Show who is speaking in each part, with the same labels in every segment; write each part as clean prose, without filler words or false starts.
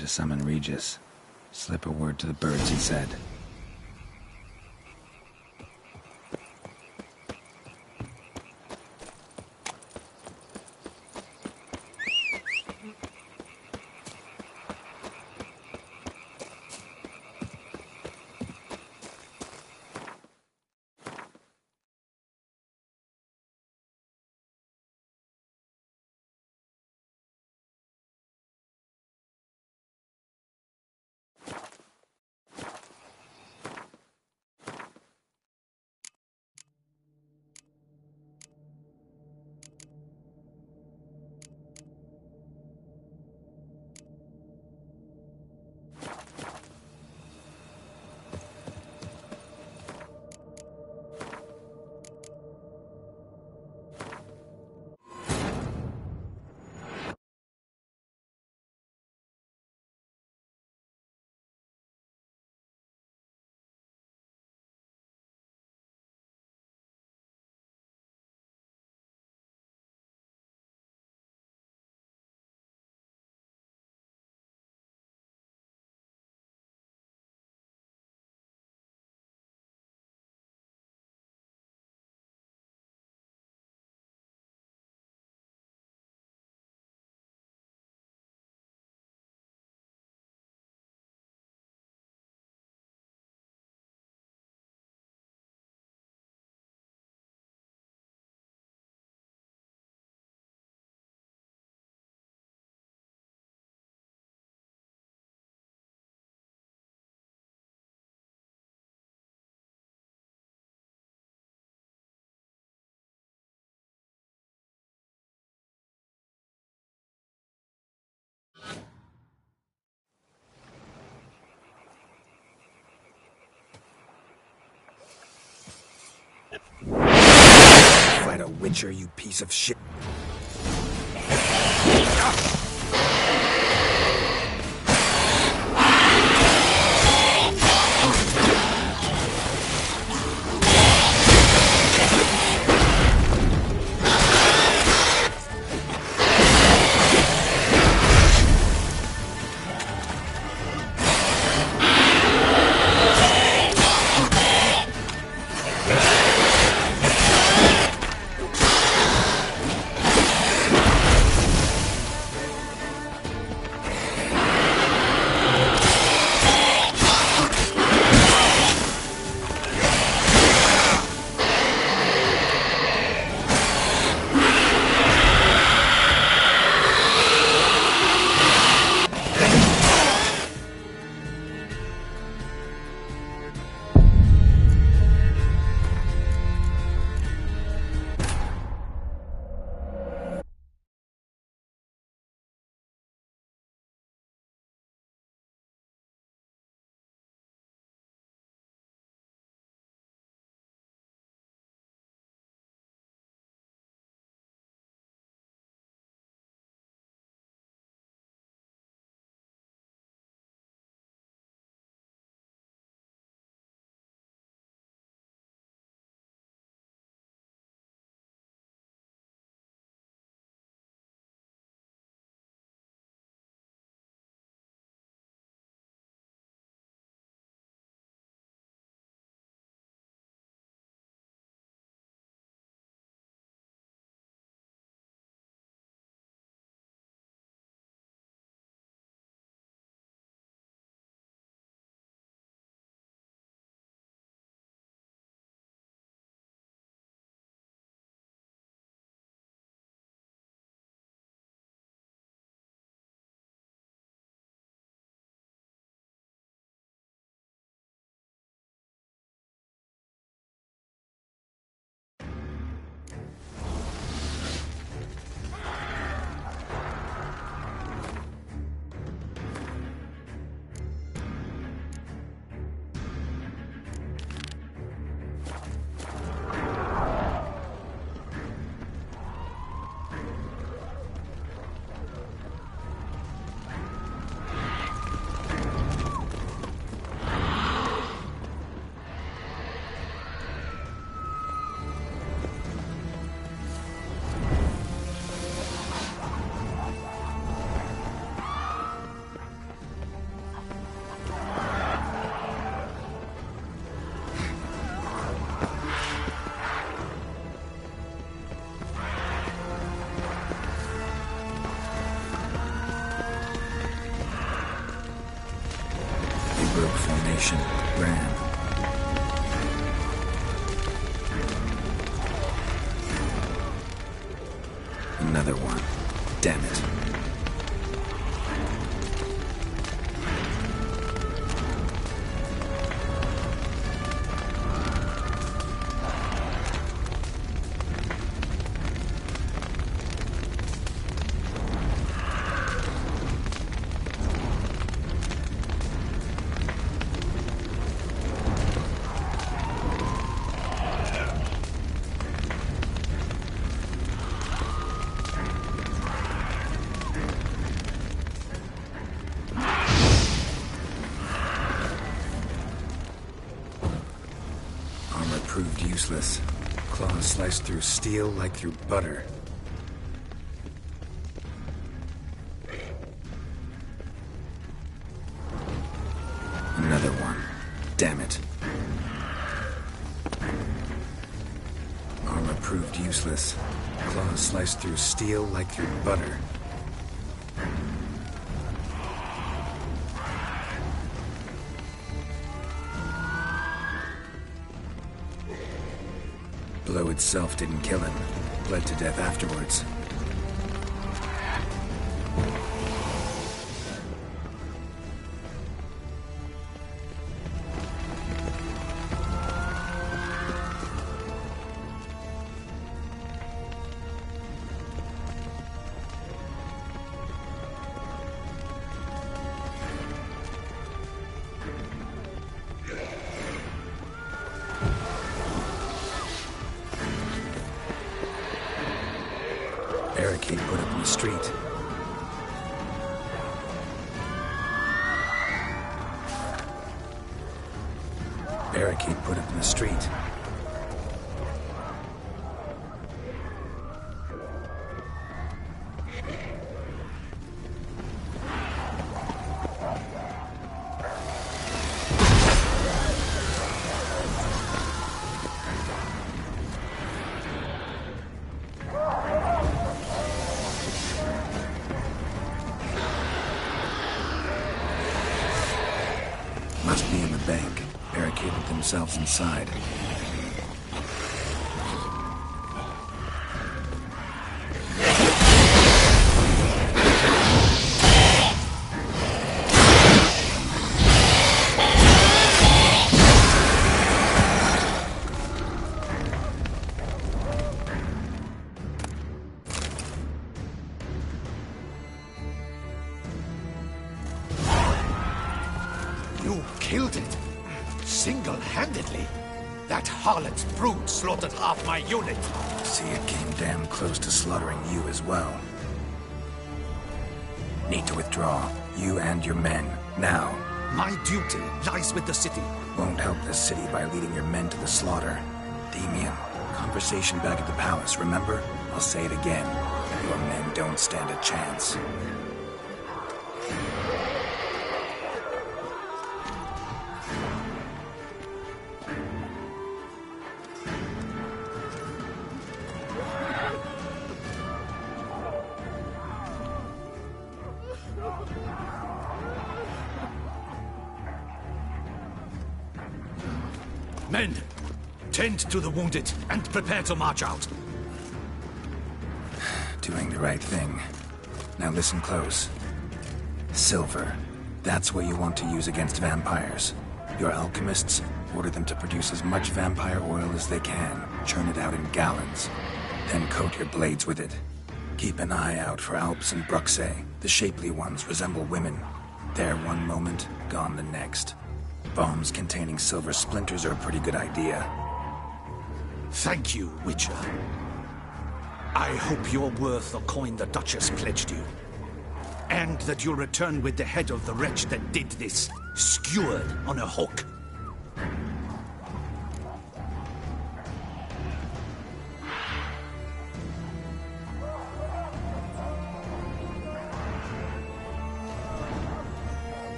Speaker 1: to summon Regis. Slip a word to the birds, he said.
Speaker 2: Fight a witcher, you piece of shit.
Speaker 1: ran. Another one. Damn it. Proved useless. Claws sliced through steel like through butter. Another one. Damn it. Armor proved useless. Claws sliced through steel like through butter. Blow itself didn't kill him. Bled to death afterwards. Barricade put up in the street. Barricade put up in the street. Must be in the bank. Barricaded themselves inside.
Speaker 3: You killed it. Single-handedly. That harlot's brood slaughtered half my unit.
Speaker 1: See, it came damn close to slaughtering you as well. Need to withdraw. You and your men. Now.
Speaker 3: My duty lies with the city.
Speaker 1: Won't help the city by leading your men to the slaughter. Damien, conversation back at the palace, remember? I'll say it again. Your men don't stand a chance.
Speaker 3: Men, tend to the wounded and prepare to march out.
Speaker 1: Doing the right thing. Now listen close. Silver. That's what you want to use against vampires. Your alchemists, order them to produce as much vampire oil as they can. Churn it out in gallons. Then coat your blades with it. Keep an eye out for Alps and Bruxae. The shapely ones resemble women. There one moment, gone the next. Bombs containing silver splinters are a pretty good idea.
Speaker 3: Thank you, Witcher. I hope you're worth the coin the Duchess pledged you. And that you'll return with the head of the wretch that did this, skewered on a hook.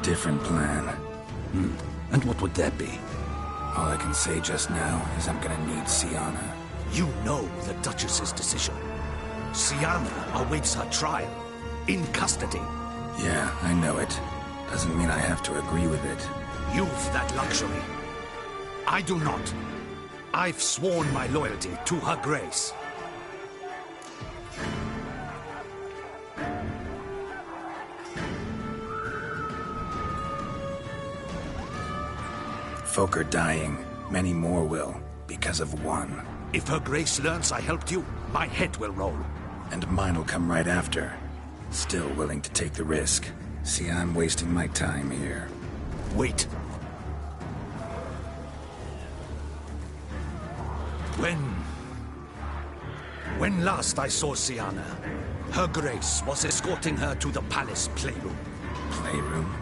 Speaker 1: Different plan.
Speaker 3: And what would that be?
Speaker 1: All I can say just now is I'm gonna need Sienna.
Speaker 3: You know the Duchess's decision. Sienna awaits her trial. In custody.
Speaker 1: Yeah, I know it. Doesn't mean I have to agree with it.
Speaker 3: You've that luxury. I do not. I've sworn my loyalty to Her Grace.
Speaker 1: Folk are dying. Many more will, because of one.
Speaker 3: If Her Grace learns I helped you, my head will roll.
Speaker 1: And mine'll come right after. Still willing to take the risk. See, I'm wasting my time here.
Speaker 3: Wait. When last I saw Sienna, Her Grace was escorting her to the palace playroom.
Speaker 1: Playroom?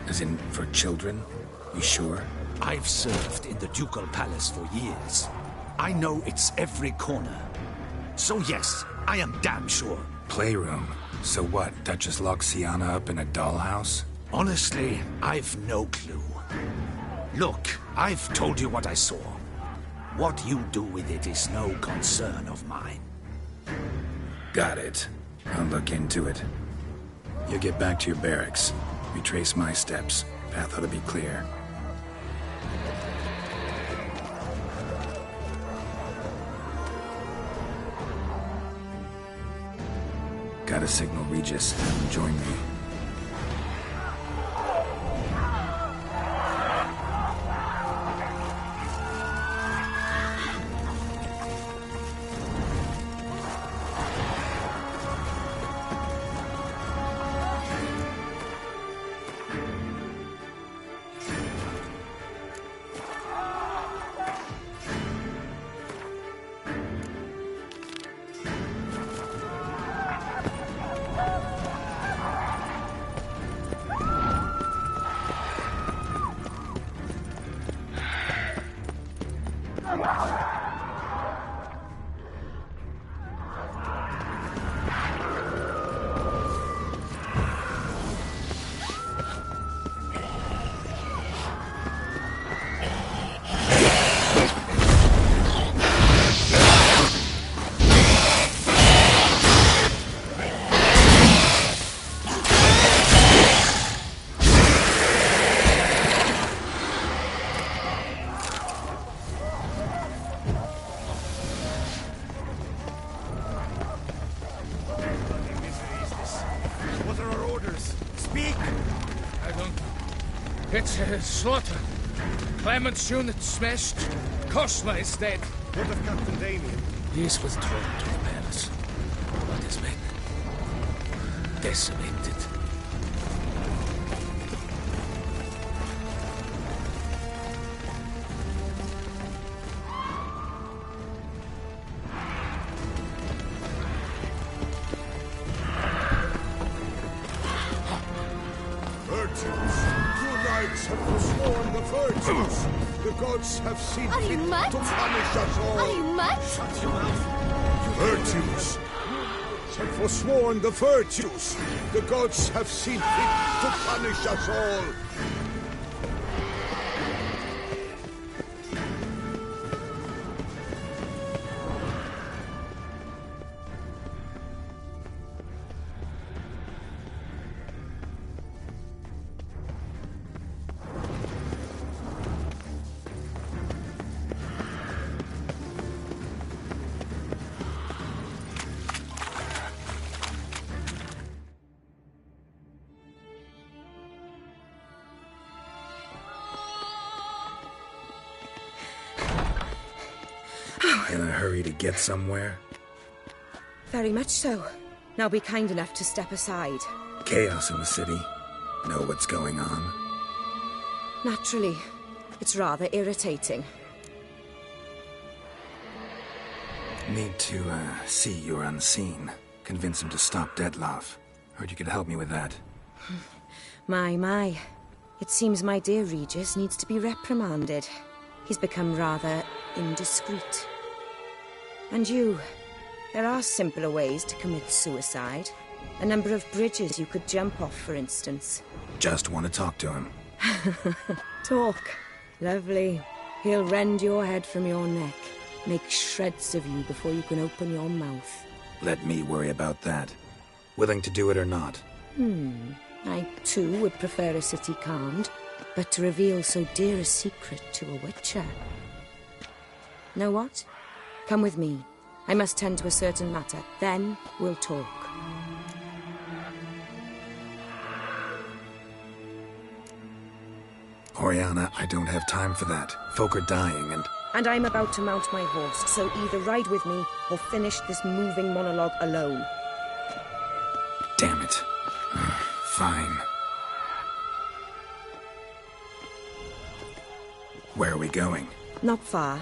Speaker 1: As in, for children? You sure?
Speaker 3: I've served in the ducal palace for years. I know its every corner. So yes, I am damn sure.
Speaker 1: Playroom? So what, Duchess locked Sienna up in a dollhouse?
Speaker 3: Honestly, I've no clue. Look, I've told you what I saw. What you do with it is no concern of mine.
Speaker 1: Got it. I'll look into it. You get back to your barracks. Retrace my steps. Path ought to be clear. Gotta signal Regis. Have him join me.
Speaker 4: It's a slaughter. Clement's unit smashed. Kosma is dead.
Speaker 5: What of Captain Damien?
Speaker 4: He is withdrawn to the palace. But his men decimated.
Speaker 5: The gods have seen
Speaker 6: Are you
Speaker 5: fit
Speaker 6: mad?
Speaker 5: to punish us all.
Speaker 6: Are you mad?
Speaker 5: Shut your mouth. Virtues. Have forsworn the virtues. The gods have seen fit to punish us all.
Speaker 1: In a hurry to get somewhere?
Speaker 7: Very much so. Now be kind enough to step aside.
Speaker 1: Chaos in the city. Know what's going on?
Speaker 7: Naturally. It's rather irritating.
Speaker 1: Need to, see you're unseen. Convince him to stop Dettlaf. Heard you could help me with that.
Speaker 7: My. It seems my dear Regis needs to be reprimanded. He's become rather indiscreet. And you, there are simpler ways to commit suicide. A number of bridges you could jump off, for instance.
Speaker 1: Just want to talk to him.
Speaker 7: Talk. Lovely. He'll rend your head from your neck. Make shreds of you before you can open your mouth.
Speaker 1: Let me worry about that. Willing to do it or not?
Speaker 7: I, too, would prefer a city calmed, but to reveal so dear a secret to a witcher. Know what? Come with me. I must tend to a certain matter. Then we'll talk.
Speaker 1: Orianna, I don't have time for that. Folk are dying and...
Speaker 7: And I'm about to mount my horse, so either ride with me or finish this moving monologue alone.
Speaker 1: Damn it. Fine. Where are we going?
Speaker 7: Not far.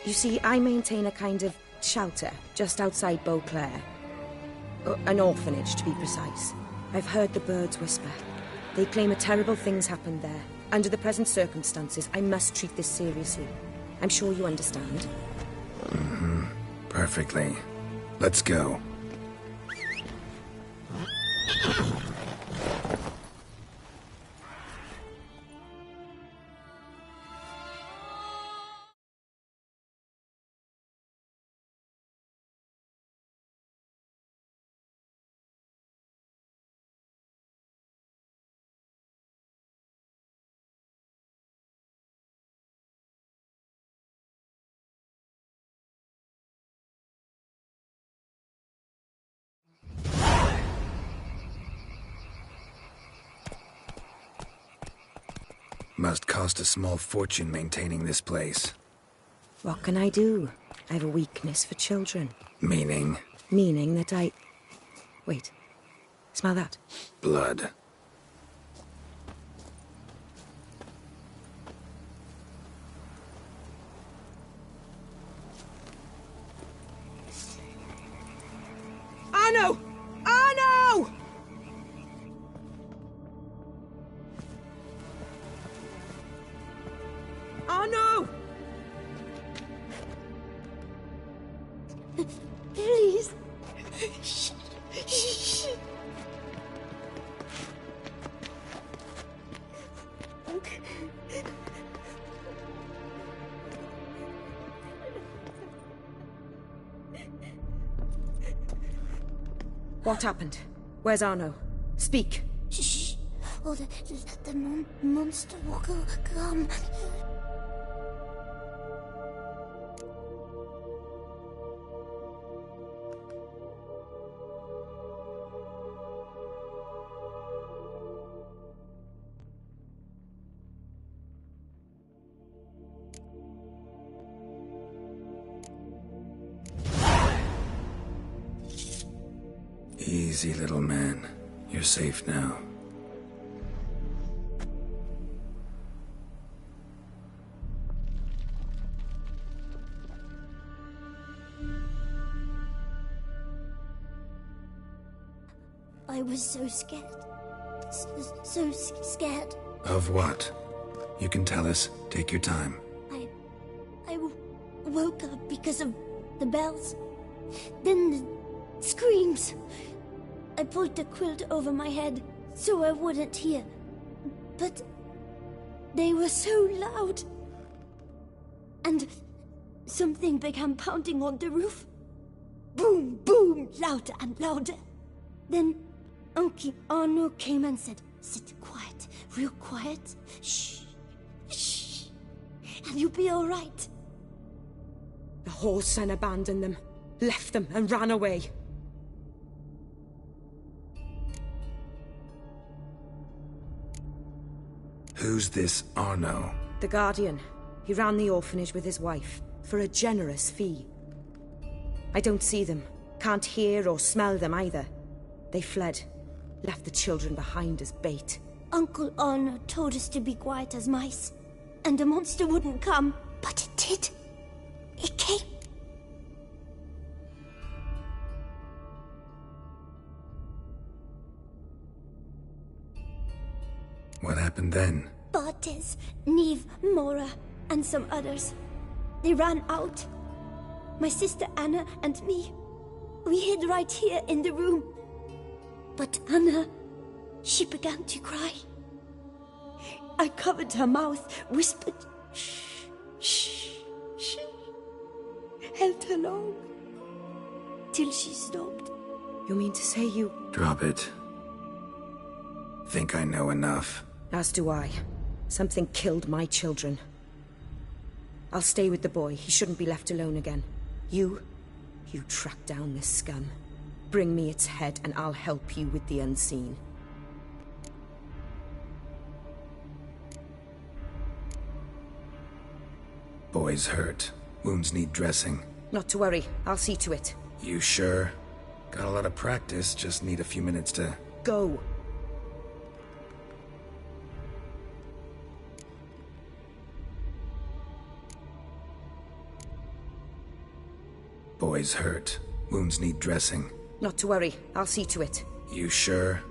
Speaker 7: You see, I maintain a kind of shelter just outside Beauclair. An orphanage, to be precise. I've heard the birds whisper. They claim a terrible thing's happened there. Under the present circumstances, I must treat this seriously. I'm sure you understand.
Speaker 1: Mm-hmm. Perfectly. Let's go. Must cost a small fortune maintaining this place.
Speaker 7: What can I do? I have a weakness for children.
Speaker 1: Meaning?
Speaker 7: Meaning that I... Wait. Smell that?
Speaker 1: Blood.
Speaker 7: Arno! Arno! Arno!
Speaker 6: Please. Shh.
Speaker 7: What happened? Where's Arno? Speak.
Speaker 6: Shh. Oh, the monster will come.
Speaker 1: Easy, little man. You're safe now.
Speaker 6: I was so scared. So scared.
Speaker 1: Of what? You can tell us. Take your time.
Speaker 6: I woke up because of the bells. Then the screams. I pulled the quilt over my head so I wouldn't hear. But they were so loud. And something began pounding on the roof. Boom, boom, louder and louder. Then Uncle Arno came and said, "Sit quiet, real quiet. Shh, shh, and you'll be all right."
Speaker 7: The horse son abandoned them, left them and ran away.
Speaker 1: Who's this Arno?
Speaker 7: The Guardian. He ran the orphanage with his wife, for a generous fee. I don't see them, can't hear or smell them either. They fled, left the children behind as bait.
Speaker 6: Uncle Arno told us to be quiet as mice, and the monster wouldn't come, but it did. It came.
Speaker 1: What happened then?
Speaker 6: Bartes, Neve, Mora, and some others. They ran out. My sister Anna and me. We hid right here in the room. But Anna, she began to cry. I covered her mouth, whispered, "Shh, shh, shh." Held her long, till she stopped.
Speaker 7: You mean to say you...
Speaker 1: Drop it. think I know enough.
Speaker 7: As do I. Something killed my children. I'll stay with the boy. He shouldn't be left alone again. You track down this scum. Bring me its head and I'll help you with the unseen.
Speaker 1: Boy's hurt. Wounds need dressing.
Speaker 7: Not to worry. I'll see to it.
Speaker 1: You sure? Got a lot of practice, just need a few minutes to...
Speaker 7: Go.
Speaker 1: Boy's hurt. Wounds need dressing.
Speaker 7: Not to worry. I'll see to it.
Speaker 1: You sure?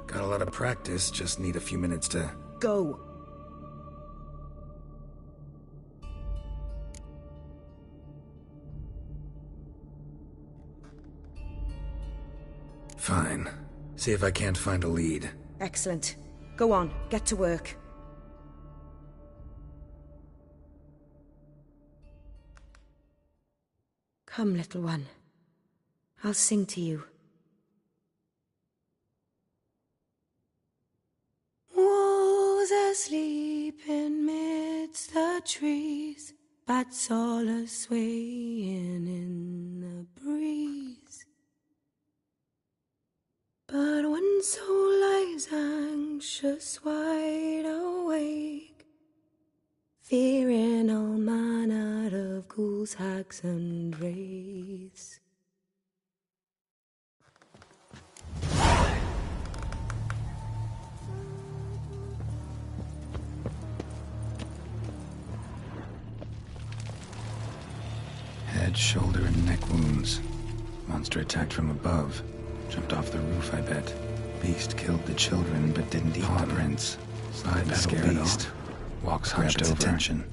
Speaker 1: Got a lot of practice, just need a few minutes to...
Speaker 7: Go.
Speaker 1: Fine. See if I can't find a lead.
Speaker 7: Excellent. Go on. Get to work. Come, little one. I'll sing to you. Wolves asleep in midst the trees, bats all a-swaying in the breeze. But one soul lies anxious, wide awake, fearing all manner of ghouls, hags, and wraiths.
Speaker 1: Head, shoulder, and neck wounds. Monster attacked from above. Jumped off the roof, I bet. Beast killed the children, but didn't eat them. Prints. Slide battle beast. Walks hunched over. Attention.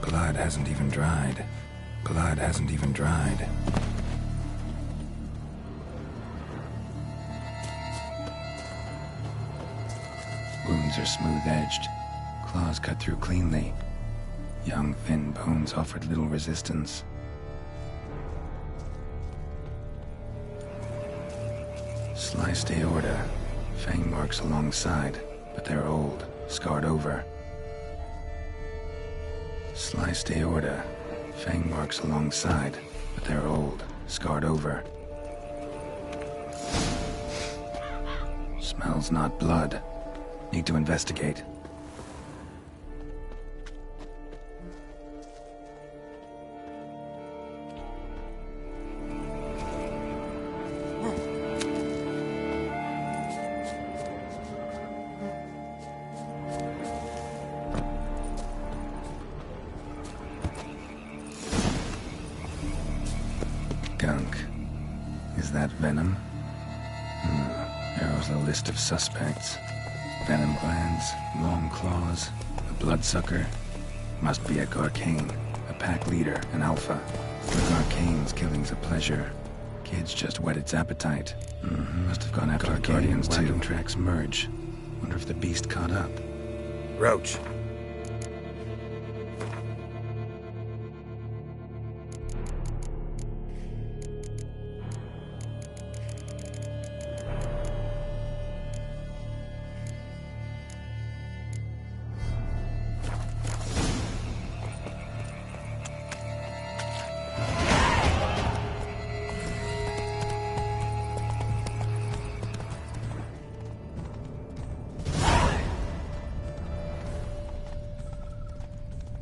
Speaker 1: Blood hasn't even dried. Blood hasn't even dried. Wounds are smooth-edged. Claws cut through cleanly. Young, thin bones offered little resistance. Sliced aorta. Fang marks alongside, but they're old, scarred over. Sliced aorta. Fang marks alongside, but they're old, scarred over. Smells not blood. Need to investigate. Gunk. Is that venom? Arrows a list of suspects. Venom glands, long claws, a bloodsucker. Must be a Garcane, a pack leader, an alpha. For Garcane's killing's a pleasure. Kids just whet its appetite. Must have gone after the Guardians too. Wagon tracks merge. Wonder if the beast caught up.
Speaker 2: Roach.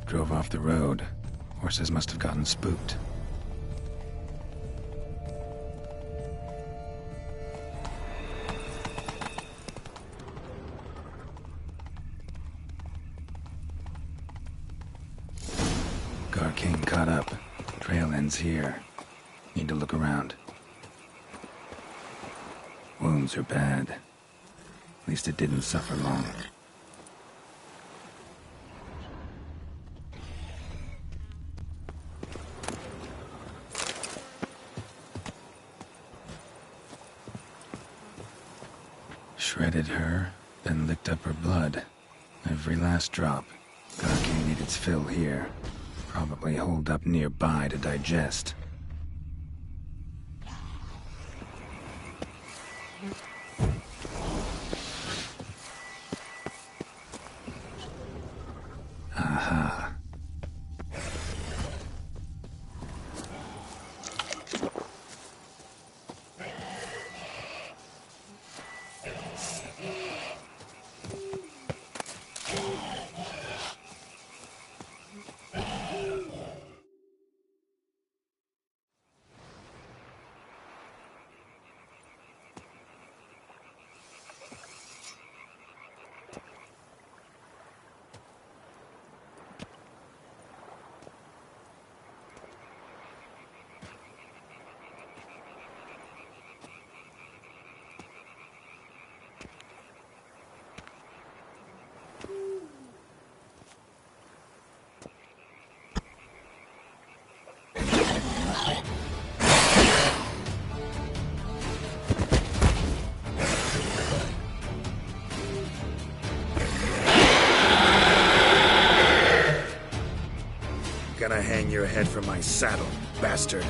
Speaker 1: Drove off the road. Horses must have gotten spooked. Garcane caught up. Trail ends here. Need to look around. Wounds are bad. At least it didn't suffer long. Shredded her, then licked up her blood. Every last drop. Garcane ate its fill here. Probably holed up nearby to digest. Aha.
Speaker 2: Gonna hang your head from my saddle, bastard.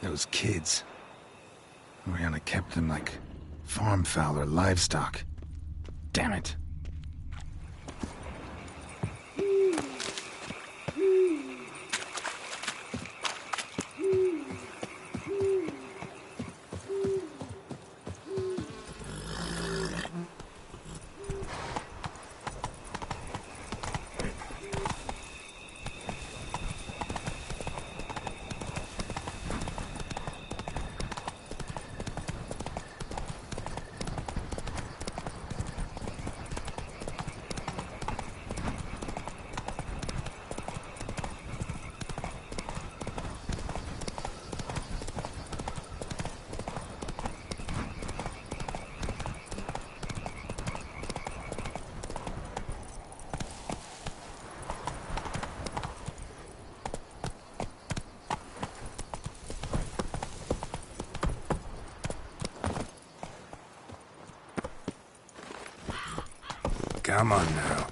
Speaker 1: Those kids. Orianna kept them like farm fowl or livestock. Damn it. Come on now.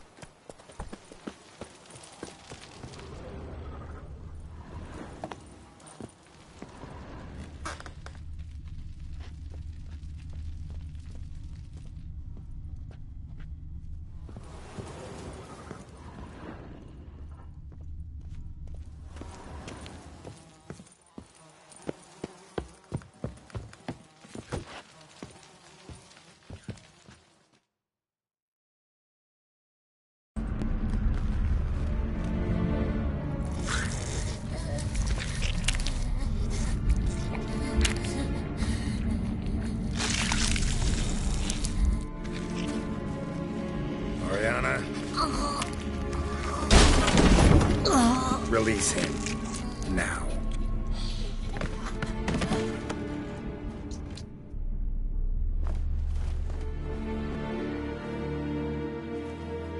Speaker 1: Orianna. Release him. Now.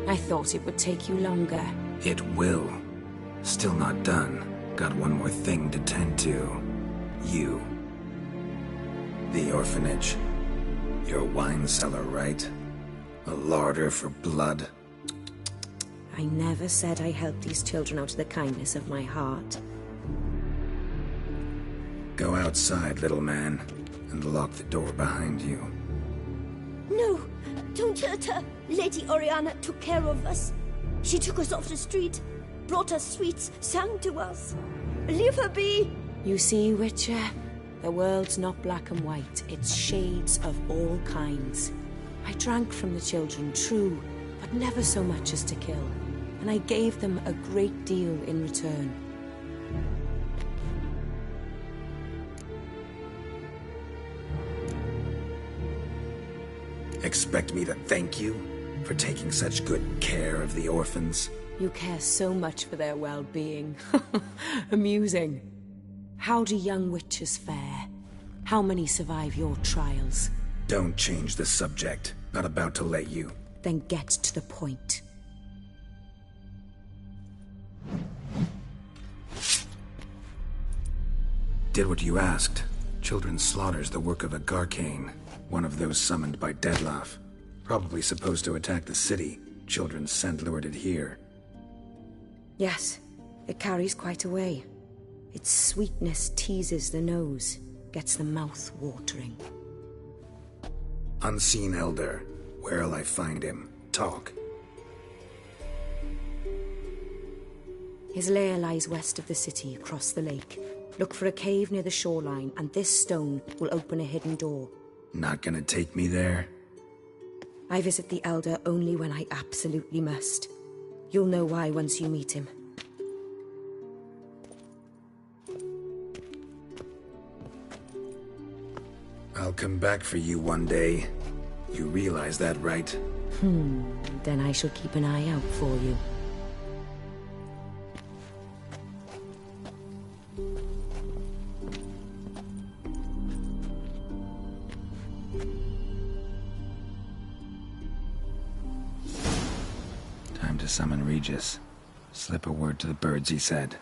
Speaker 7: I thought it would take you longer.
Speaker 1: It will. Still not done. Got one more thing to tend to. You. The orphanage. Your wine cellar, right? A larder for blood.
Speaker 7: I never said I helped these children out of the kindness of my heart.
Speaker 1: Go outside, little man, and lock the door behind you.
Speaker 6: No, don't hurt her. Lady Orianna took care of us. She took us off the street, brought us sweets, sang to us. Leave her be.
Speaker 7: You see, Witcher, the world's not black and white. It's shades of all kinds. I drank from the children, true, but never so much as to kill. And I gave them a great deal in return.
Speaker 1: Expect me to thank you for taking such good care of the orphans?
Speaker 7: You care so much for their well-being. Amusing. How do young witches fare? How many survive your trials?
Speaker 1: Don't change the subject. Not about to let you.
Speaker 7: Then get to the point.
Speaker 1: Did what you asked. Children's slaughter's the work of a Garcane, one of those summoned by Dettlaf. Probably supposed to attack the city. Children sent lured here.
Speaker 7: Yes, it carries quite a way. Its sweetness teases the nose, gets the mouth watering.
Speaker 1: Unseen Elder. Where'll I find him? Talk.
Speaker 7: His lair lies west of the city, across the lake. Look for a cave near the shoreline, and this stone will open a hidden door.
Speaker 1: Not gonna take me there?
Speaker 7: I visit the Elder only when I absolutely must. You'll know why once you meet him.
Speaker 1: I'll come back for you one day. You realize that, right?
Speaker 7: Then I shall keep an eye out for you.
Speaker 1: Time to summon Regis. Slip a word to the birds, he said.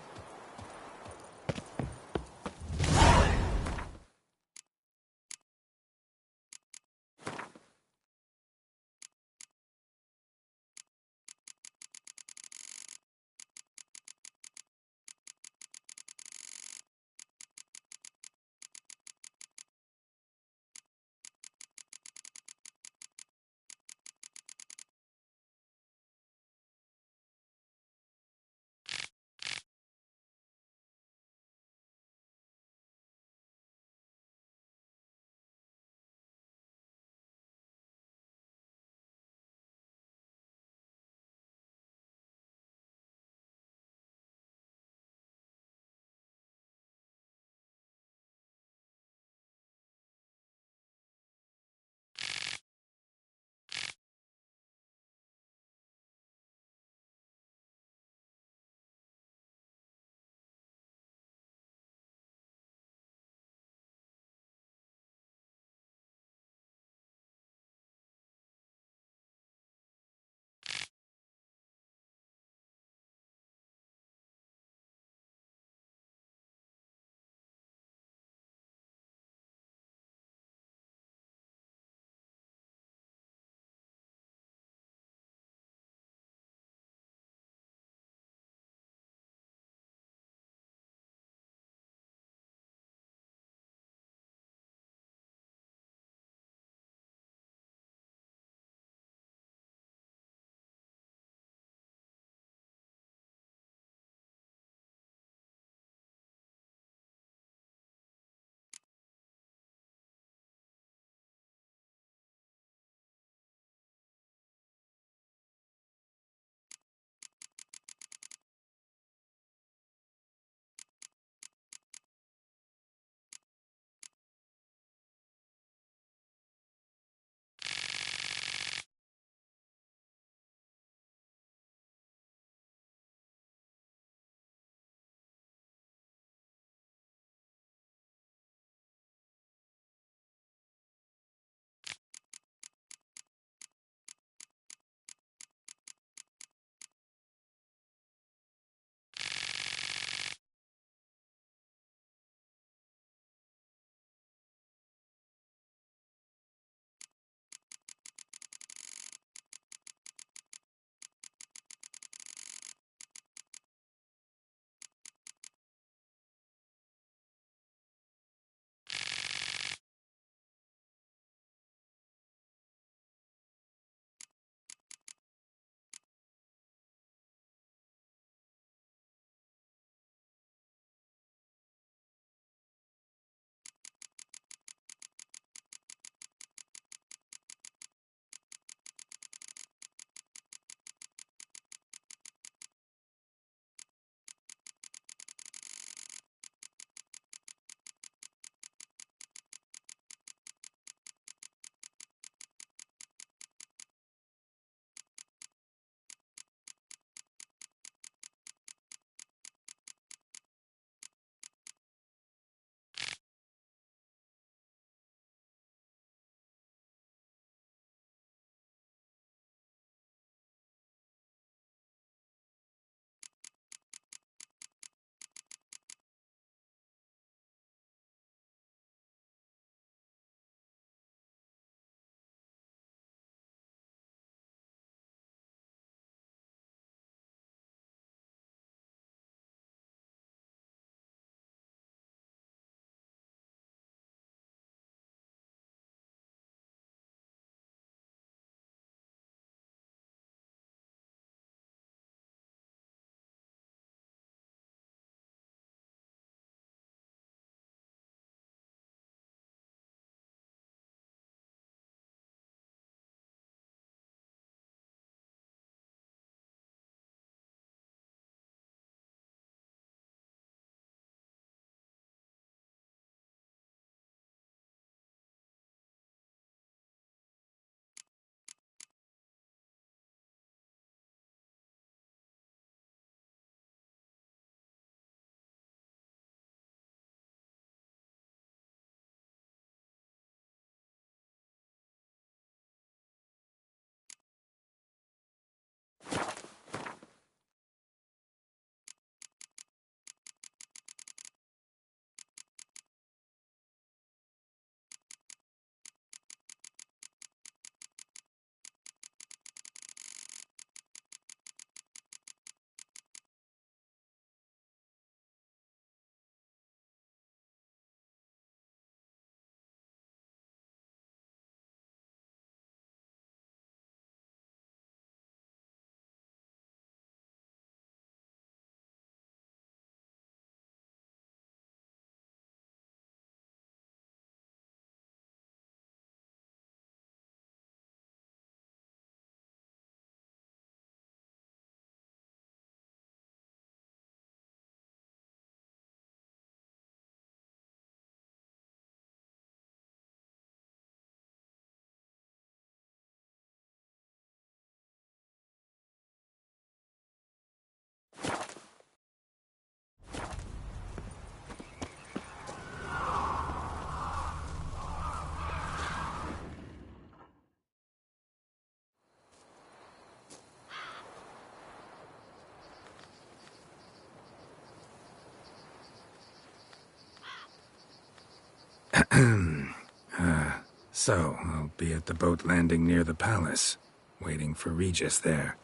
Speaker 1: So, I'll be at the boat landing near the palace, waiting for Regis there.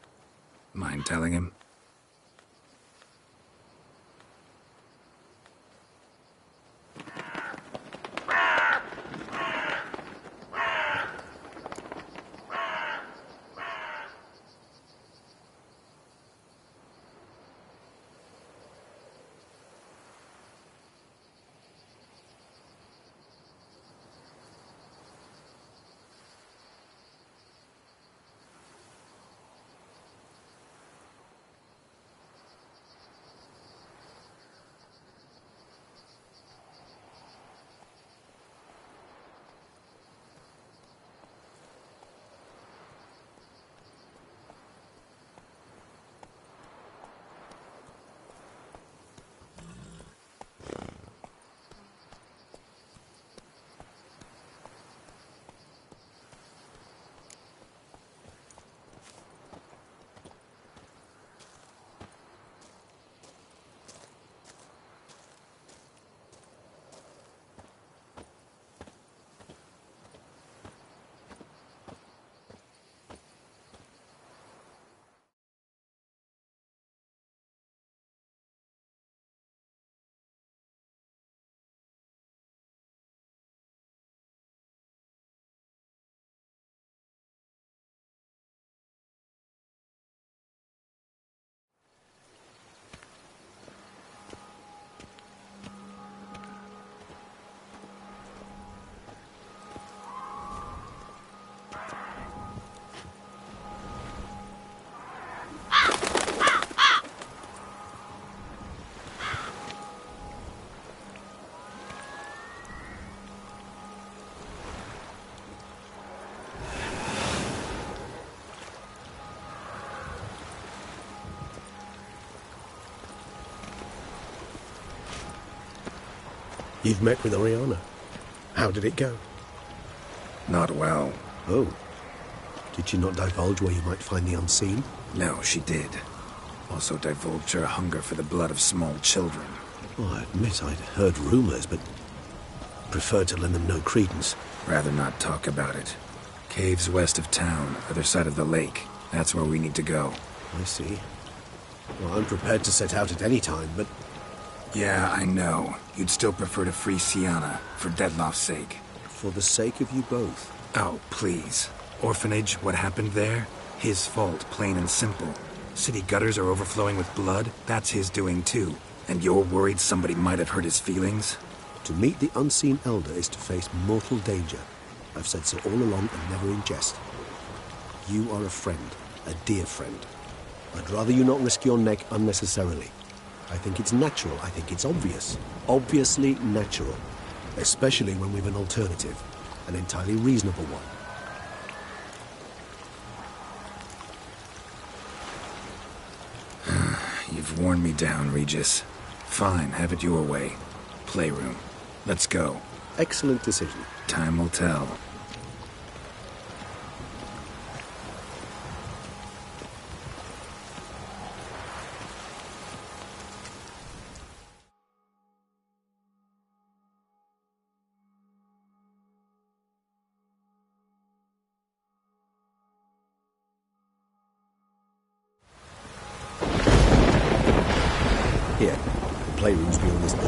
Speaker 1: Mind telling him?
Speaker 8: You've met with Orianna. How did it go?
Speaker 1: Not well.
Speaker 8: Oh. Did she not divulge where you might find the unseen?
Speaker 1: No, she did. Also divulged her hunger for the blood of small children.
Speaker 8: Well, I admit I'd heard rumors, but preferred to lend them no credence.
Speaker 1: Rather not talk about it. Caves west of town, other side of the lake. That's where we need to go.
Speaker 8: I see. Well, I'm prepared to set out at any time, but...
Speaker 1: Yeah, I know. You'd still prefer to free Sienna, for Dettlaf's sake.
Speaker 8: For the sake of you both.
Speaker 1: Oh, please. Orphanage, what happened there? His fault, plain and simple. City gutters are overflowing with blood. That's his doing too. And you're worried somebody might have hurt his feelings?
Speaker 8: To meet the unseen elder is to face mortal danger. I've said so all along and never in jest. You are a friend, a dear friend. I'd rather you not risk your neck unnecessarily. I think it's natural, I think it's obvious. Obviously natural. Especially when we've an alternative. An entirely reasonable one.
Speaker 1: You've worn me down, Regis. Fine, have it your way. Playroom. Let's go.
Speaker 8: Excellent decision.
Speaker 1: Time will tell.
Speaker 8: Here, the playroom's beyond this door.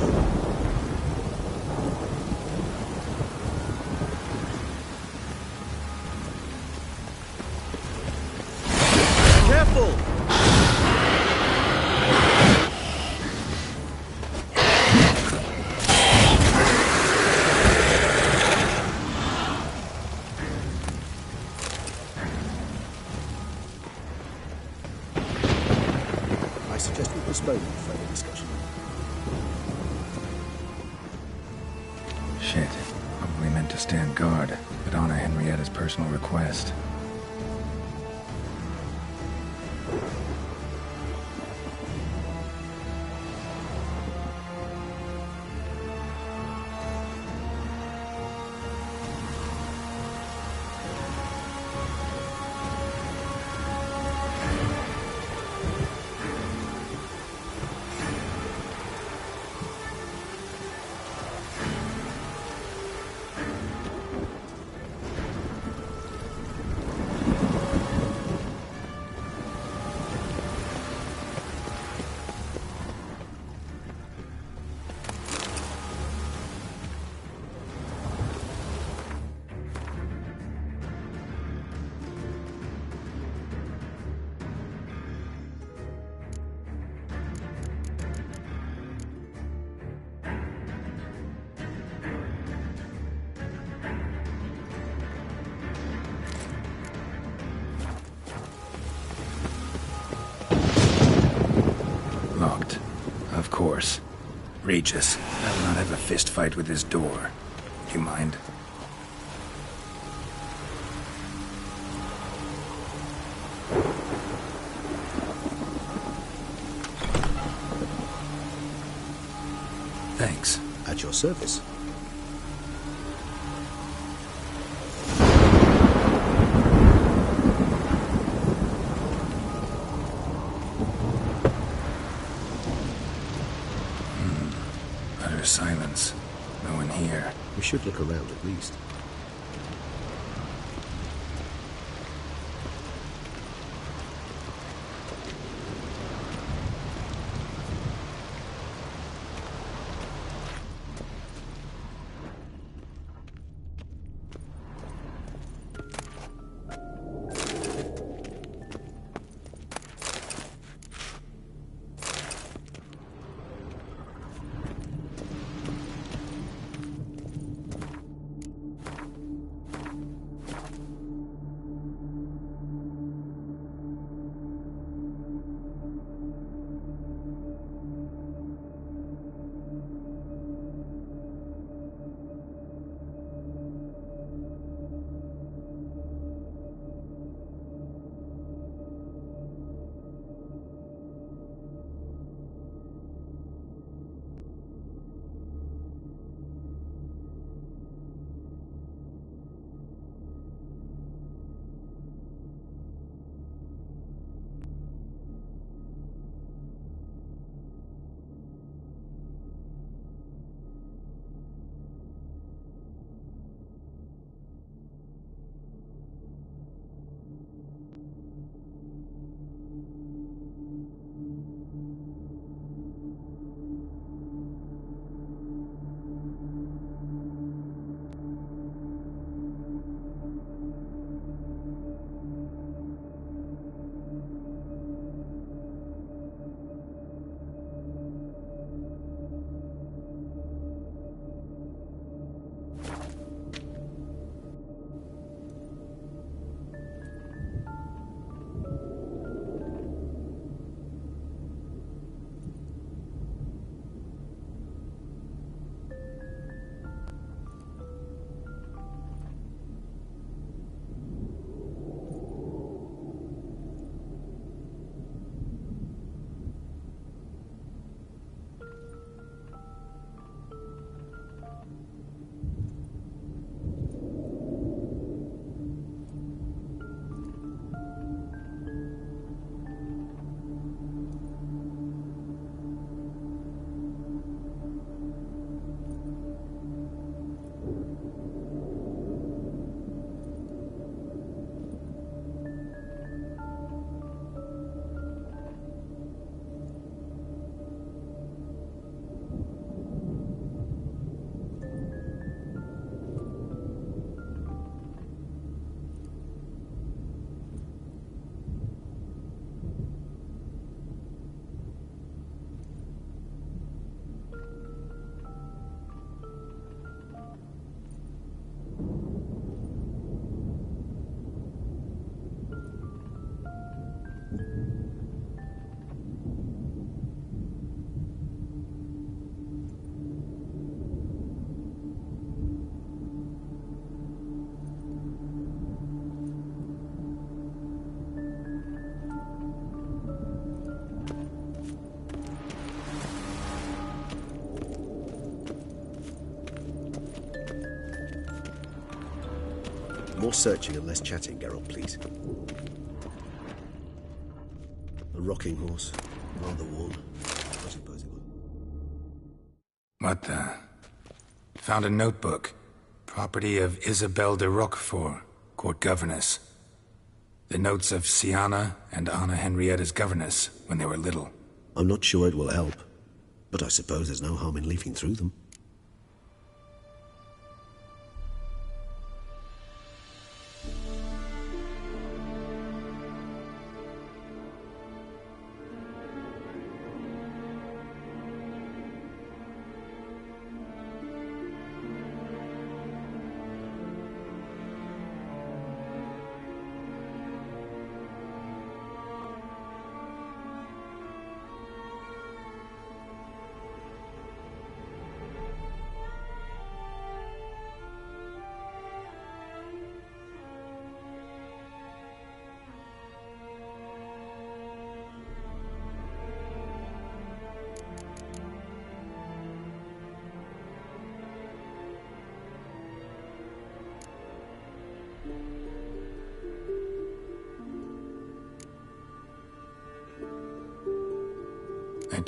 Speaker 8: Careful! I suggest we postpone further discussion.
Speaker 1: Shit. Probably meant to stand guard, but honor Henrietta's personal request. Regis, I will not have a fist fight with this door. Do you mind? Thanks.
Speaker 8: At your service.
Speaker 1: Utter silence. No one here.
Speaker 8: We should look around at least. More searching and less chatting, Geralt, please. A rocking horse. Rather worn. I suppose it will.
Speaker 1: What the? Found a notebook. Property of Isabelle de Roquefort, court governess. The notes of Sienna and Anna Henrietta's governess when they were little.
Speaker 8: I'm not sure it will help, but I suppose there's no harm in leafing through them.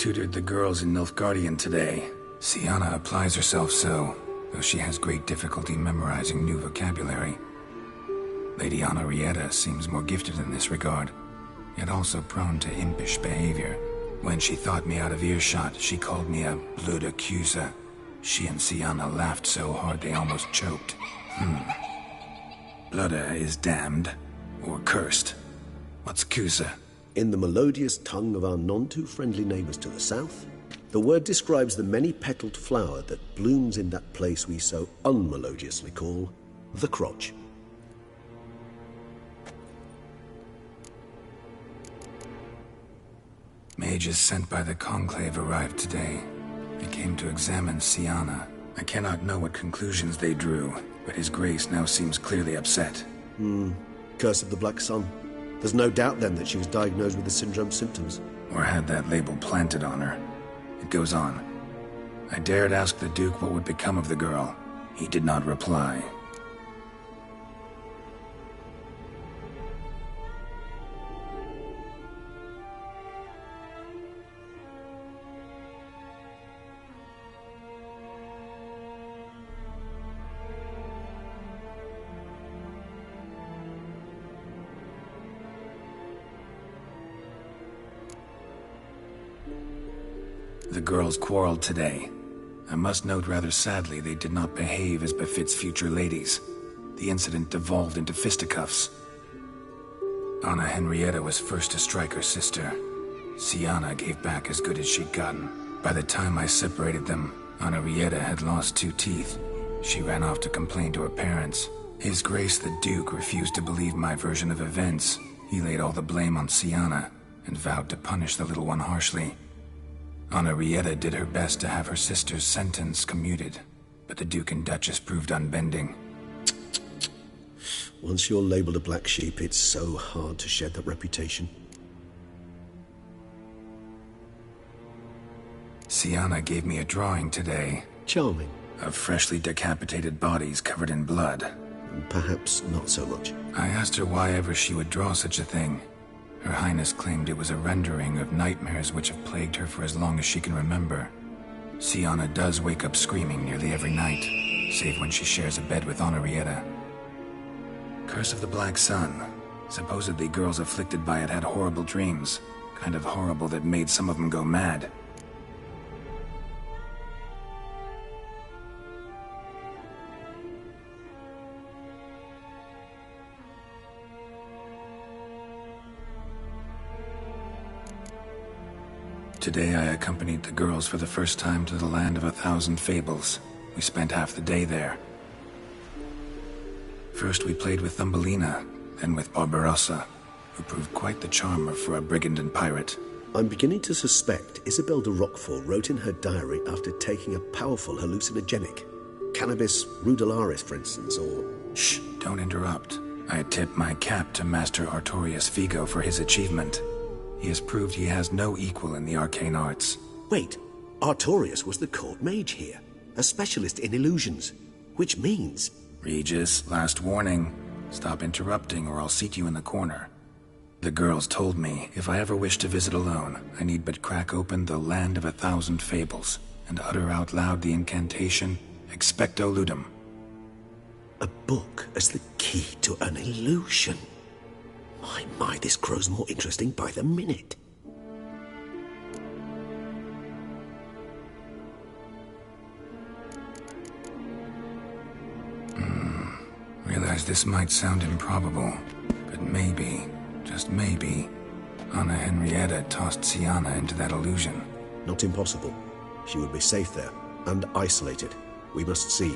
Speaker 1: tutored the girls in Nilfgaardian today. Sienna applies herself so, though she has great difficulty memorizing new vocabulary. Lady Orianna seems more gifted in this regard, yet also prone to impish behavior. When she thought me out of earshot, she called me a blood accuser. She and Sienna laughed so hard they almost choked. Blooda is damned, or cursed. What's Cusa?
Speaker 8: In the melodious tongue of our none-too-friendly neighbors to the south, the word describes the many-petaled flower that blooms in that place we so unmelodiously call the crotch.
Speaker 1: Mages sent by the Conclave arrived today. They came to examine Sienna. I cannot know what conclusions they drew, but His Grace now seems clearly upset.
Speaker 8: Curse of the Black Sun. There's no doubt then that she was diagnosed with the syndrome symptoms.
Speaker 1: Or had that label planted on her. It goes on. I dared ask the Duke what would become of the girl. He did not reply. The girls quarreled today. I must note rather sadly they did not behave as befits future ladies. The incident devolved into fisticuffs. Anna Henrietta was first to strike her sister. Sienna gave back as good as she'd gotten. By the time I separated them, Henrietta had lost 2 teeth. She ran off to complain to her parents. His Grace the Duke refused to believe my version of events. He laid all the blame on Sienna and vowed to punish the little one harshly. Henrietta did her best to have her sister's sentence commuted, but the Duke and Duchess proved unbending.
Speaker 8: Once you're labeled a black sheep, it's so hard to shed that reputation.
Speaker 1: Sienna gave me a drawing today.
Speaker 8: Charming.
Speaker 1: Of freshly decapitated bodies covered in blood.
Speaker 8: Perhaps not so much.
Speaker 1: I asked her why ever she would draw such a thing. Her Highness claimed it was a rendering of nightmares which have plagued her for as long as she can remember. Sienna does wake up screaming nearly every night, save when she shares a bed with Henrietta. Curse of the Black Sun. Supposedly girls afflicted by it had horrible dreams. Kind of horrible that made some of them go mad. Today I accompanied the girls for the first time to the land of 1,000 fables. We spent half the day there. First we played with Thumbelina, then with Barbarossa, who proved quite the charmer for a brigand and pirate.
Speaker 8: I'm beginning to suspect Isabel de Roquefort wrote in her diary after taking a powerful hallucinogenic. Cannabis rudularis, for instance, or...
Speaker 1: Shh, don't interrupt. I tip my cap to Master Artorius Vigo for his achievement. He has proved he has no equal in the arcane arts.
Speaker 8: Wait, Artorius was the court mage here, a specialist in illusions, which means...
Speaker 1: Regis, last warning. Stop interrupting or I'll seat you in the corner. The girls told me if I ever wish to visit alone, I need but crack open the Land of 1,000 Fables and utter out loud the incantation, Expecto Ludum.
Speaker 8: A book as the key to an illusion. My, this grows more interesting by the minute.
Speaker 1: Realize this might sound improbable, but maybe, just maybe, Anna Henrietta tossed Sienna into that illusion.
Speaker 8: Not impossible. She would be safe there, and isolated. We must see.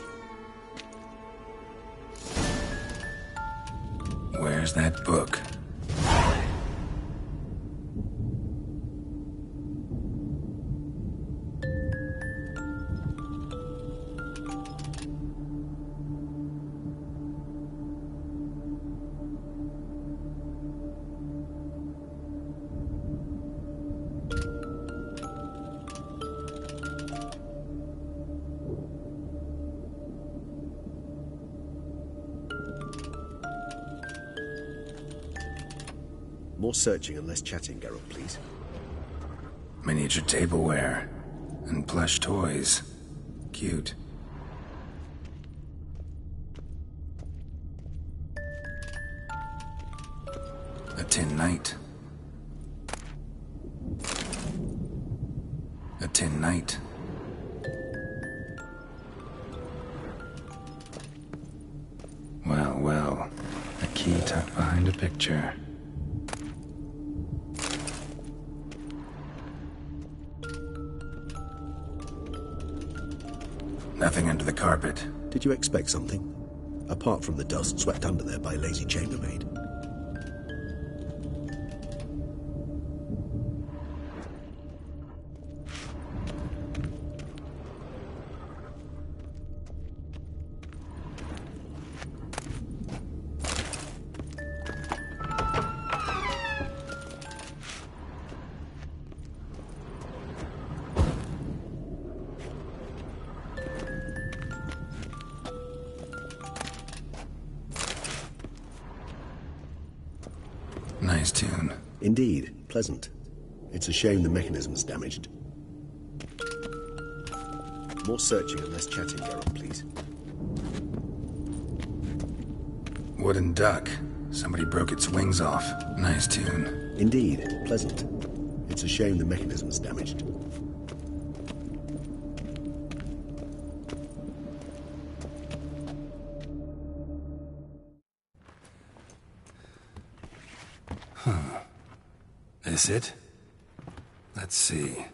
Speaker 1: Where's that book?
Speaker 8: More searching and less chatting, Geralt, please.
Speaker 1: Miniature tableware. And plush toys. Cute. A tin knight. A tin knight. Well, well. A key tucked behind a picture. Nothing under the carpet.
Speaker 8: Did you expect something? Apart from the dust swept under there by a lazy chambermaid.
Speaker 1: Nice tune.
Speaker 8: Indeed, pleasant. It's a shame the mechanism's damaged. More searching and less chatting, Geralt, please.
Speaker 1: Wooden duck. Somebody broke its wings off. Nice tune.
Speaker 8: Indeed, pleasant. It's a shame the mechanism's damaged.
Speaker 1: This it? Let's see.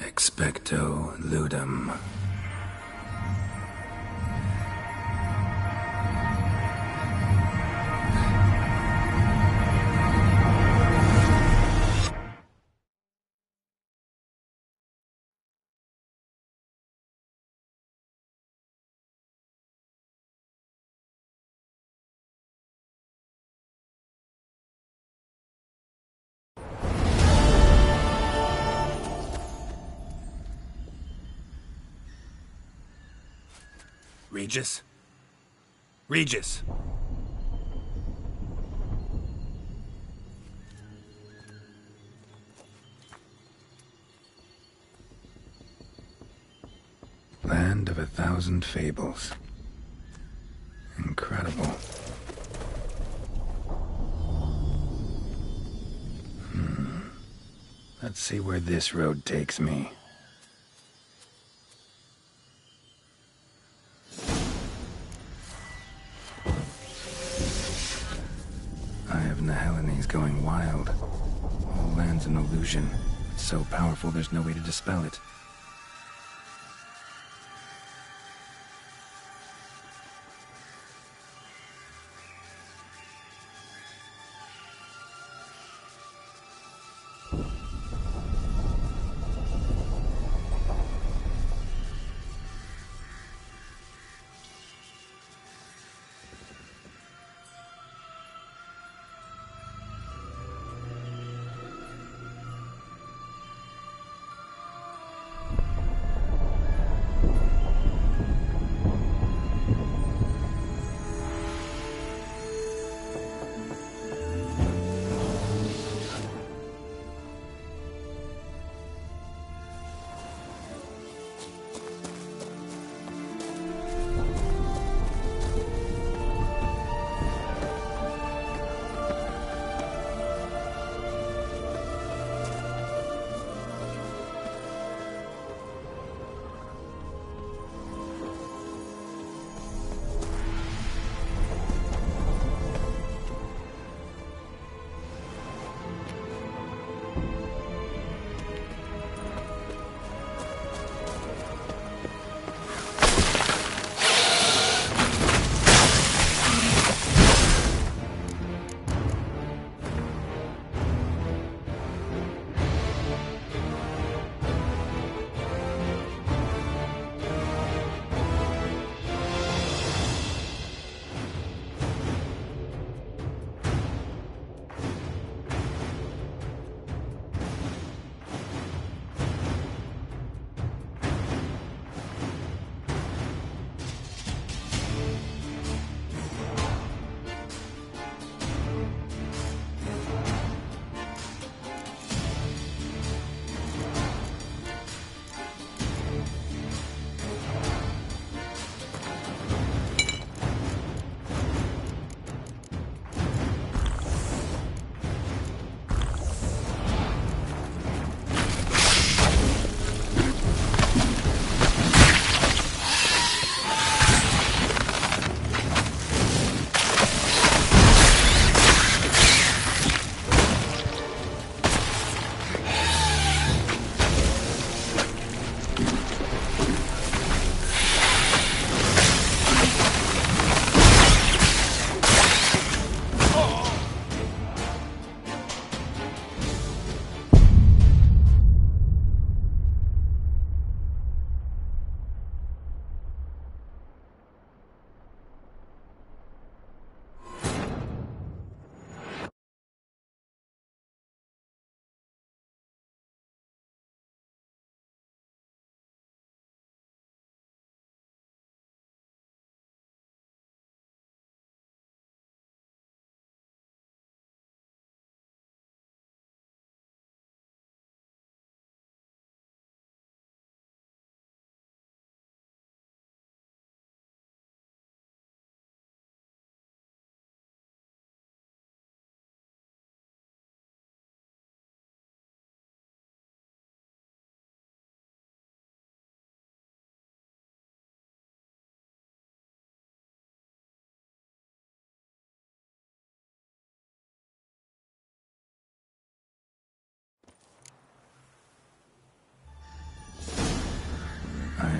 Speaker 1: Expecto ludum. Regis? Regis! Land of 1,000 fables. Incredible. Let's see where this road takes me. He's going wild. All land's an illusion. It's so powerful there's no way to dispel it.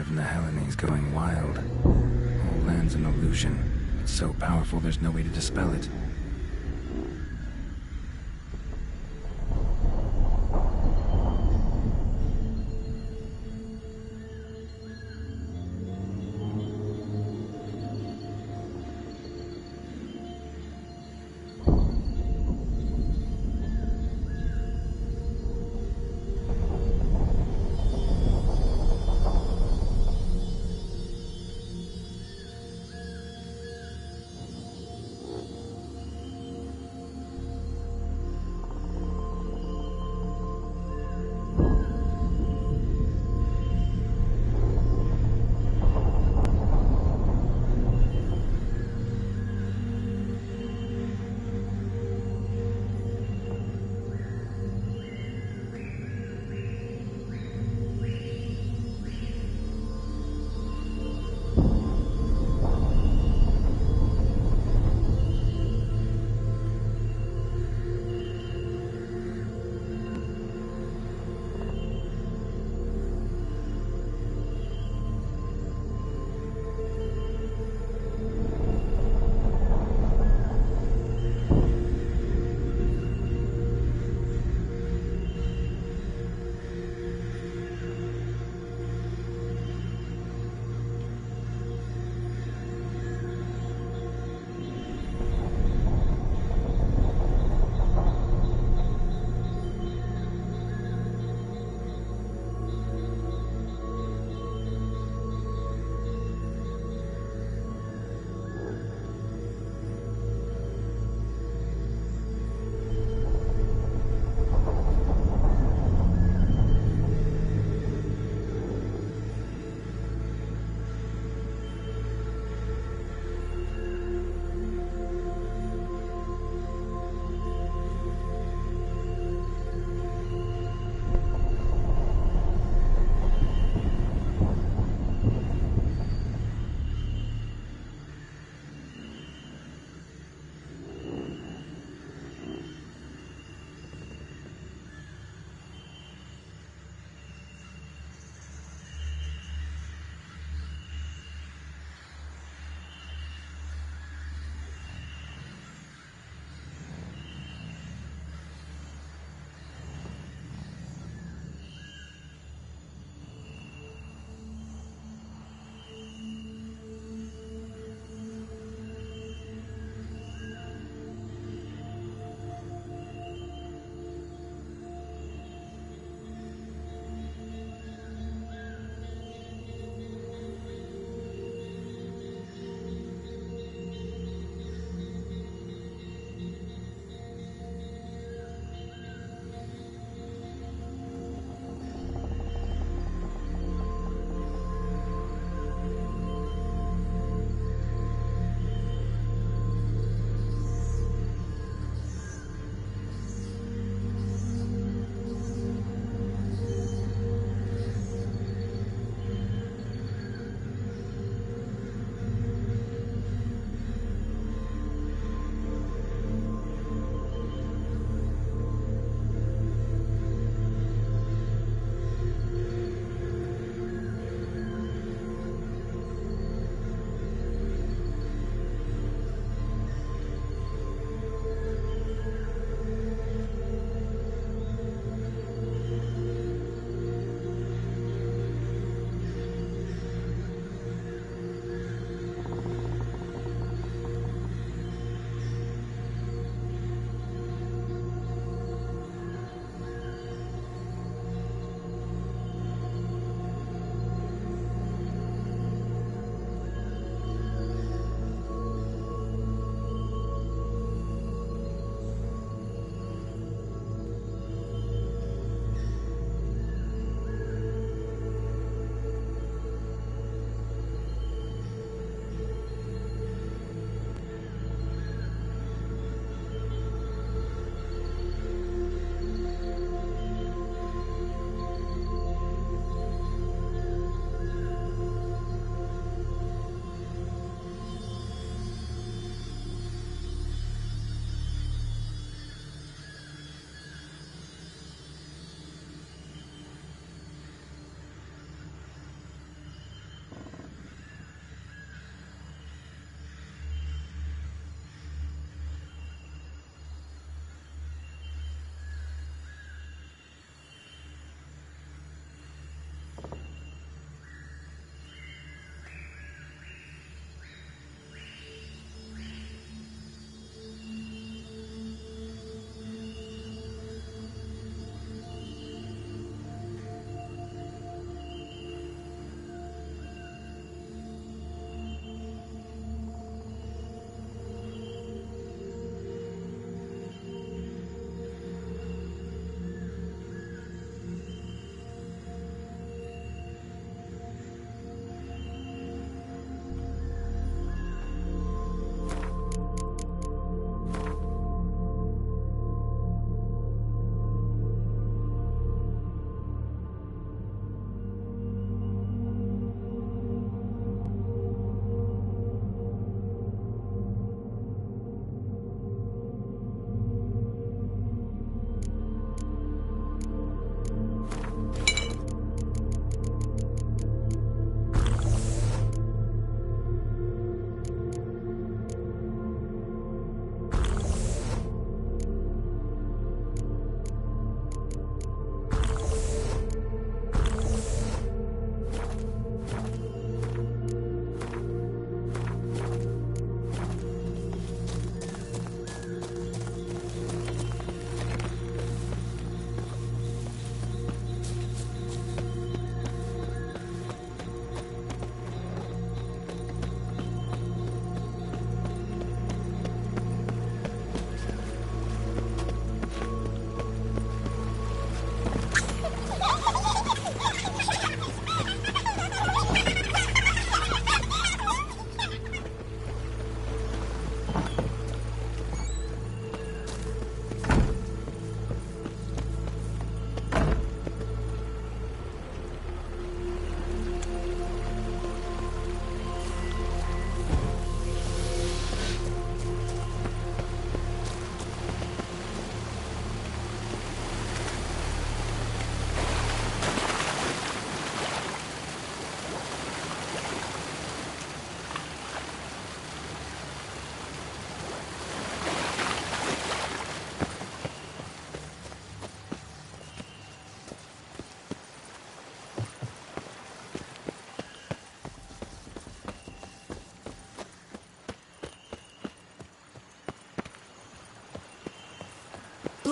Speaker 1: Evna Helene's going wild. Whole land's an illusion. It's so powerful there's no way to dispel it.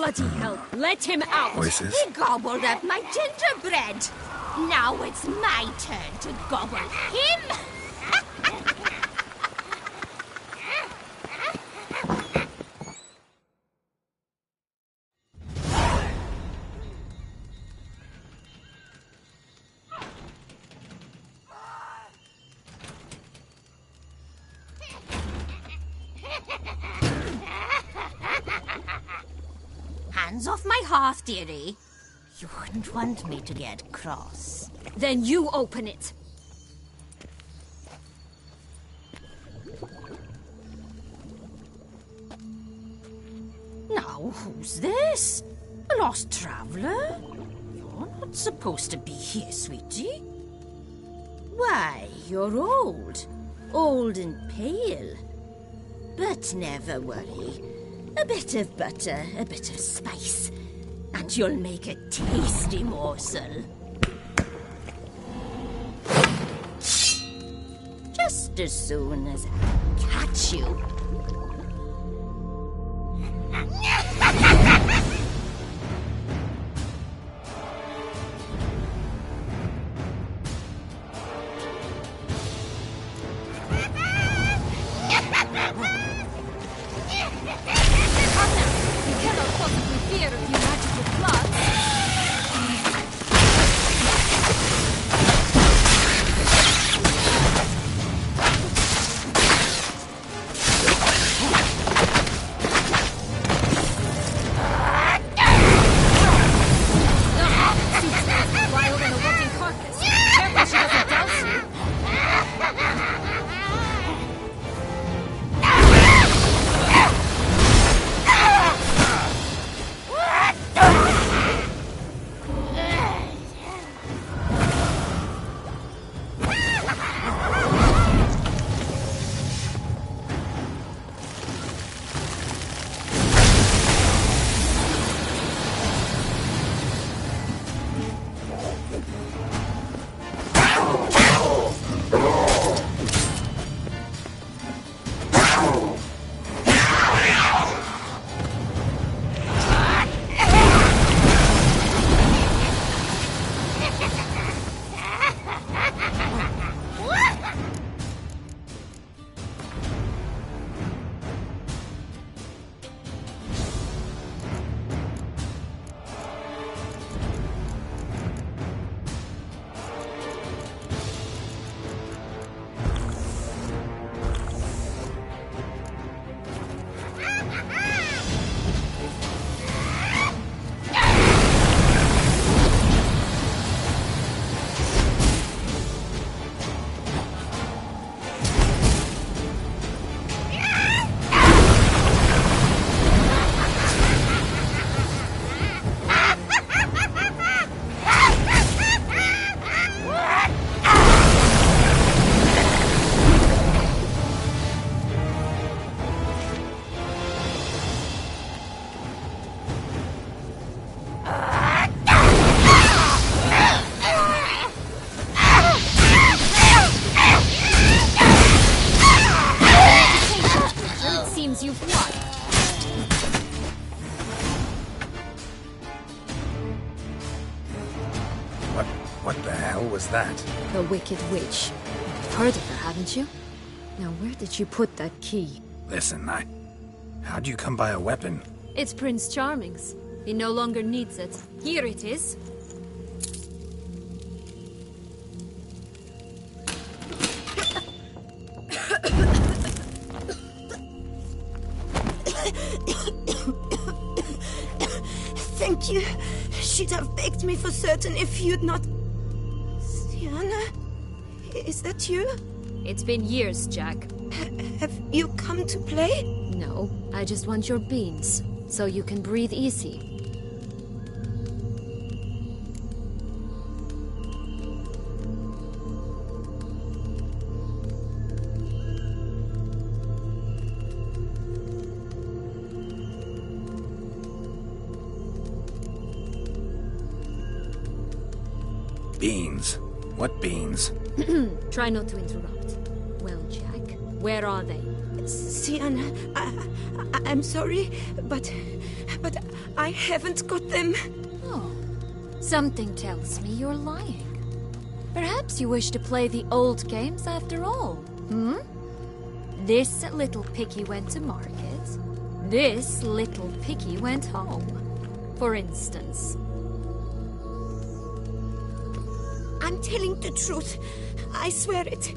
Speaker 9: Bloody hell! Let him out!
Speaker 1: Voices?
Speaker 10: He gobbled up my gingerbread. Now it's my turn to gobble him. Hands off my hearth, dearie. You wouldn't want me to get cross.
Speaker 9: Then you open it.
Speaker 10: Now, who's this? A lost traveler? You're not supposed to be here, sweetie. Why, you're old. Old and pale. But never worry. A bit of butter, a bit of spice, and you'll make a tasty morsel. Just as soon as I catch you.
Speaker 1: What the hell was that?
Speaker 9: The Wicked Witch. You've heard of her, haven't you? Now, where did you put that key?
Speaker 1: Listen, how'd you come by a weapon?
Speaker 9: It's Prince Charming's. He no longer needs it. Here it is.
Speaker 6: Thank you. She'd have begged me for certain if you'd not... Sienna? Is that you?
Speaker 9: It's been years, Jack.
Speaker 6: Have you come to play?
Speaker 9: No, I just want your beans, so you can breathe easy.
Speaker 1: Beans? What beans?
Speaker 9: Try not to interrupt. Well, Jack, where are they?
Speaker 6: Sienna, I'm sorry, but
Speaker 7: I haven't got them.
Speaker 9: Oh, something tells me you're lying. Perhaps you wish to play the old games after all, hmm? This little piggy went to market. This little piggy went home, for instance.
Speaker 7: I'm telling the truth. I swear it.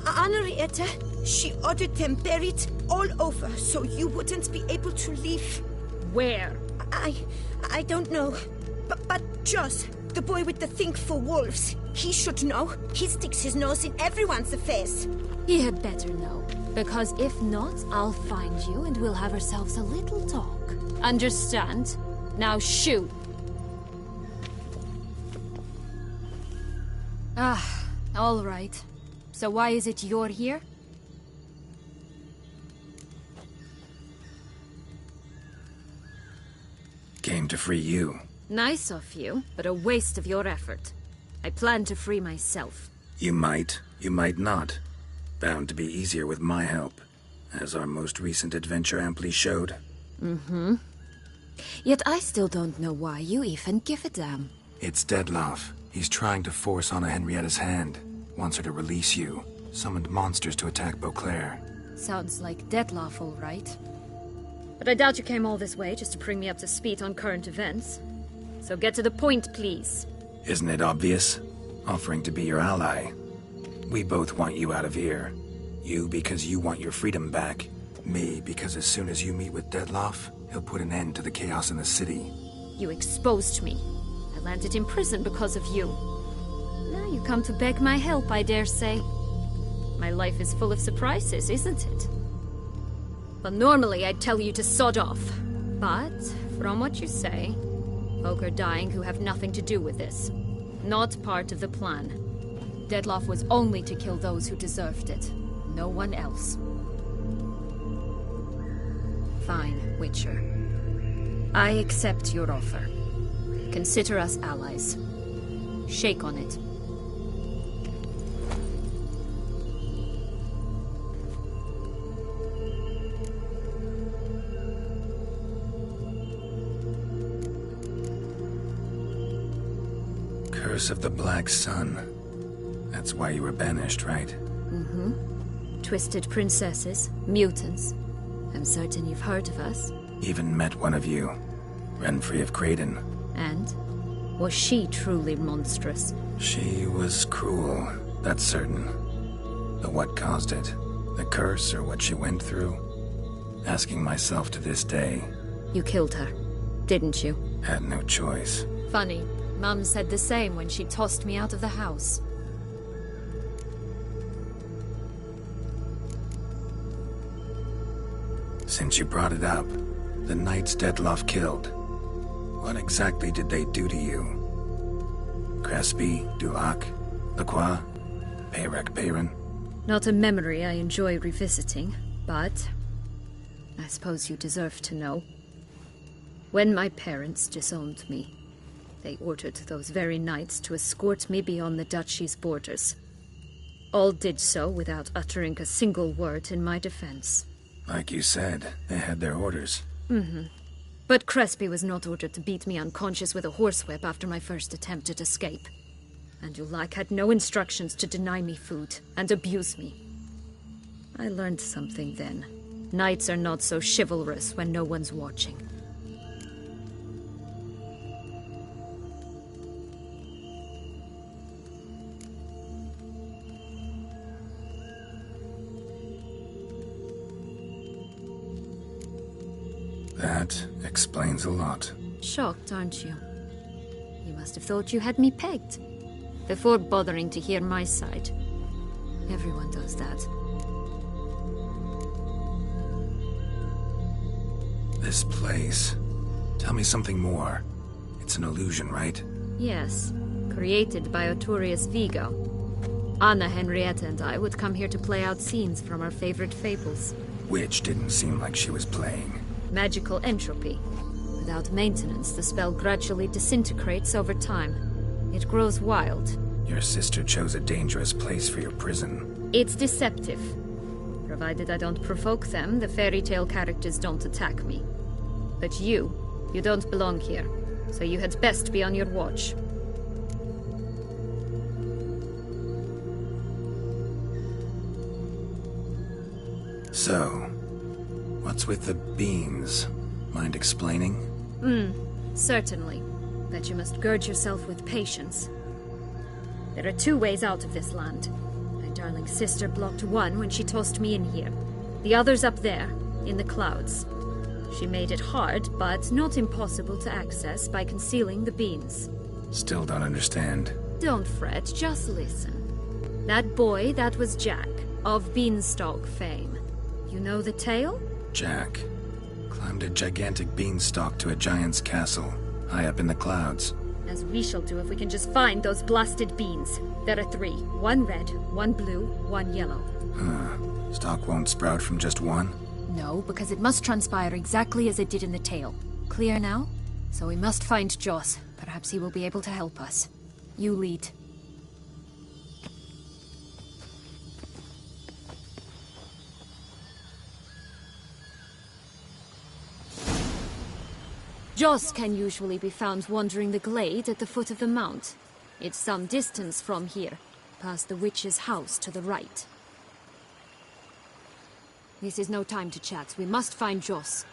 Speaker 7: Orianna, she ordered them buried all over so you wouldn't be able to leave.
Speaker 9: Where?
Speaker 7: I don't know. But Joss, the boy with the thing for wolves, he should know. He sticks his nose in everyone's affairs.
Speaker 9: He had better know. Because if not, I'll find you and we'll have ourselves a little talk. Understand? Now shoo! Ah, all right. So why is it you're here?
Speaker 1: Came to free you.
Speaker 9: Nice of you, but a waste of your effort. I plan to free myself.
Speaker 1: You might not. Bound to be easier with my help, as our most recent adventure amply showed.
Speaker 9: Mm-hmm. Yet I still don't know why you even give a damn.
Speaker 1: It's Dettlaf. He's trying to force Anna Henrietta's hand. Wants her to release you. Summoned monsters to attack Beauclair.
Speaker 9: Sounds like Dettlaf, all right. But I doubt you came all this way just to bring me up to speed on current events. So get to the point, please.
Speaker 1: Isn't it obvious? Offering to be your ally. We both want you out of here. You because you want your freedom back. Me because as soon as you meet with Dettlaf, he'll put an end to the chaos in the city.
Speaker 9: You exposed me. I landed in prison because of you. Now you come to beg my help, I dare say. My life is full of surprises, isn't it? Well, normally I'd tell you to sod off. But, from what you say, folk are dying who have nothing to do with this. Not part of the plan. Dettlaf was only to kill those who deserved it. No one else. Fine, Witcher. I accept your offer. Consider us allies. Shake on it.
Speaker 1: Curse of the Black Sun. That's why you were banished, right?
Speaker 9: Mm-hmm. Twisted princesses, mutants. I'm certain you've heard of us.
Speaker 1: Even met one of you. Renfrey of Craden.
Speaker 9: And? Was she truly monstrous?
Speaker 1: She was cruel, that's certain. But what caused it? The curse or what she went through? Asking myself to this day.
Speaker 9: You killed her, didn't you?
Speaker 1: Had no choice.
Speaker 9: Funny. Mum said the same when she tossed me out of the house.
Speaker 1: Since you brought it up, the knights Dettlaf killed. What exactly did they do to you? Crespi, Duac, Lacroix, Peyrac Peyran?
Speaker 9: Not a memory I enjoy revisiting, but I suppose you deserve to know. When my parents disowned me, they ordered those very knights to escort me beyond the duchy's borders. All did so without uttering a single word in my defense.
Speaker 1: Like you said, they had their orders.
Speaker 9: Mm-hmm. But Crespi was not ordered to beat me unconscious with a horsewhip after my first attempt at escape. And Dulac had no instructions to deny me food and abuse me. I learned something then. Knights are not so chivalrous when no one's watching.
Speaker 1: That explains a lot.
Speaker 9: Shocked, aren't you? You must have thought you had me pegged, before bothering to hear my side. Everyone does that.
Speaker 1: This place. Tell me something more. It's an illusion, right?
Speaker 9: Yes, created by Arturius Vigo. Anna Henrietta and I would come here to play out scenes from our favorite fables.
Speaker 1: Which didn't seem like she was playing.
Speaker 9: Magical entropy. Without maintenance, the spell gradually disintegrates over time. It grows wild.
Speaker 1: Your sister chose a dangerous place for your prison.
Speaker 9: It's deceptive. Provided I don't provoke them, the fairy tale characters don't attack me. But you, You don't belong here, so you had best be on your watch.
Speaker 1: So, what's with the beans? Mind explaining?
Speaker 9: Certainly. But you must gird yourself with patience. There are 2 ways out of this land. My darling sister blocked one when she tossed me in here. The other's up there, in the clouds. She made it hard, but not impossible to access by concealing the beans.
Speaker 1: Still don't understand.
Speaker 9: Don't fret, just listen. That boy, that was Jack, of Beanstalk fame. You know the tale?
Speaker 1: Jack climbed a gigantic beanstalk to a giant's castle, high up in the clouds.
Speaker 9: As we shall do if we can just find those blasted beans. There are 3. 1 red, 1 blue, 1 yellow.
Speaker 1: Stalk won't sprout from just one?
Speaker 9: No, because it must transpire exactly as it did in the tale. Clear now? So we must find Joss. Perhaps he will be able to help us. You lead. Joss can usually be found wandering the glade at the foot of the mount. It's some distance from here, past the witch's house to the right. This is no time to chat. We must find Joss.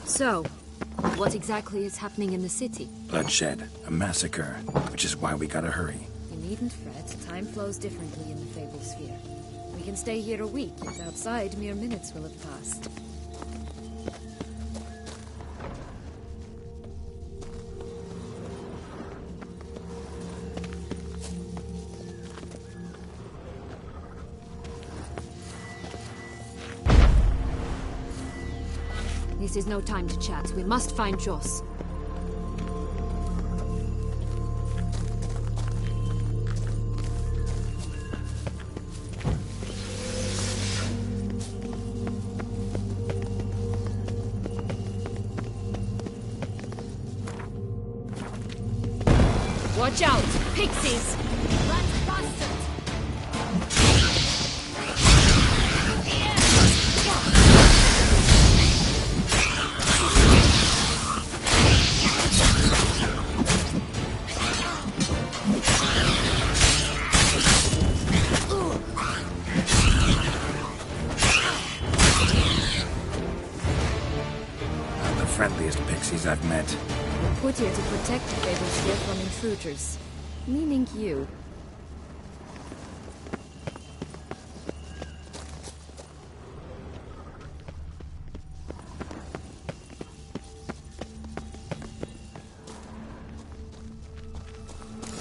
Speaker 9: So, what exactly is happening in the city?
Speaker 1: Bloodshed, a massacre, which is why we gotta hurry.
Speaker 9: You needn't fret. Time flows differently in the Fable Sphere. We can stay here a week, yet outside mere minutes will have passed. This is no time to chat. We must find Joss. Watch out! Pixies! Run faster!
Speaker 1: Friendliest pixies I've met.
Speaker 9: We're put here to protect the Fable Sphere from intruders. Meaning you.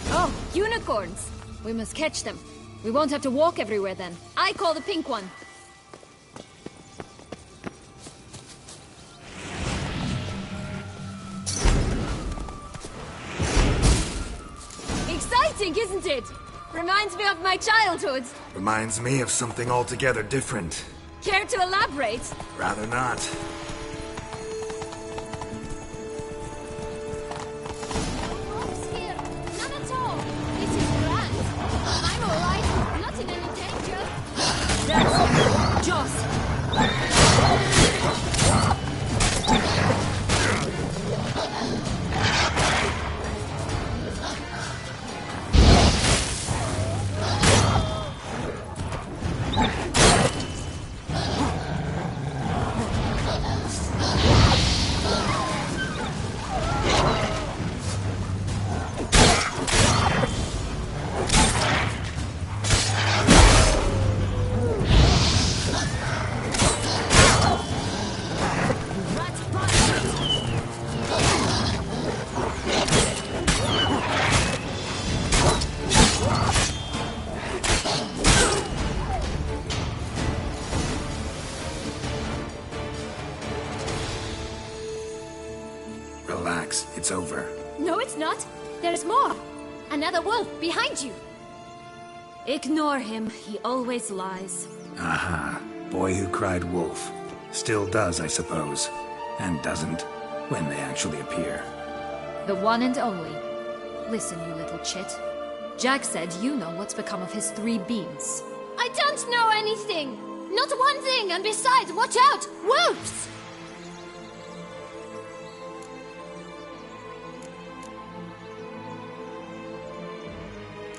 Speaker 9: Oh, unicorns! We must catch them. We won't have to walk everywhere then. I call the pink one. Isn't it? Reminds me of my childhood.
Speaker 1: Reminds me of something altogether different.
Speaker 9: Care to elaborate?
Speaker 1: Rather not.
Speaker 9: Here. None at all. This is grand. I'm alright. Not in any danger. That's Joss.
Speaker 1: Relax, it's over.
Speaker 9: No, it's not. There's more. Another wolf behind you. Ignore him. He always lies.
Speaker 1: Aha. Boy who cried wolf. Still does, I suppose. And doesn't, when they actually appear.
Speaker 9: The one and only. Listen, you little chit. Jack said you know what's become of his 3 beams. I don't know anything! Not one thing, and besides, watch out! Wolves!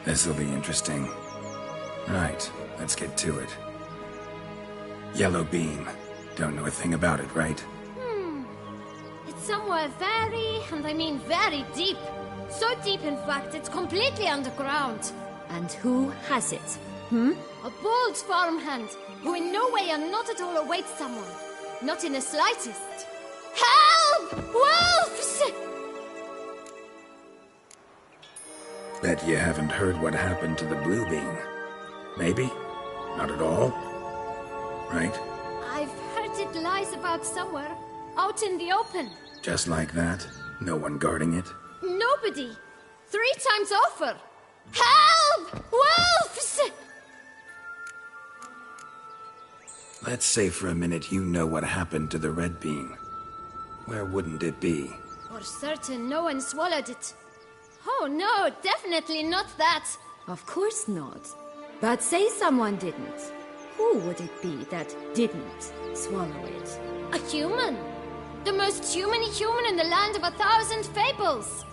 Speaker 1: This'll be interesting. Right, let's get to it. Yellow beam. Don't know a thing about it, right?
Speaker 9: It's somewhere very, and I mean very deep. So deep, in fact, it's completely underground. And who has it? A bold farmhand, who in no way and not at all awaits someone. Not in the slightest. Help! Wolves!
Speaker 1: Bet you haven't heard what happened to the blue beam. Maybe? Not at all? Right?
Speaker 9: I've heard it lies about somewhere, out in the open.
Speaker 1: Just like that? No one guarding it?
Speaker 9: Nobody. 3 times over. Help! Wolves!
Speaker 1: Let's say for a minute you know what happened to the red beam. Where wouldn't it be?
Speaker 9: For certain, no one swallowed it. Oh no, definitely not that. Of course not. But say someone didn't. Who would it be that didn't swallow it? A human. The most human-y human in the land of 1,000 fables.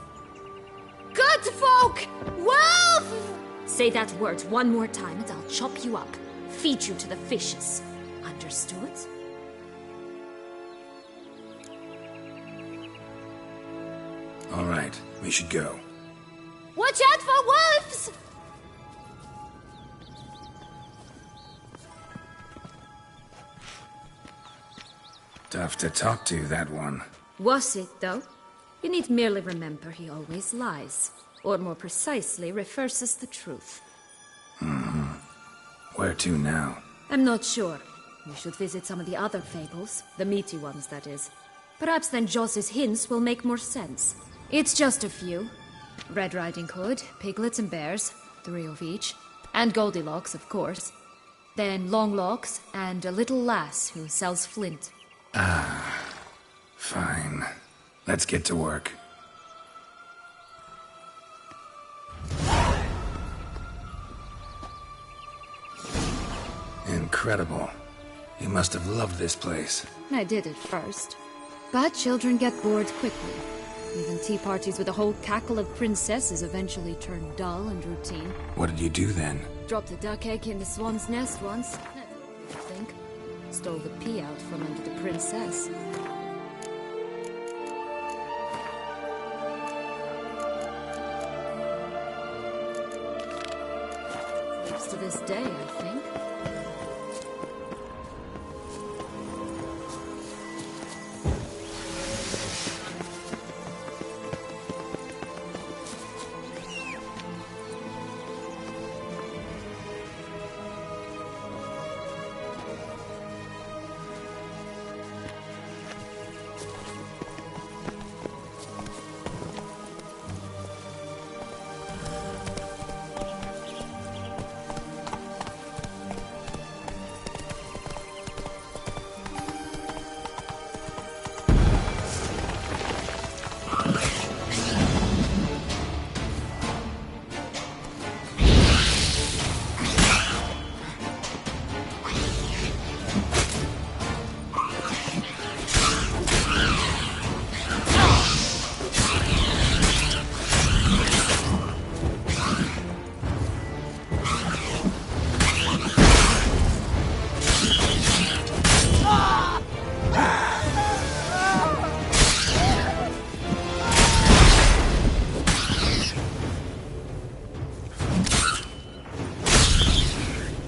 Speaker 9: Good folk! Wolf! Say that word one more time and I'll chop you up. Feed you to the fishes. Understood?
Speaker 1: All right, we should go.
Speaker 9: Watch out for wolves!
Speaker 1: Tough to talk to, that one.
Speaker 9: Was it, though? You need merely remember he always lies. Or more precisely, reverses the truth.
Speaker 1: Where to now?
Speaker 9: I'm not sure. We should visit some of the other fables. The meaty ones, that is. Perhaps then Joss's hints will make more sense. It's just a few. Red Riding Hood, piglets and bears, 3 of each. And Goldilocks, of course. Then Longlocks, and a little lass who sells flint.
Speaker 1: Fine. Let's get to work. Incredible. You must have loved this place.
Speaker 9: I did at first. But children get bored quickly. Even tea parties with a whole cackle of princesses eventually turn dull and routine.
Speaker 1: What did you do then?
Speaker 9: Dropped a duck egg in the swan's nest once, I think. Stole the pea out from under the princess. Lives to this day, I think.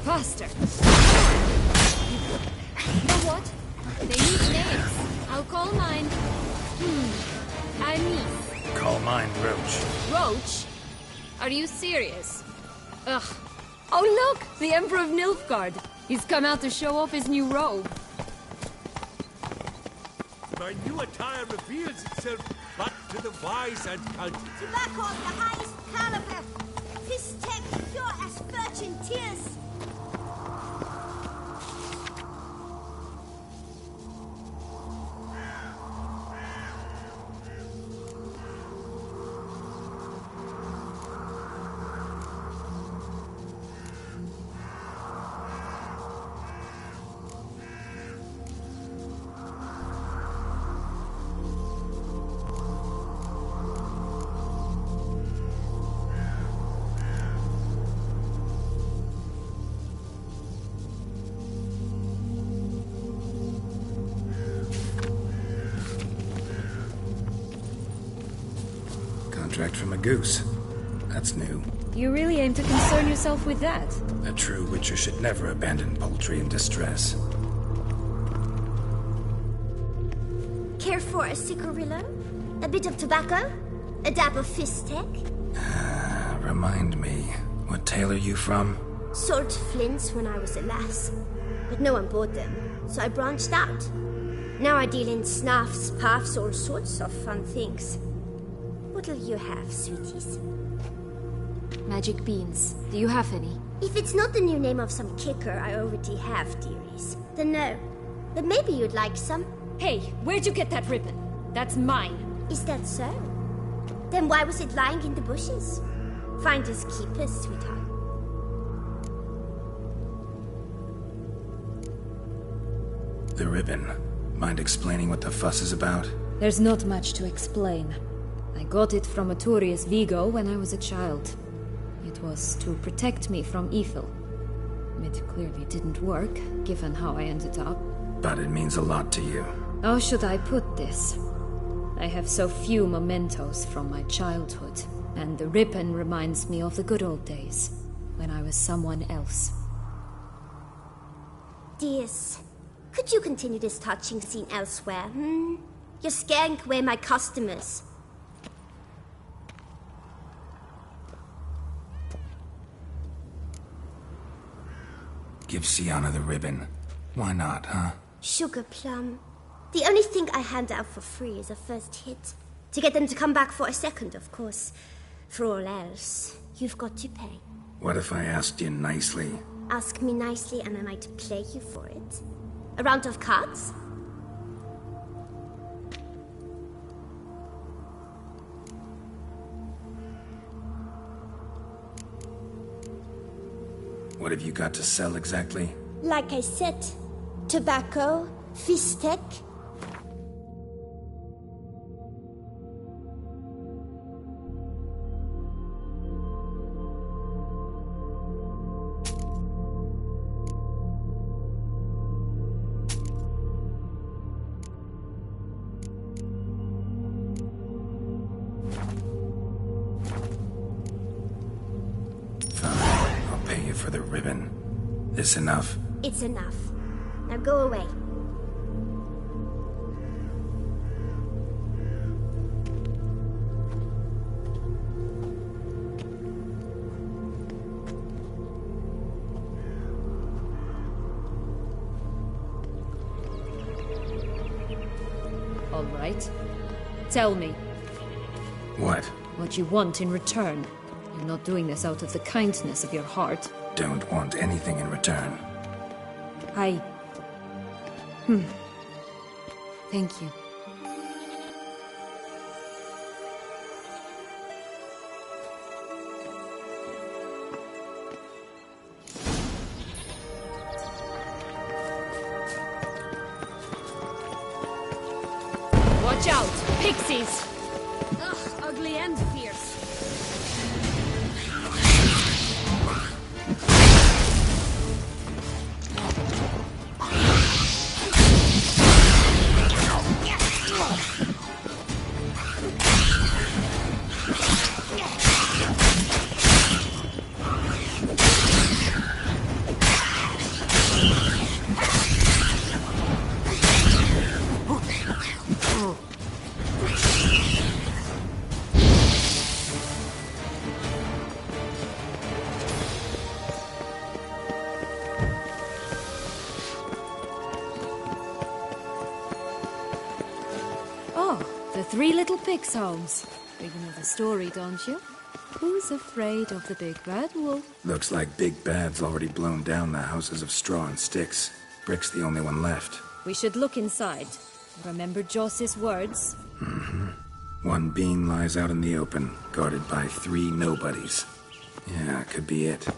Speaker 9: Faster! You know what? They need names. I'll call mine... Anise.
Speaker 1: Call mine Roach.
Speaker 9: Roach? Are you serious? Ugh. Oh look! The Emperor of Nilfgaard. He's come out to show off his new robe.
Speaker 5: My new attire reveals itself
Speaker 11: but to the wise and cultured.
Speaker 6: Tobacco of the highest caliber. Fist tech pure as virgin tears.
Speaker 1: Contract from a goose. That's new.
Speaker 9: You really aim to concern yourself with that?
Speaker 1: A true witcher should never abandon poultry in distress.
Speaker 6: Care for a cigarillo? A bit of tobacco? A dab of fist tech?
Speaker 1: Remind me, what tale are you from?
Speaker 6: Sold flints when I was a lass, but no one bought them, so I branched out. Now I deal in snuffs, puffs, all sorts of fun things. What'll you have, sweeties?
Speaker 9: Magic beans. Do you have any?
Speaker 6: If it's not the new name of some kicker I already have, dearies, then no. But maybe you'd like some.
Speaker 9: Hey, where'd you get that ribbon? That's mine.
Speaker 6: Is that so? Then why was it lying in the bushes? Finders keepers, sweetheart.
Speaker 1: The ribbon. Mind explaining what the fuss is about?
Speaker 9: There's not much to explain. I got it from Aturius Vigo when I was a child. It was to protect me from evil. It clearly didn't work, given how I ended up.
Speaker 1: But it means a lot to you.
Speaker 9: How should I put this? I have so few mementos from my childhood, and the ribbon reminds me of the good old days, when I was someone else.
Speaker 6: Dears, could you continue this touching scene elsewhere, You're scaring away my customers.
Speaker 1: Give Sienna the ribbon. Why not, huh?
Speaker 6: Sugar plum. The only thing I hand out for free is a first hit. To get them to come back for a second, of course. For all else, you've got to pay.
Speaker 1: What if I asked you nicely?
Speaker 6: Ask me nicely and I might play you for it. A round of cards?
Speaker 1: What have you got to sell exactly?
Speaker 6: Like I said, tobacco, fist tech.
Speaker 1: For the ribbon. This enough?
Speaker 6: It's enough. Now go away.
Speaker 9: All right. Tell me.
Speaker 1: What?
Speaker 9: What you want in return. You're not doing this out of the kindness of your heart.
Speaker 1: Don't want anything in return.
Speaker 9: Thank you. Watch out! Pixies! Ugh, ugly and fierce. The Three Little Pigs, Holmes. You know the story, don't you? Who's afraid of the big bad wolf?
Speaker 1: Looks like Big Bad's already blown down the houses of straw and sticks. Brick's the only one left.
Speaker 9: We should look inside. Remember Joss's words?
Speaker 1: Mm-hmm. One being lies out in the open, guarded by 3 nobodies. Yeah, could be it.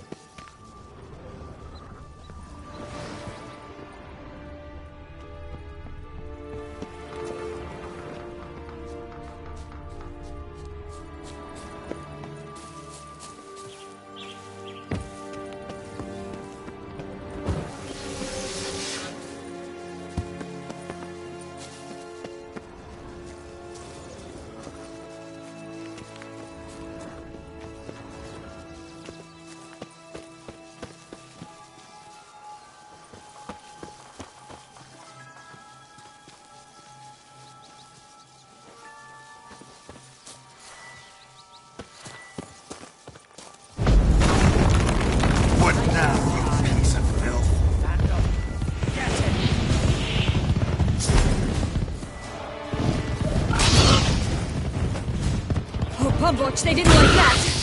Speaker 9: Watch, they didn't like that!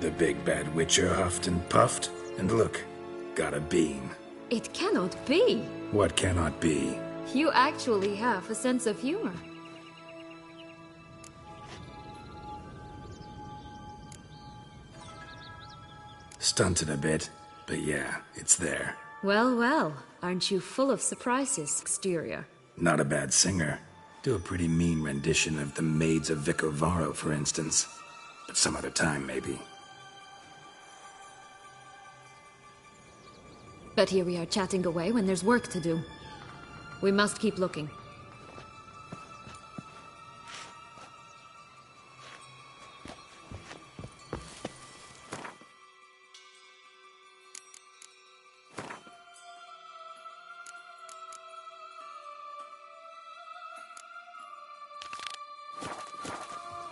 Speaker 1: The big bad witcher huffed and puffed, and look, got a beam.
Speaker 9: It cannot be.
Speaker 1: What cannot be?
Speaker 9: You actually have a sense of humor.
Speaker 1: Stunted a bit, but yeah, it's there.
Speaker 9: Well, well, aren't you full of surprises, exterior?
Speaker 1: Not a bad singer. Do a pretty mean rendition of the Maids of Vicovaro, for instance. But some other time, maybe.
Speaker 9: But here we are chatting away when there's work to do. We must keep looking.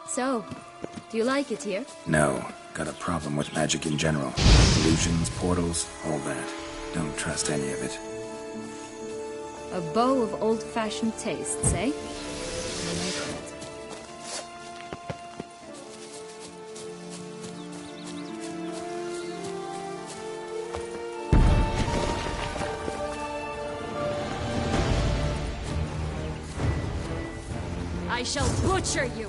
Speaker 9: So, do you like it here?
Speaker 1: No. Got a problem with magic in general. Illusions, portals, all that. Don't trust any of it.
Speaker 9: A bow of old-fashioned tastes, eh? I like that. I shall butcher you!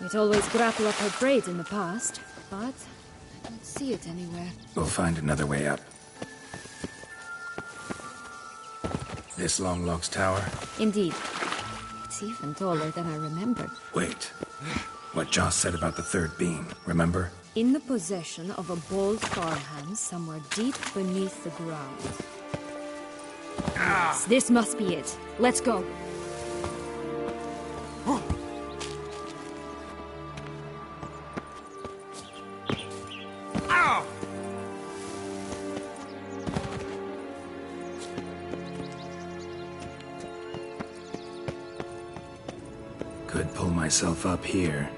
Speaker 9: It always grapple up her braid in the past, but I don't see it anywhere.
Speaker 1: We'll find another way up. This Longlock's tower?
Speaker 9: Indeed. It's even taller than I remembered.
Speaker 1: Wait. What Joss said about the third beam, remember?
Speaker 9: In the possession of a bold farmhand somewhere deep beneath the ground. Yes, this must be it. Let's go.
Speaker 1: Could pull myself up here,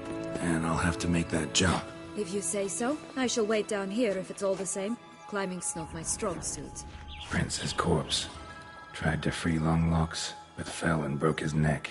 Speaker 1: and I'll have to make that jump.
Speaker 9: If you say so, I shall wait down here if it's all the same. Climbing's not my strong suit.
Speaker 1: Prince's corpse. Tried to free Longlocks, but fell and broke his neck.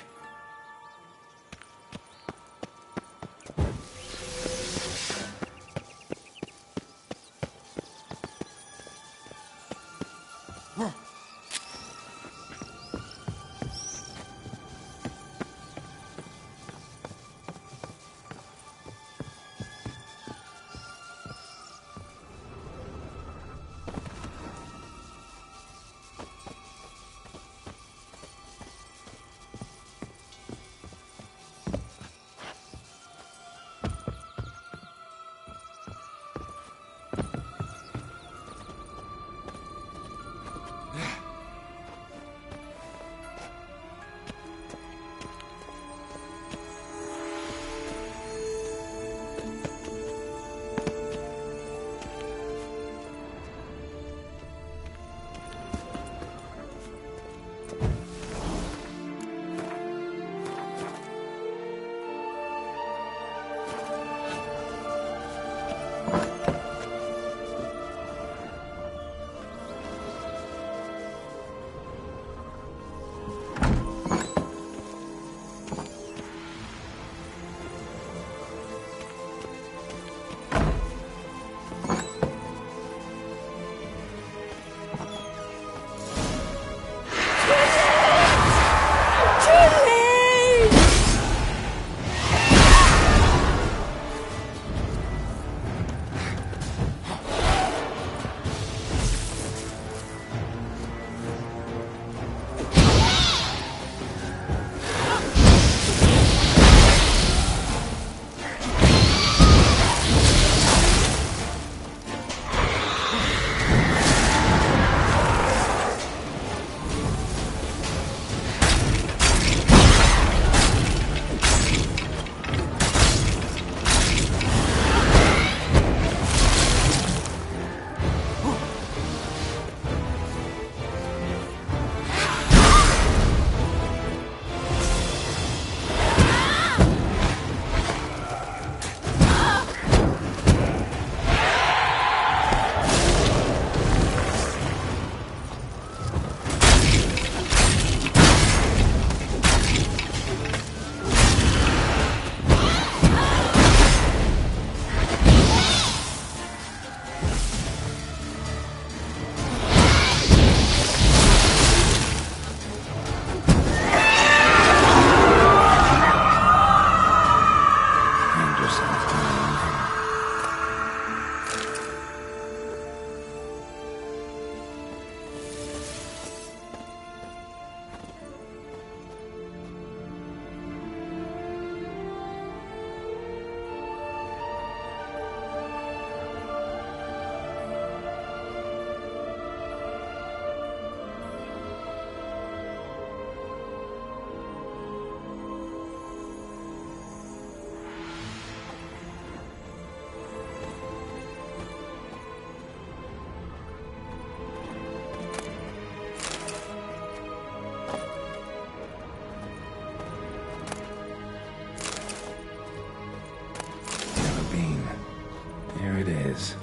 Speaker 1: there it is.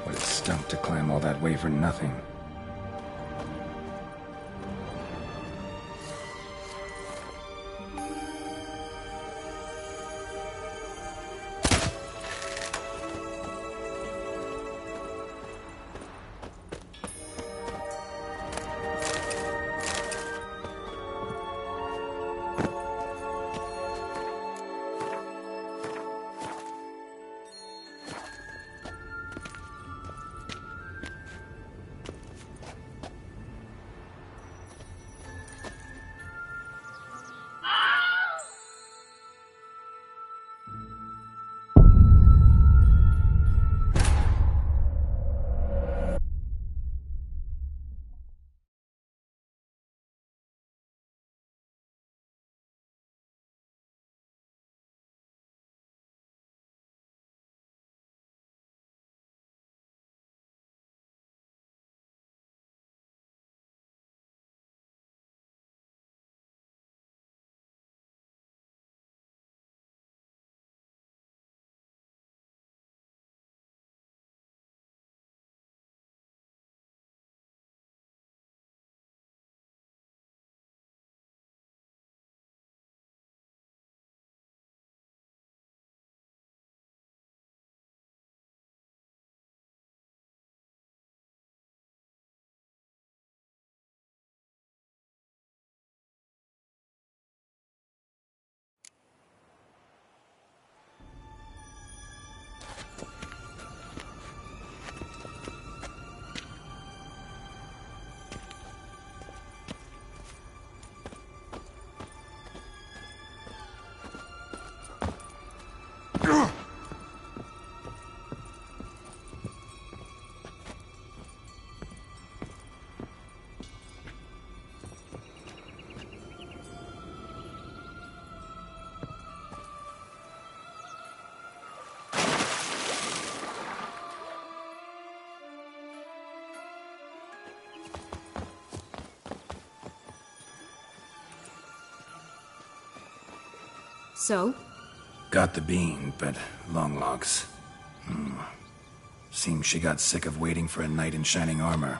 Speaker 1: What a stump to climb all that way for nothing.
Speaker 9: So?
Speaker 1: Got the bean, but long logs. Seems she got sick of waiting for a knight in shining armor.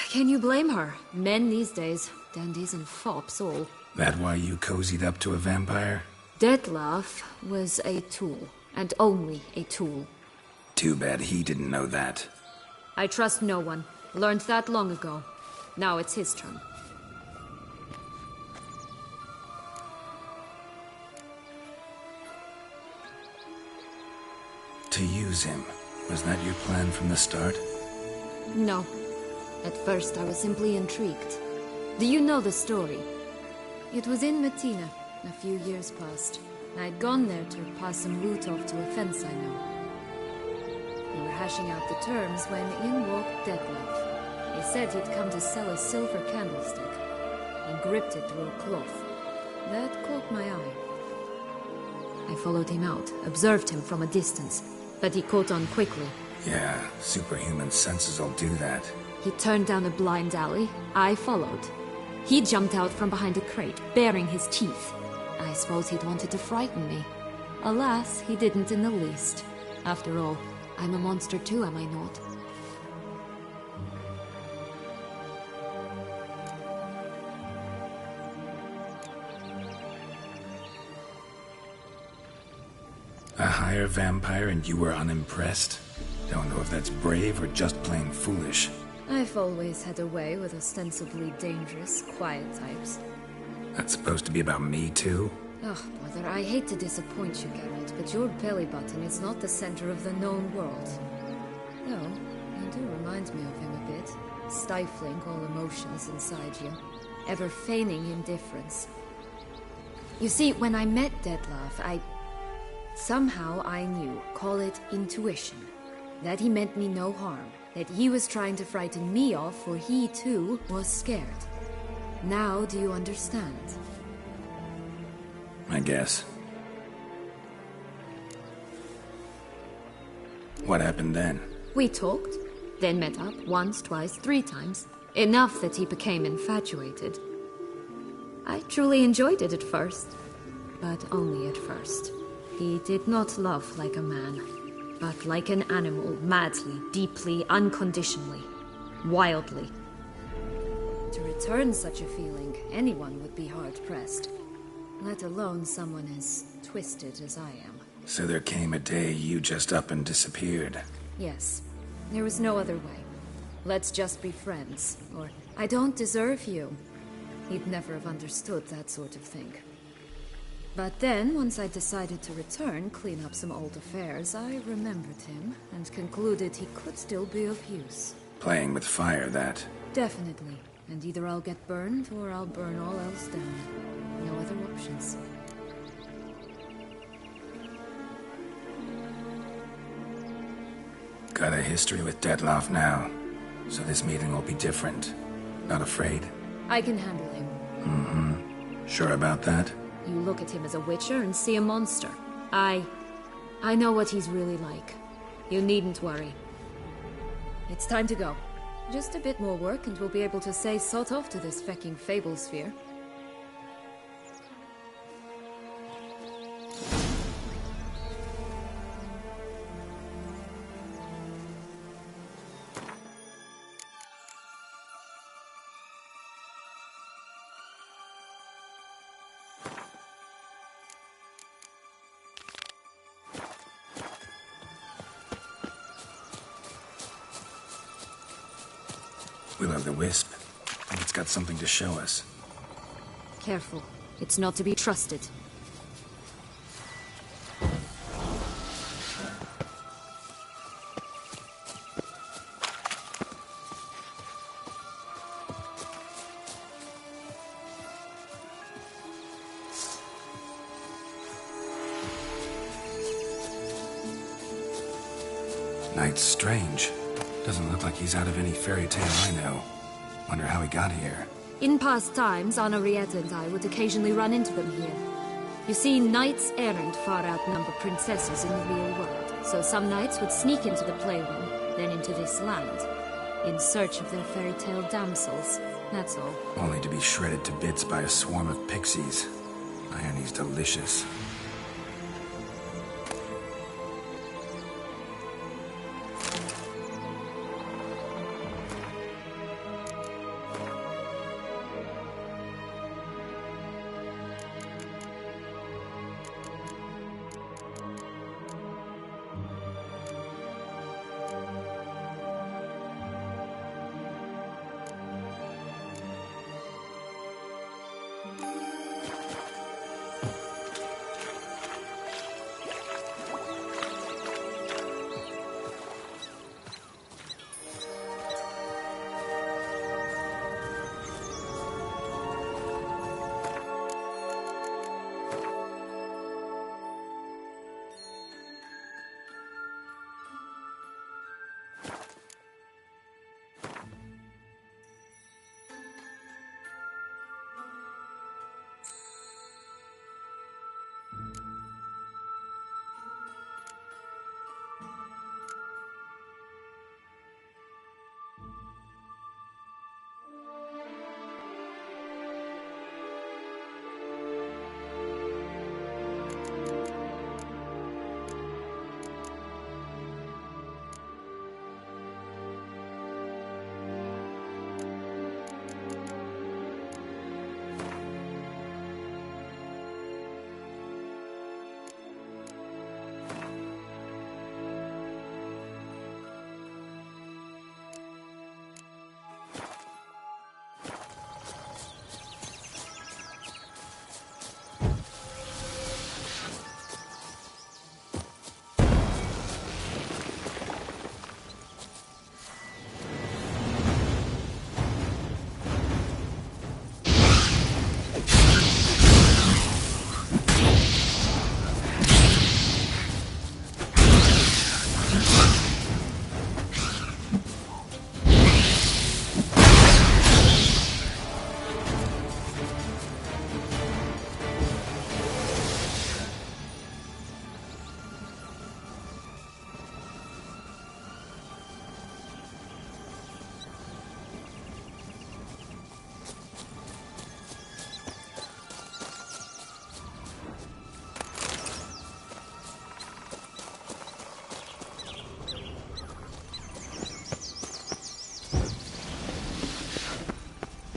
Speaker 9: Can you blame her? Men these days, dandies and fops all.
Speaker 1: That why you cozied up to a vampire?
Speaker 9: Dettlaf was a tool, and only a tool.
Speaker 1: Too bad he didn't know that.
Speaker 9: I trust no one. Learned that long ago. Now it's his turn.
Speaker 1: To use him. Was that your plan from the start?
Speaker 9: No. At first I was simply intrigued. Do you know the story? It was in Metina, a few years past. I'd gone there to pass some loot off to a fence I know. We were hashing out the terms when in walked Dettlaf. He said he'd come to sell a silver candlestick. He gripped it through a cloth. That caught my eye. I followed him out, observed him from a distance, but he caught on quickly.
Speaker 1: Yeah, superhuman senses will do that.
Speaker 9: He turned down a blind alley. I followed. He jumped out from behind a crate, baring his teeth. I suppose he'd wanted to frighten me. Alas, he didn't in the least. After all, I'm a monster too, am I not?
Speaker 1: A higher vampire and you were unimpressed? Don't know if that's brave or just plain foolish.
Speaker 9: I've always had a way with ostensibly dangerous, quiet types.
Speaker 1: That's supposed to be about me too?
Speaker 9: Oh, brother, I hate to disappoint you, Geralt, but your belly button is not the center of the known world. Though, you do remind me of him a bit. Stifling all emotions inside you. Ever feigning indifference. You see, when I met Dettlaf, somehow I knew, call it intuition, that he meant me no harm, that he was trying to frighten me off, for he too was scared. Now do you understand?
Speaker 1: I guess. What happened then?
Speaker 9: We talked, then met up once, twice, 3 times. Enough that he became infatuated. I truly enjoyed it at first, but only at first. He did not love like a man. but like an animal, madly, deeply, unconditionally, wildly. To return such a feeling, anyone would be hard-pressed, let alone someone as twisted as I am.
Speaker 1: So there came a day you just up and disappeared.
Speaker 9: Yes, there was no other way. Let's just be friends, or I don't deserve you. He'd never have understood that sort of thing. But then, once I decided to return, clean up some old affairs, I remembered him and concluded he could still be of use.
Speaker 1: Playing with fire, that.
Speaker 9: Definitely. And either I'll get burned, or I'll burn all else down. No other options.
Speaker 1: Got a history with Dettlaf now, so this meeting will be different. Not afraid?
Speaker 9: I can handle him.
Speaker 1: Mm-hmm. Sure about that?
Speaker 9: You look at him as a witcher and see a monster. I know what he's really like. You needn't worry. It's time to go. Just a bit more work and we'll be able to say sort off to this fecking fable sphere.
Speaker 1: Will-o'-the-wisp. I think it's got something to show us.
Speaker 9: Careful. It's not to be trusted.
Speaker 1: Knight's strange. Doesn't look like he's out of any fairy tale I know. Wonder how he got here.
Speaker 9: In past times, Orianna and I would occasionally run into them here. You see, knights errant far outnumber princesses in the real world, so some knights would sneak into the playroom, then into this land, in search of their fairy tale damsels. That's all.
Speaker 1: Only to be shredded to bits by a swarm of pixies. Irony's delicious.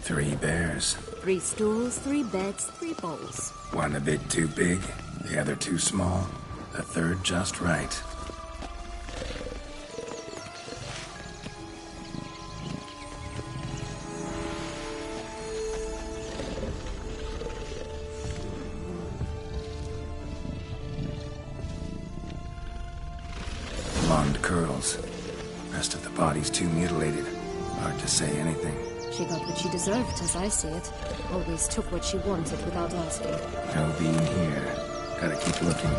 Speaker 1: 3 bears.
Speaker 9: 3 stools, 3 beds, 3 bowls.
Speaker 1: One a bit too big, the other too small, the third just right. Blonde curls. Rest of the body's too mutilated. Hard to say anything.
Speaker 9: She got what she deserved, as I see it. Always took what she wanted without asking.
Speaker 1: No being here. Gotta keep looking.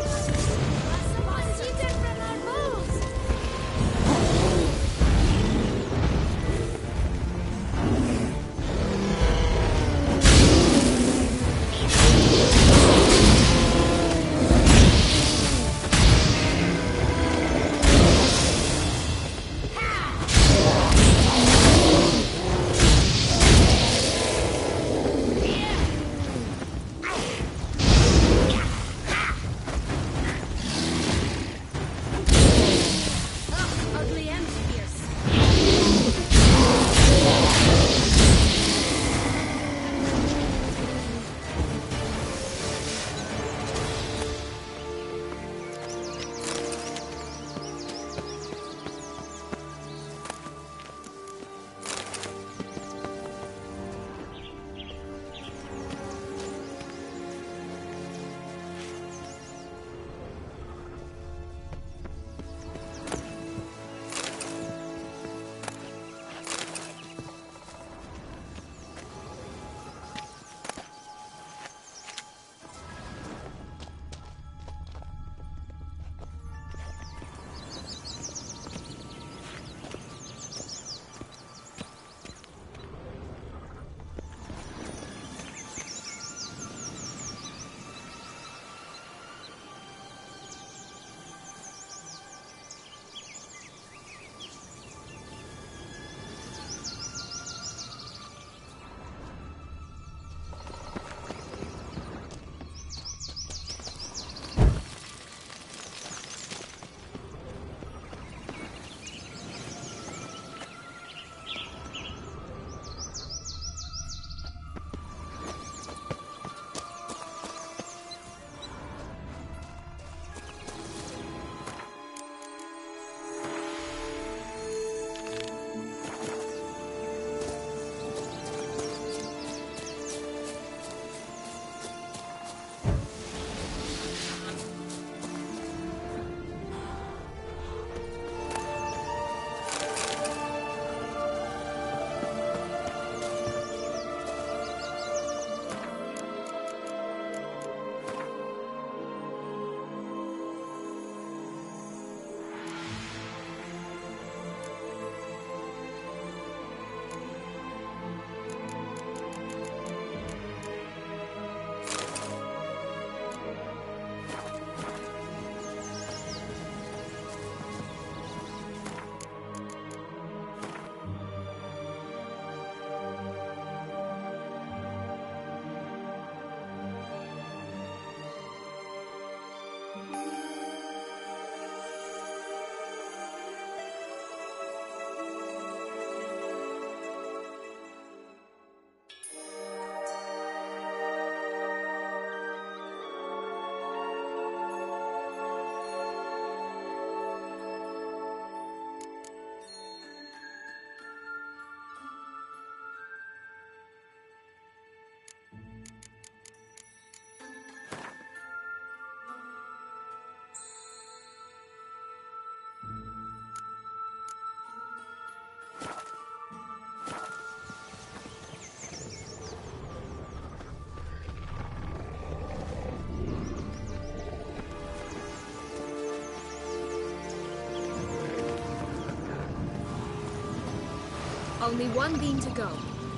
Speaker 9: Only one beam to go.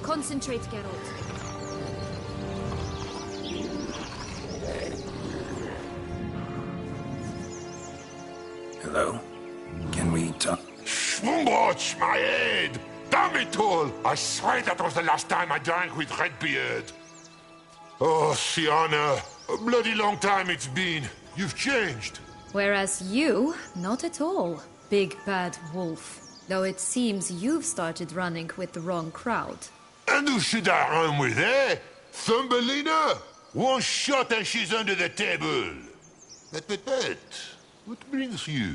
Speaker 9: Concentrate, Geralt.
Speaker 1: Hello? Can we talk?
Speaker 12: Schwumbotch, my head! Damn it all! I swear that was the last time I drank with Redbeard. Oh, Sienna, a bloody long time it's been. You've changed.
Speaker 9: Whereas you, not at all, big bad wolf. Though it seems you've started running with the wrong crowd.
Speaker 12: And who should I run with, eh? Thumbelina? One shot and she's under the table. But, what brings you?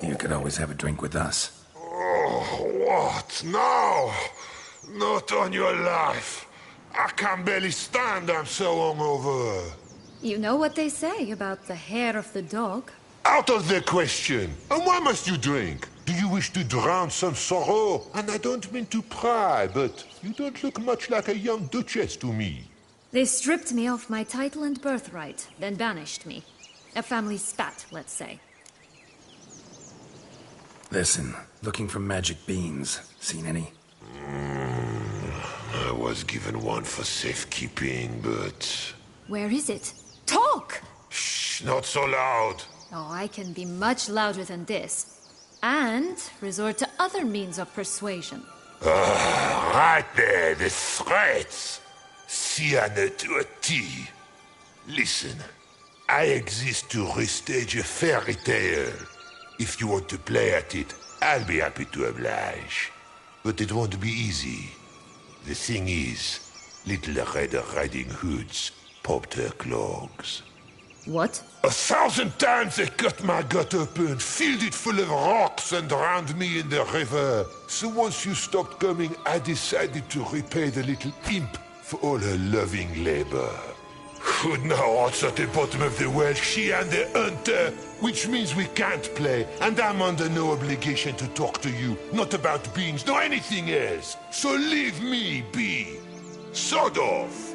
Speaker 1: You could always have a drink with us.
Speaker 12: Oh, what? No! Not on your life. I can barely stand, I'm so hungover.
Speaker 9: You know what they say about the hair of the dog?
Speaker 12: Out of the question. And why must you drink? Do you wish to drown some sorrow? And I don't mean to pry, but you don't look much like a young duchess to me.
Speaker 9: They stripped me of my title and birthright, then banished me. A family spat, let's say.
Speaker 1: Listen, looking for magic beans. Seen any?
Speaker 12: I was given one for safekeeping, but...
Speaker 9: Where is it? Talk!
Speaker 12: Shh, not so loud.
Speaker 9: Oh, I can be much louder than this. And resort to other means of persuasion.
Speaker 12: Right there, the threats. Sienna to a T. Listen, I exist to restage a fairy tale. If you want to play at it, I'll be happy to oblige. But it won't be easy. The thing is, Little Red Riding Hoods popped her clogs.
Speaker 9: What?
Speaker 12: 1,000 times they cut my gut open, filled it full of rocks and drowned me in the river. So once you stopped coming, I decided to repay the little imp for all her loving labor. Who now rots at the bottom of the well, she and the hunter, which means we can't play, and I'm under no obligation to talk to you, not about beans, nor anything else. So leave me be. Sod off.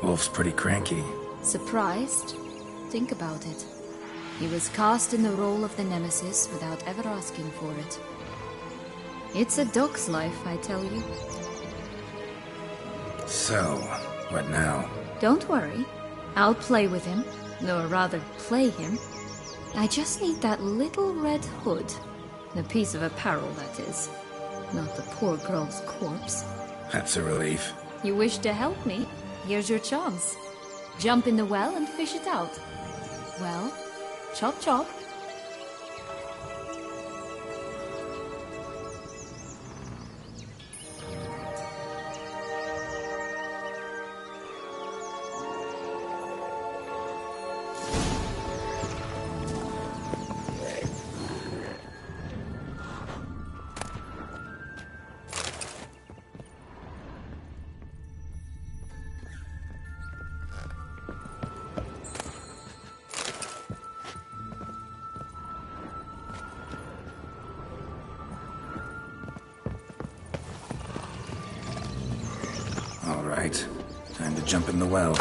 Speaker 1: Wolf's pretty cranky.
Speaker 9: Surprised? Think about it. He was cast in the role of the Nemesis without ever asking for it. It's a dog's life, I tell you.
Speaker 1: So, what now?
Speaker 9: Don't worry. I'll play with him. Or rather, play him. I just need that little red hood. The piece of apparel, that is. Not the poor girl's corpse.
Speaker 1: That's a relief.
Speaker 9: You wish to help me? Here's your chance. Jump in the well and fish it out. Well, chop chop.
Speaker 1: All right. Time to jump in the well.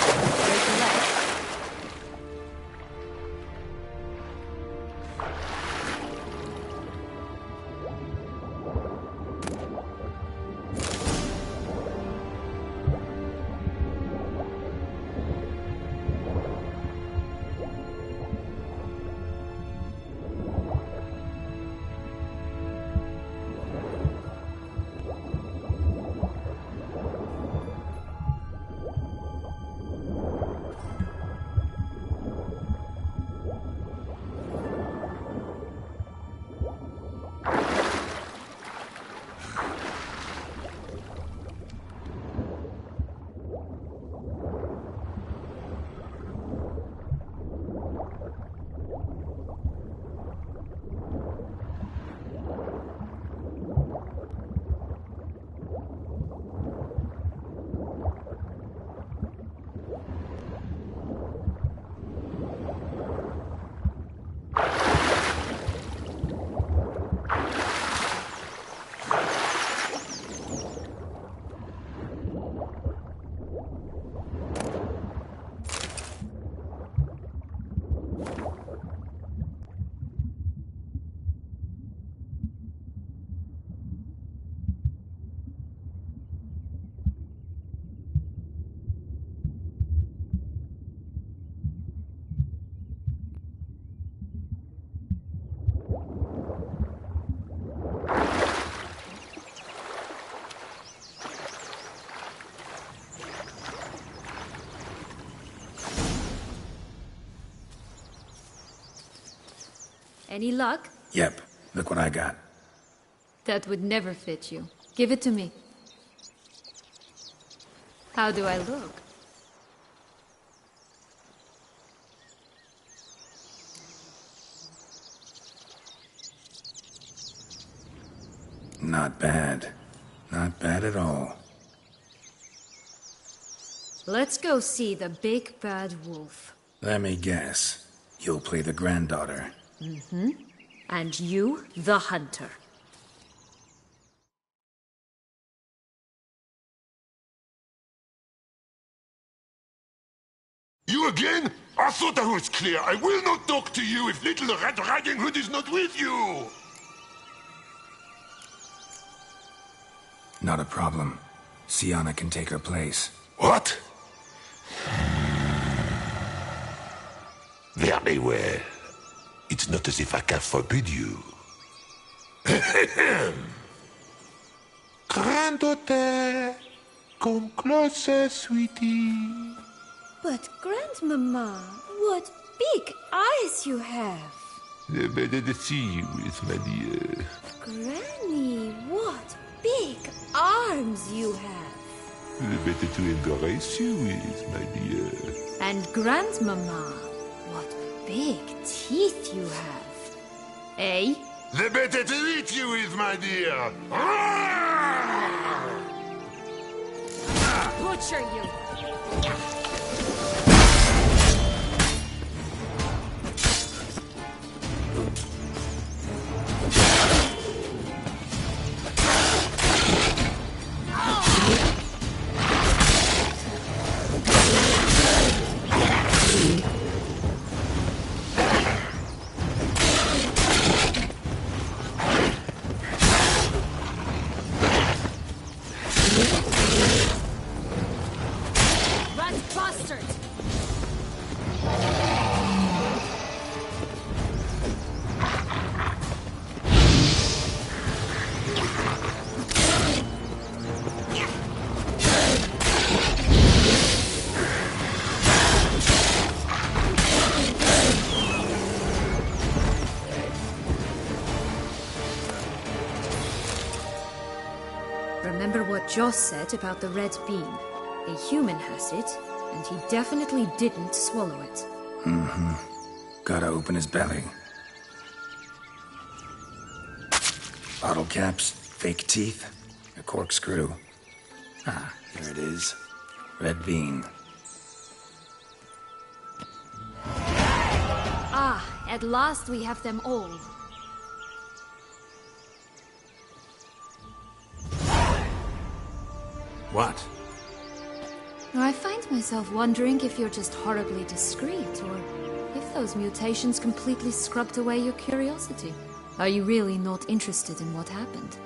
Speaker 9: Any luck?
Speaker 1: Yep, look what I got.
Speaker 9: That would never fit you. Give it to me. How do I look?
Speaker 1: Not bad. Not bad at all.
Speaker 9: Let's go see the big bad wolf.
Speaker 1: Let me guess. You'll play the granddaughter.
Speaker 9: Mm-hmm. And you, the hunter.
Speaker 12: You again? I thought I was clear. I will not talk to you if little Red Riding Hood is not with you!
Speaker 1: Not a problem. Sienna can take her place.
Speaker 12: What? Very well. It's not as if I can forbid you. Granddaughter, come closer, sweetie.
Speaker 6: But, Grandmama, what big eyes you have!
Speaker 12: The better to see you with, my dear.
Speaker 6: Granny, what big arms you have!
Speaker 12: The better to embrace you with, my dear.
Speaker 9: And Grandmama, what big teeth you have. Eh?
Speaker 12: The better to eat you with, my dear.
Speaker 9: Butcher you! Remember what Joss said about the red bean. A human has it, and he definitely didn't swallow it.
Speaker 1: Mm-hmm. Gotta open his belly. Bottle caps, fake teeth, a corkscrew. Ah, here it is. Red bean.
Speaker 9: Ah, at last we have them all.
Speaker 1: What?
Speaker 9: I find myself wondering if you're just horribly discreet, or if those mutations completely scrubbed away your curiosity. Are you really not interested in what happened?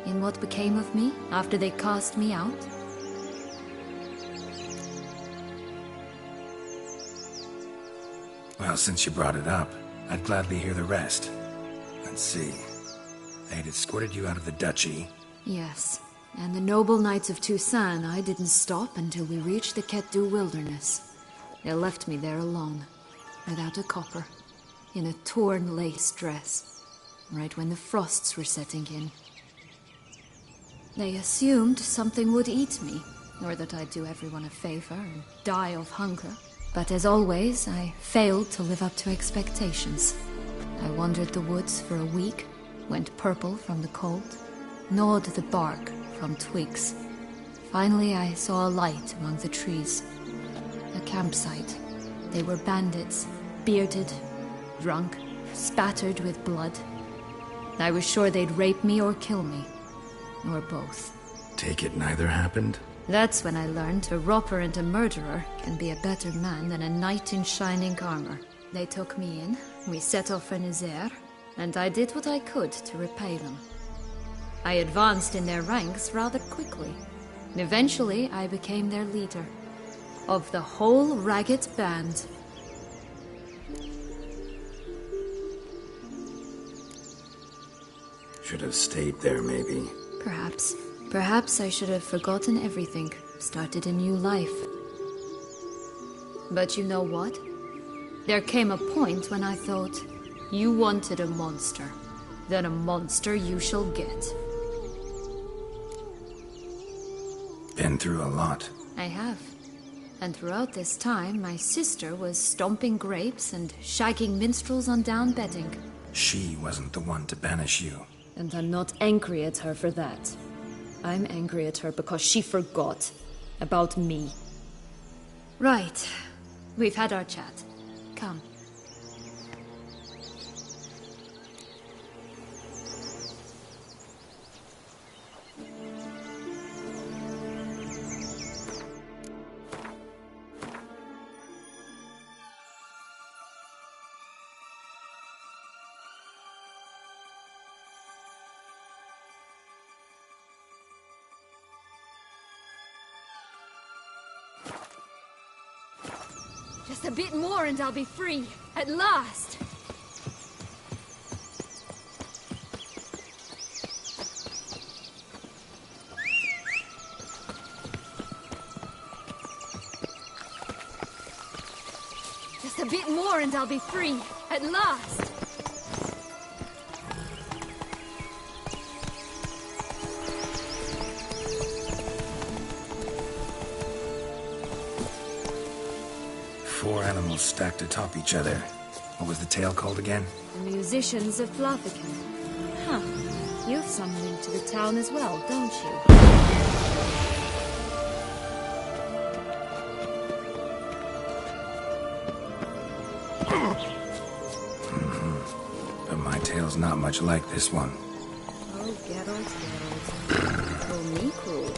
Speaker 9: In what became of me after they cast me out?
Speaker 1: Well, since you brought it up, I'd gladly hear the rest. Let's see. They'd escorted you out of the duchy.
Speaker 9: Yes. And the noble knights of Toussaint, I didn't stop until we reached the Ketdu wilderness. They left me there alone, without a copper, in a torn lace dress, right when the frosts were setting in. They assumed something would eat me, or that I'd do everyone a favor and die of hunger. But as always, I failed to live up to expectations. I wandered the woods for a week, went purple from the cold, gnawed the bark from twigs. Finally, I saw a light among the trees. A campsite. They were bandits, bearded, drunk, spattered with blood. I was sure they'd rape me or kill me. Or both.
Speaker 1: Take it neither happened?
Speaker 9: That's when I learned a robber and a murderer can be a better man than a knight in shining armor. They took me in, we set off for Nizer, and I did what I could to repay them. I advanced in their ranks rather quickly. And eventually, I became their leader. Of the whole ragged band.
Speaker 1: Should have stayed there, maybe.
Speaker 9: Perhaps. Perhaps I should have forgotten everything, started a new life. But you know what? There came a point when I thought, You wanted a monster. Then a monster you shall get.
Speaker 1: Been through a lot.
Speaker 9: I have. And throughout this time, my sister was stomping grapes and shagging minstrels on down bedding.
Speaker 1: She wasn't the one to banish you.
Speaker 9: And I'm not angry at her for that. I'm angry at her because she forgot about me. Right. We've had our chat. Come. Just a bit more and I'll be free. At last! Just a bit more and I'll be free. At last!
Speaker 1: Four animals stacked atop each other. What was the tale called again?
Speaker 9: The musicians of Flavican. Huh. You have some link to the town as well, don't you?
Speaker 1: But my tale's not much like this one.
Speaker 9: Oh, Geralt. Call me cool.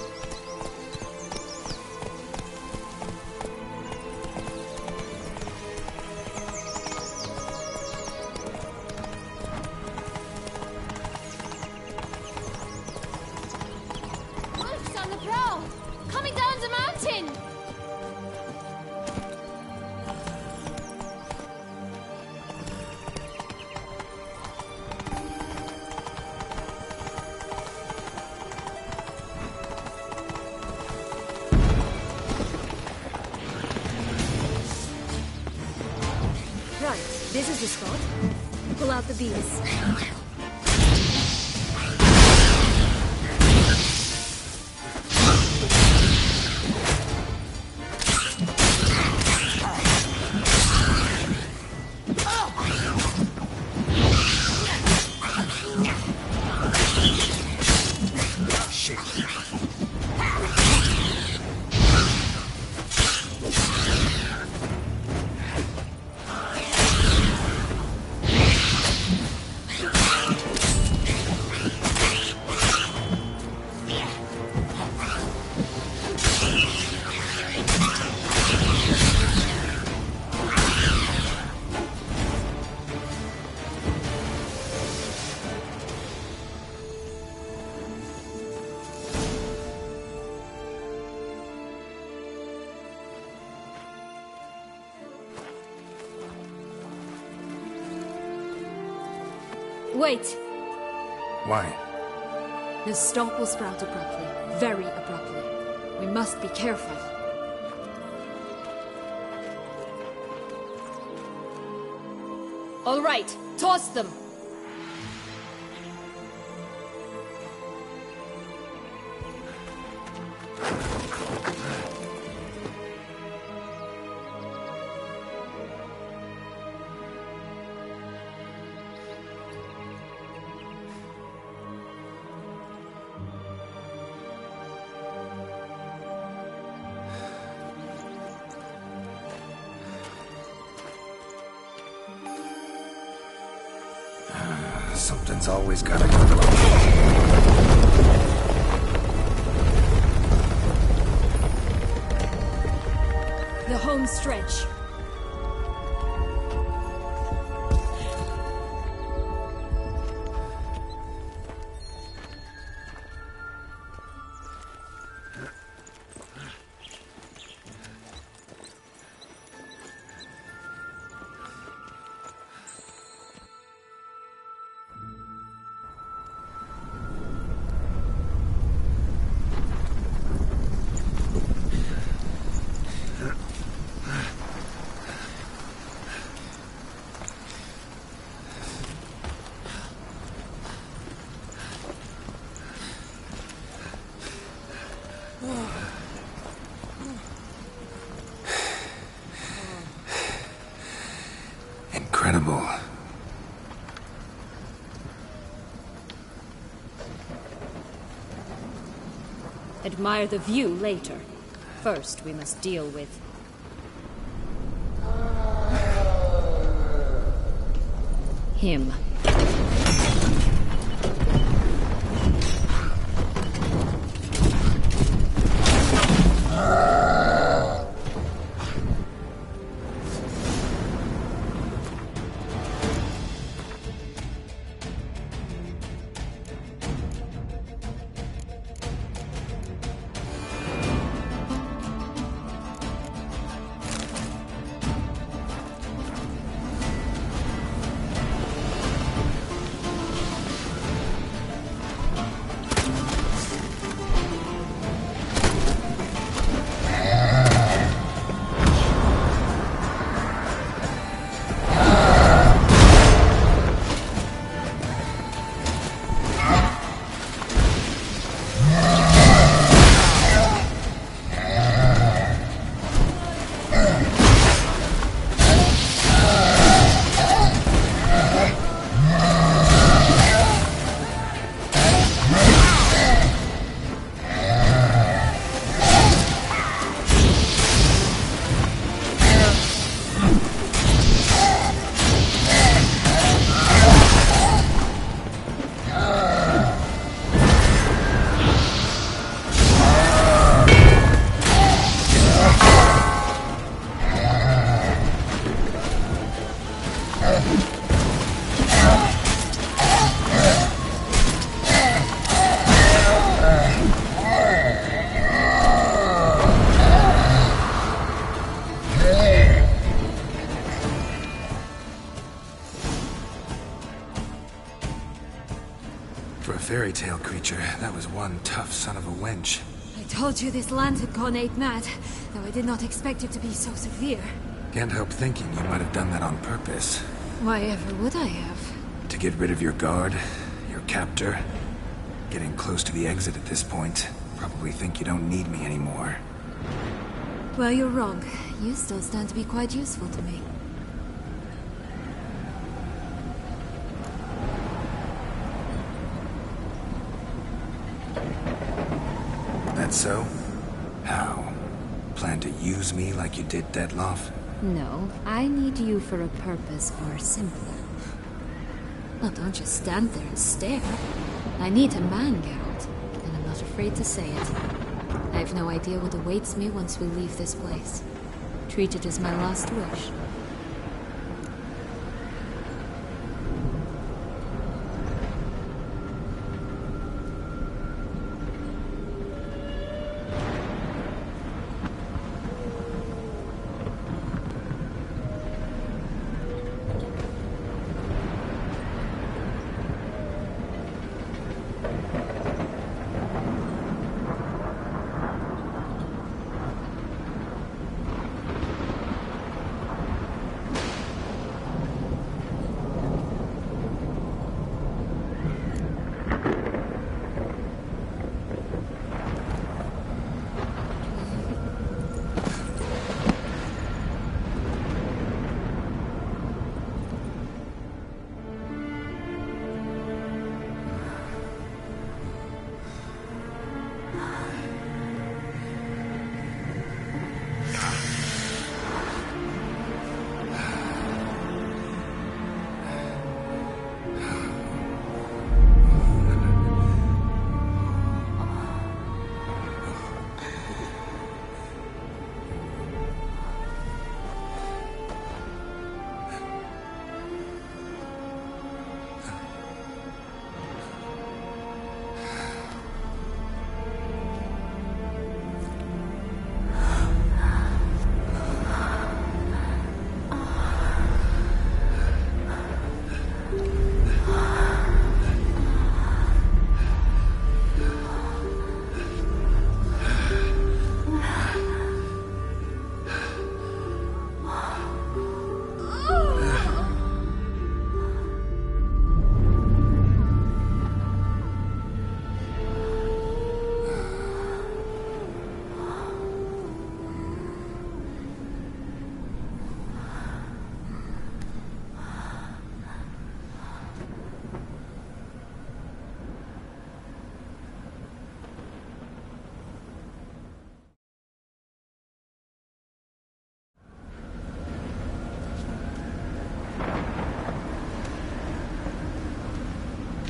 Speaker 9: This is the spot. Pull out the bees. Wait!
Speaker 1: Why?
Speaker 9: The stalk will sprout abruptly. Very abruptly. We must be careful. All right, toss them!
Speaker 1: Something's always gotta go wrong.
Speaker 9: The home stretch. Admire the view later. First, we must deal with... him.
Speaker 1: For a fairy tale creature, that was one tough son of a wench.
Speaker 9: I told you this land had gone ape mad, though I did not expect it to be so severe.
Speaker 1: Can't help thinking you might have done that on purpose.
Speaker 9: Why ever would I have?
Speaker 1: To get rid of your guard, your captor. Getting close to the exit at this point. Probably think you don't need me anymore.
Speaker 9: Well, you're wrong. You still stand to be quite useful to me.
Speaker 1: That's so? How? Plan to use me like you did Dettlaf?
Speaker 9: No, I need you for a purpose far simpler. Well, don't just stand there and stare. I need a man, Geralt, and I'm not afraid to say it. I have no idea what awaits me once we leave this place. Treat it as my last wish.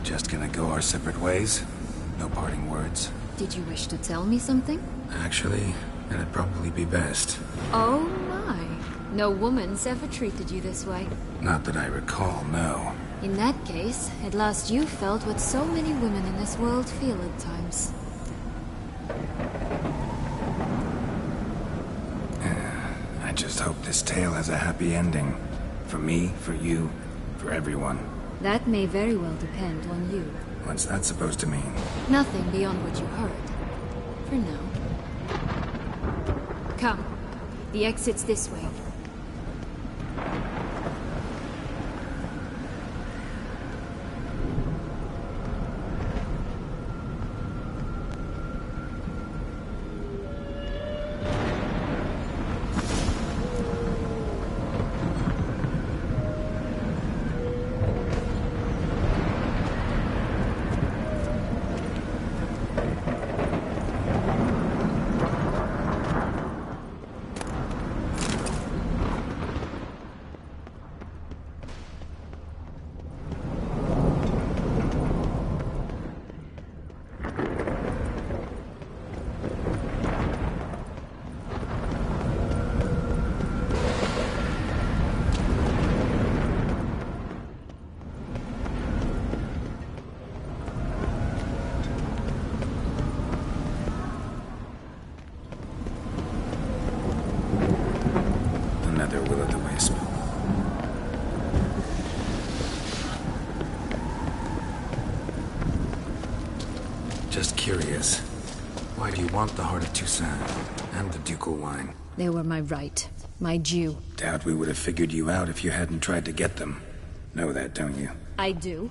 Speaker 1: Just gonna go our separate ways? No parting words?
Speaker 9: Did you wish to tell me something?
Speaker 1: Actually, that'd probably be best.
Speaker 9: Oh my. No woman's ever treated you this way.
Speaker 1: Not that I recall, no.
Speaker 9: In that case, at last you felt what so many women in this world feel at times.
Speaker 1: I just hope this tale has a happy ending. For me, for you, for everyone.
Speaker 9: That may very well depend on you.
Speaker 1: What's that supposed to mean?
Speaker 9: Nothing beyond what you heard. For now. Come. The exit's this way.
Speaker 1: Just curious. Why do you want the Heart of Toussaint and the ducal wine?
Speaker 9: They were my right. My due.
Speaker 1: Doubt we would have figured you out if you hadn't tried to get them. Know that, don't you?
Speaker 9: I do.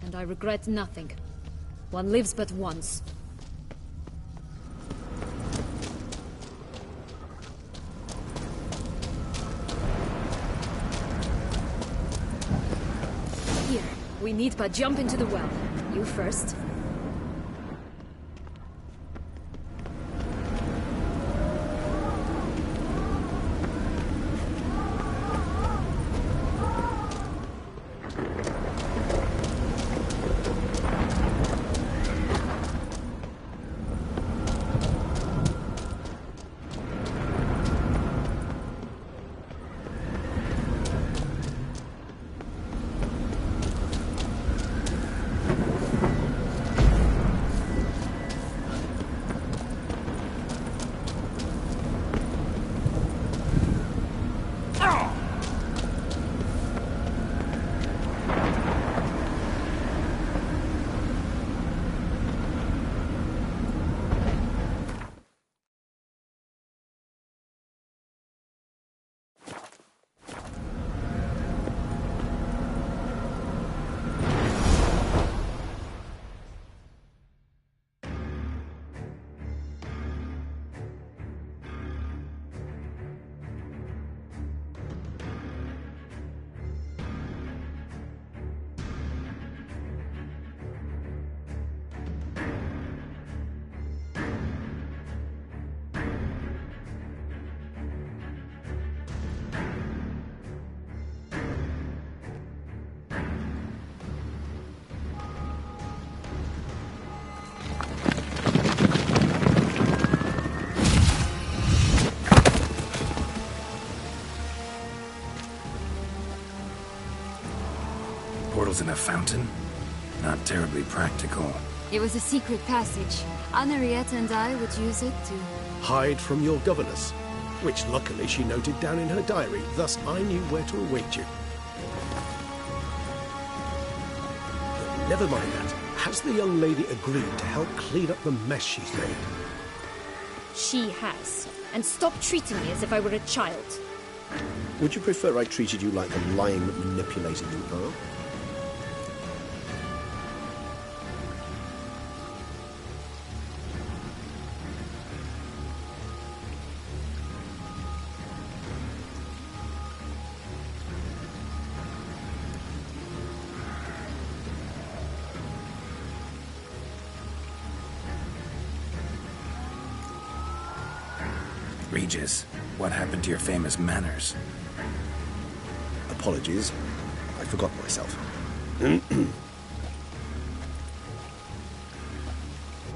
Speaker 9: And I regret nothing. One lives but once. Here. We need but jump into the well. You first.
Speaker 1: In a fountain? Not terribly practical.
Speaker 9: It was a secret passage. Henriette and I would use it to...
Speaker 8: hide from your governess, which luckily she noted down in her diary, thus I knew where to await you. But never mind that. Has the young lady agreed to help clean up the mess she's made?
Speaker 9: She has. And stop treating me as if I were a child.
Speaker 8: Would you prefer I treated you like the lying, manipulating you are?
Speaker 1: Regis, what happened to your famous manners?
Speaker 8: Apologies. I forgot myself.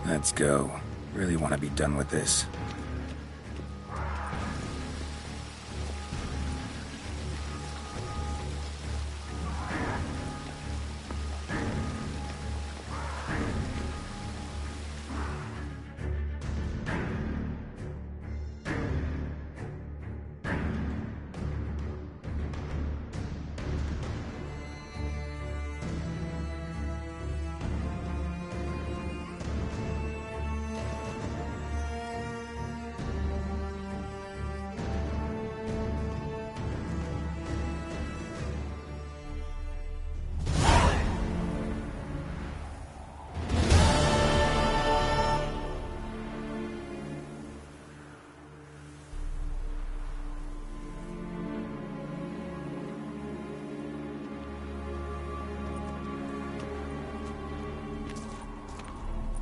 Speaker 1: Let's go. Really want to be done with this.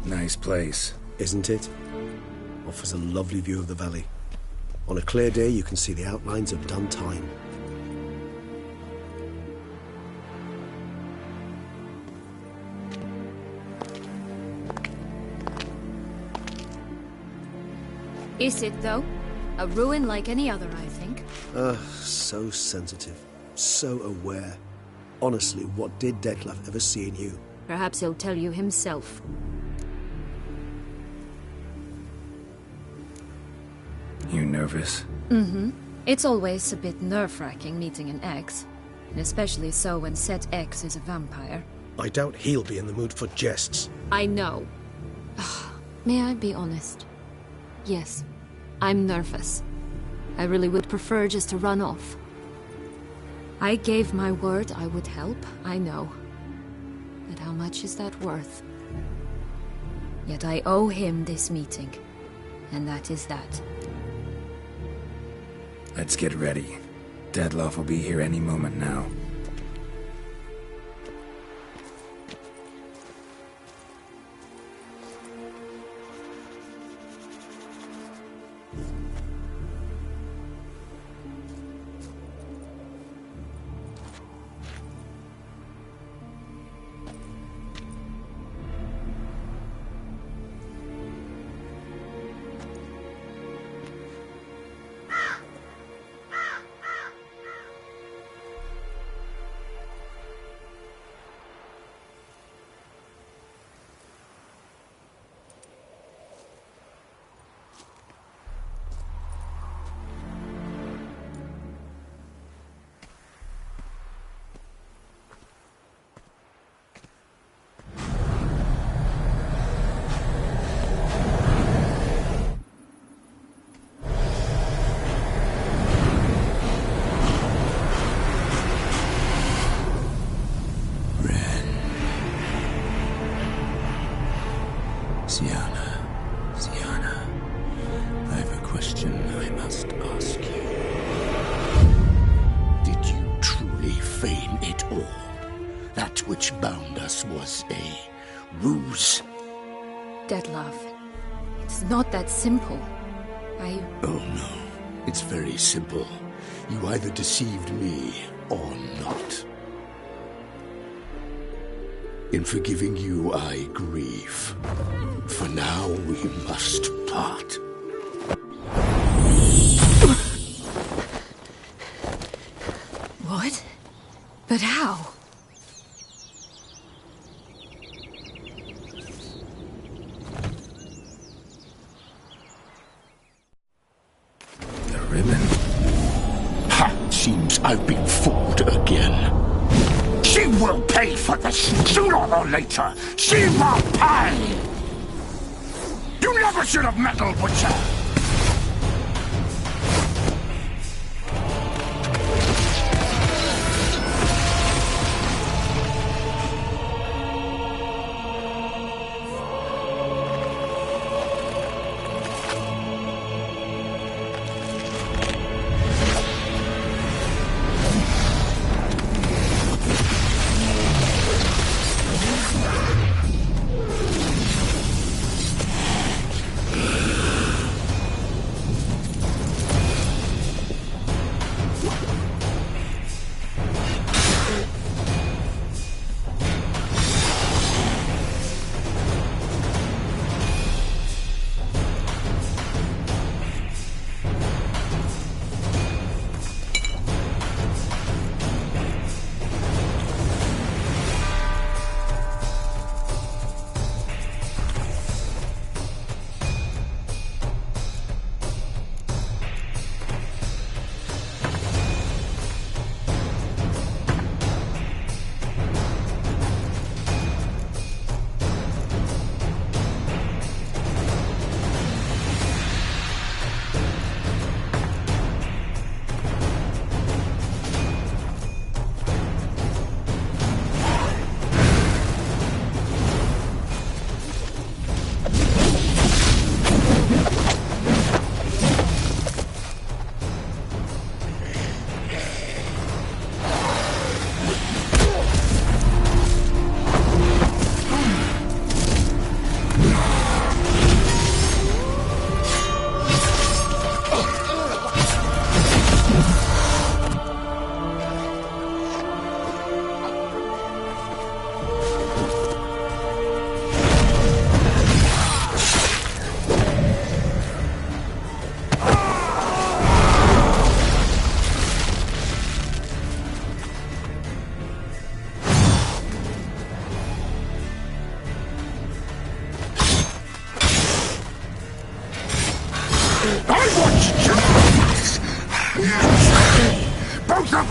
Speaker 1: Nice place.
Speaker 8: Isn't it? Offers a lovely view of the valley. On a clear day, you can see the outlines of Dun Time.
Speaker 9: Is it, though? A ruin like any other, I think.
Speaker 8: So sensitive. So aware. Honestly, what did Dettlaf ever see in you?
Speaker 9: Perhaps he'll tell you himself.
Speaker 1: You nervous?
Speaker 9: Mm-hmm. It's always a bit nerve-wracking meeting an ex. And especially so when said ex is a vampire.
Speaker 8: I doubt he'll be in the mood for jests.
Speaker 9: I know. May I be honest? Yes, I'm nervous. I really would prefer just to run off. I gave my word I would help, I know. But how much is that worth? Yet I owe him this meeting. And that is that.
Speaker 1: Let's get ready. Dettlaf will be here any moment now.
Speaker 13: Sienna, I have a question I must ask you. Did you truly feign it all? That which bound us was a ruse?
Speaker 9: Dettlaf, it's not that simple.
Speaker 13: Oh no, it's very simple. You either deceived me or not. In forgiving you, I grieve. For now, we must part.
Speaker 9: What? But how?
Speaker 1: The ribbon.
Speaker 13: Ha! Seems I've been fooled again. She will pay for this, sooner or later. She will pay! You never should have meddled with her!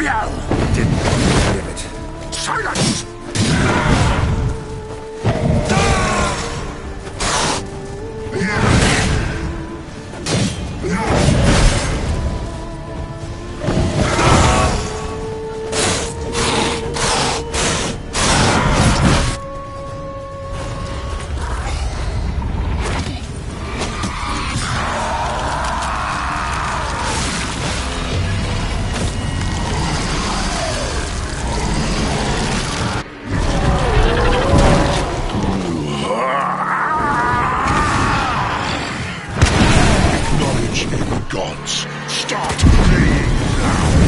Speaker 13: you!
Speaker 1: Didn't give it.
Speaker 13: Silence! Gods, start praying now!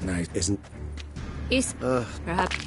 Speaker 1: Nice.
Speaker 8: Isn't...
Speaker 9: Is... perhaps...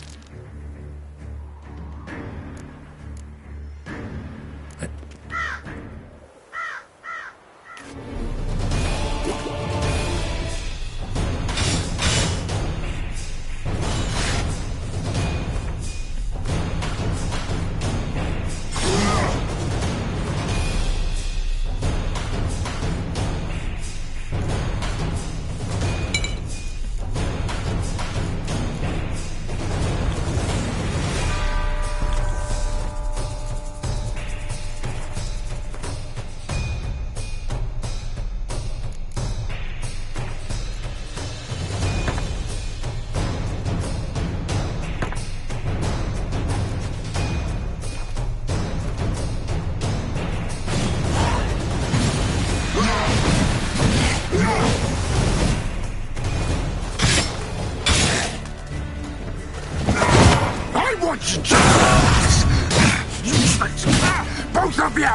Speaker 13: Both of you!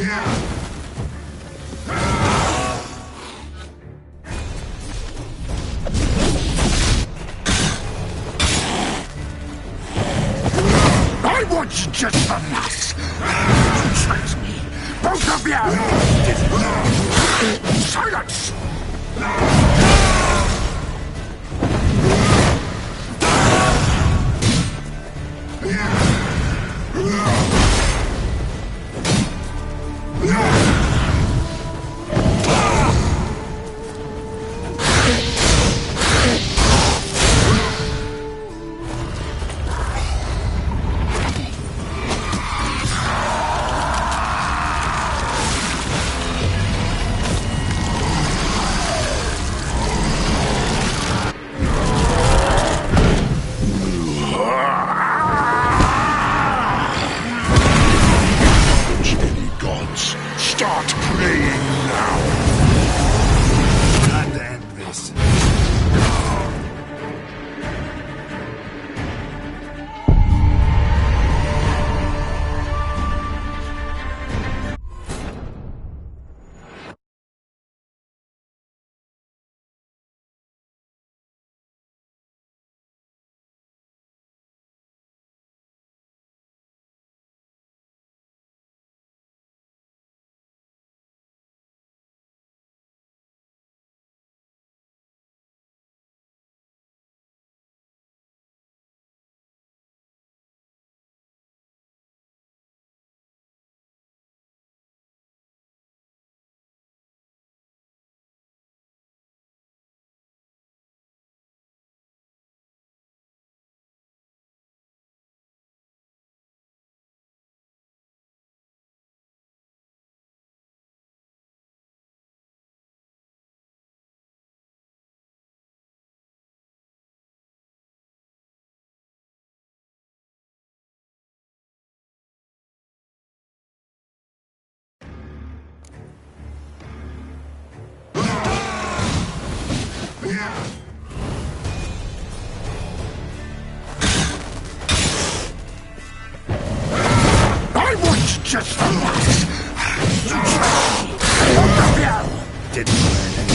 Speaker 13: I want you just for that. You tricked me. Both of you! Silence! Start praying now!
Speaker 1: Time to end this.
Speaker 13: I want you just for that! You tricked me! Both of you!
Speaker 1: Didn't learn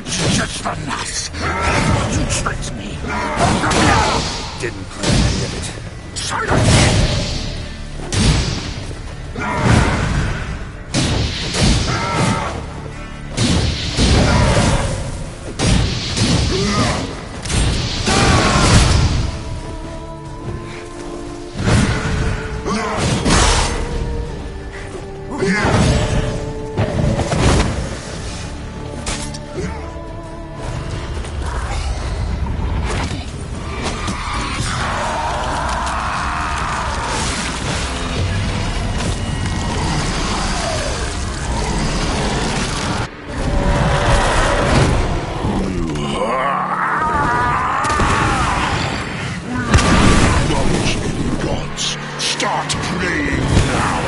Speaker 13: what's just enough? You tricked me.
Speaker 1: Didn't plan any of it.
Speaker 13: Silence!
Speaker 12: Start playing now!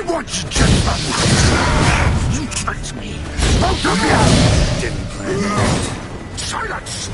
Speaker 13: What's just enough? You tricked me. Both of you!
Speaker 1: Didn't plan it.
Speaker 13: Silence!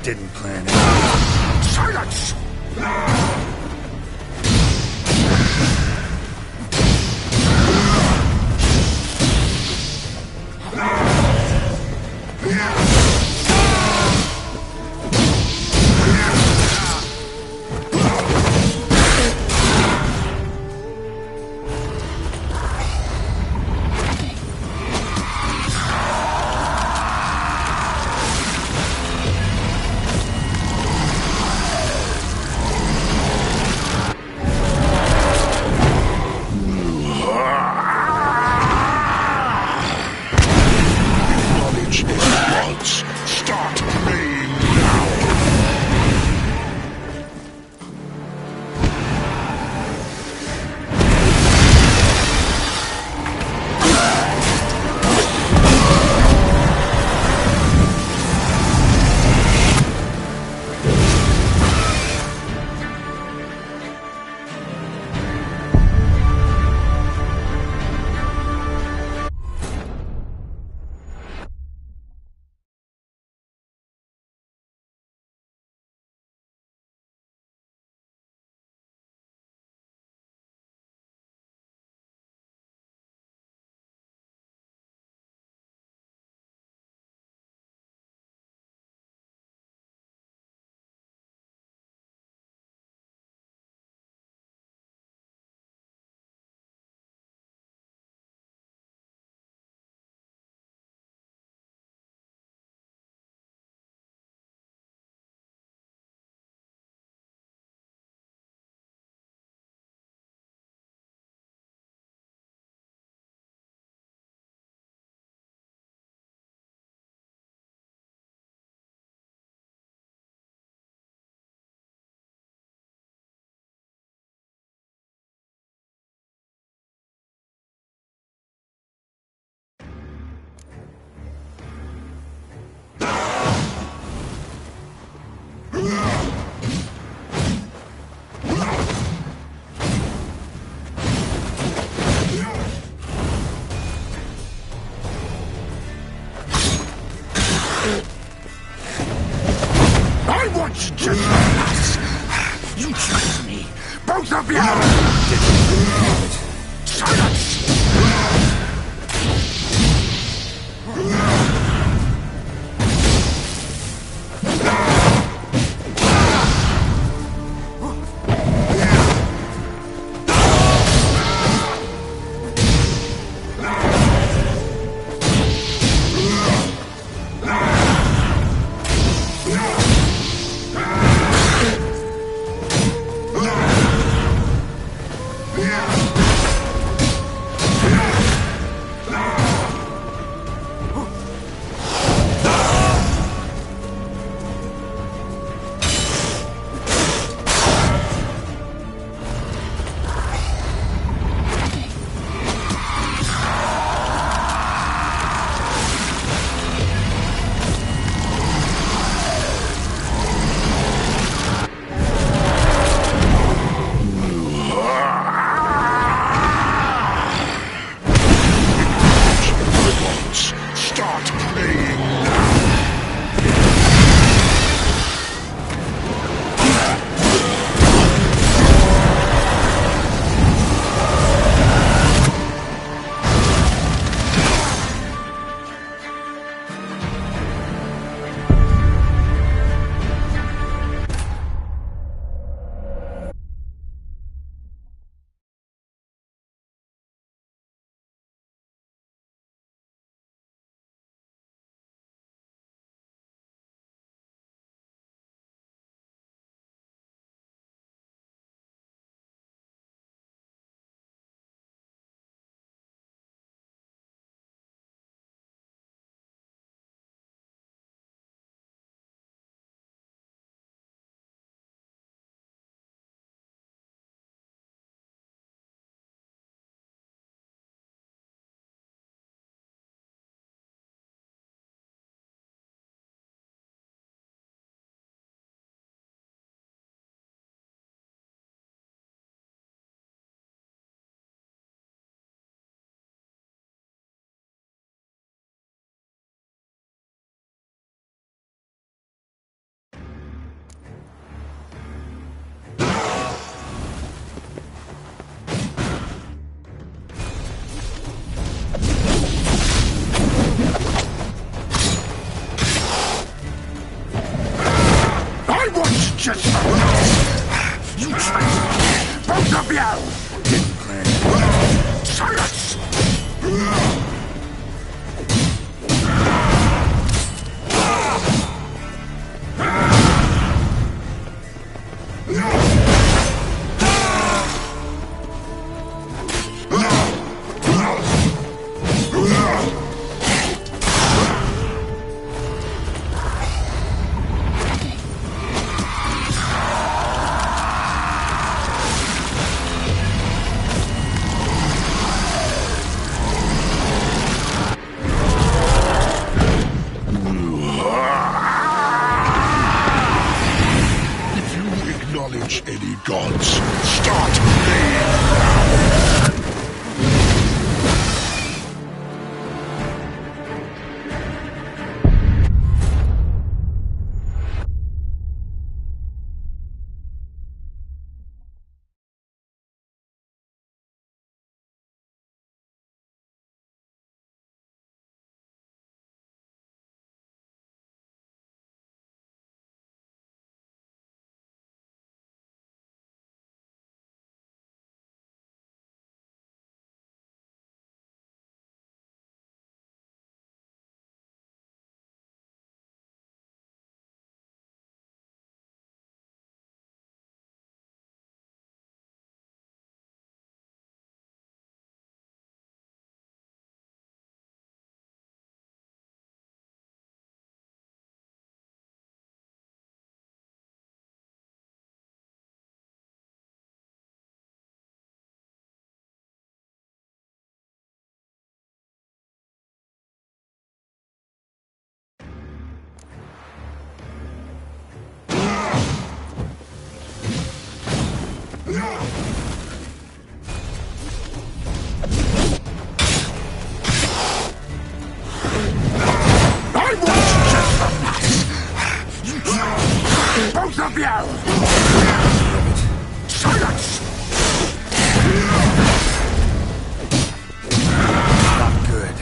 Speaker 2: didn't plan it.
Speaker 13: Silence! I want you to realize you chose me, both of you! Silence! watches from us! You traitors! Both of you! Silence!
Speaker 12: Any gods, start playing now!
Speaker 13: Both of you! Silence!
Speaker 1: Not good.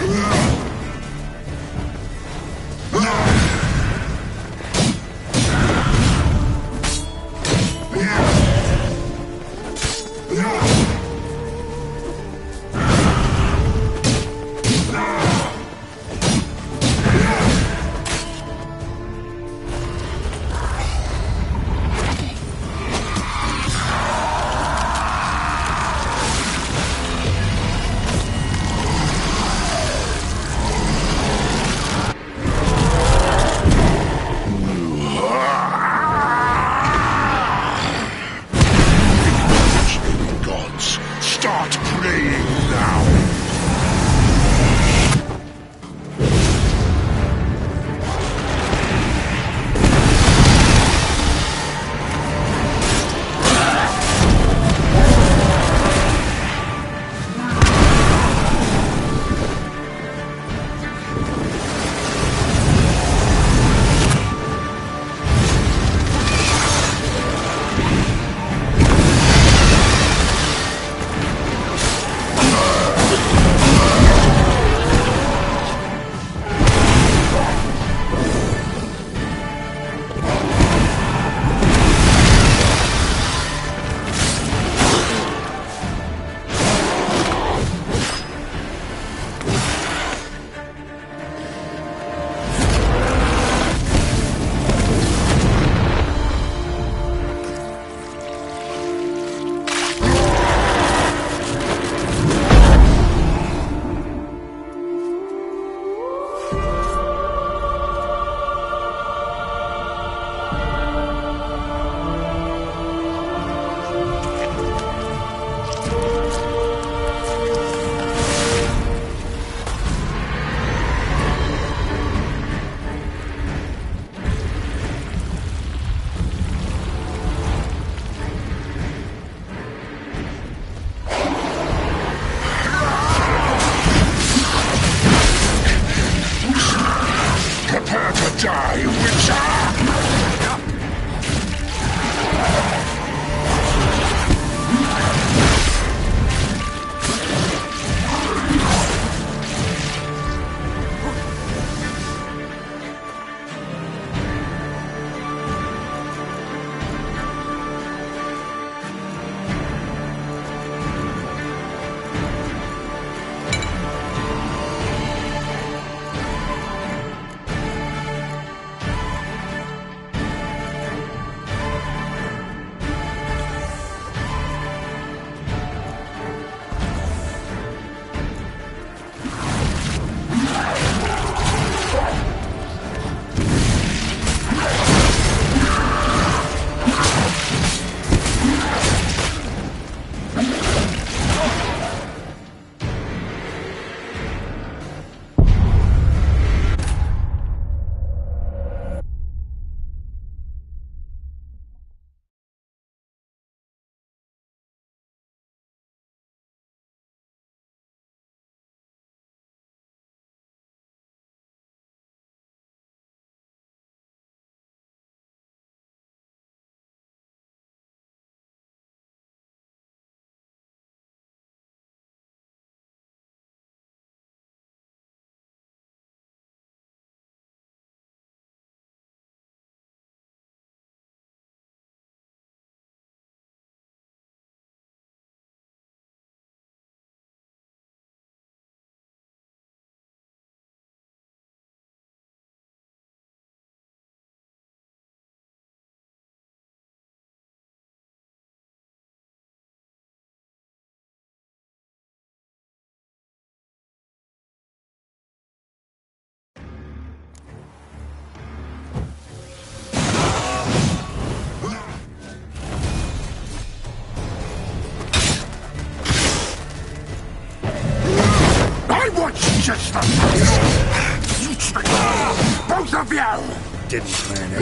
Speaker 2: didn't plan it.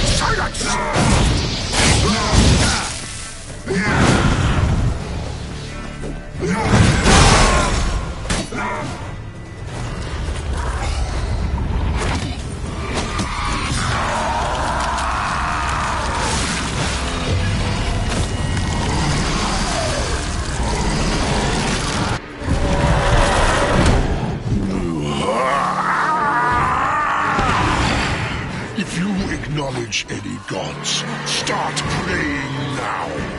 Speaker 13: Silence! If you acknowledge any gods, start praying now.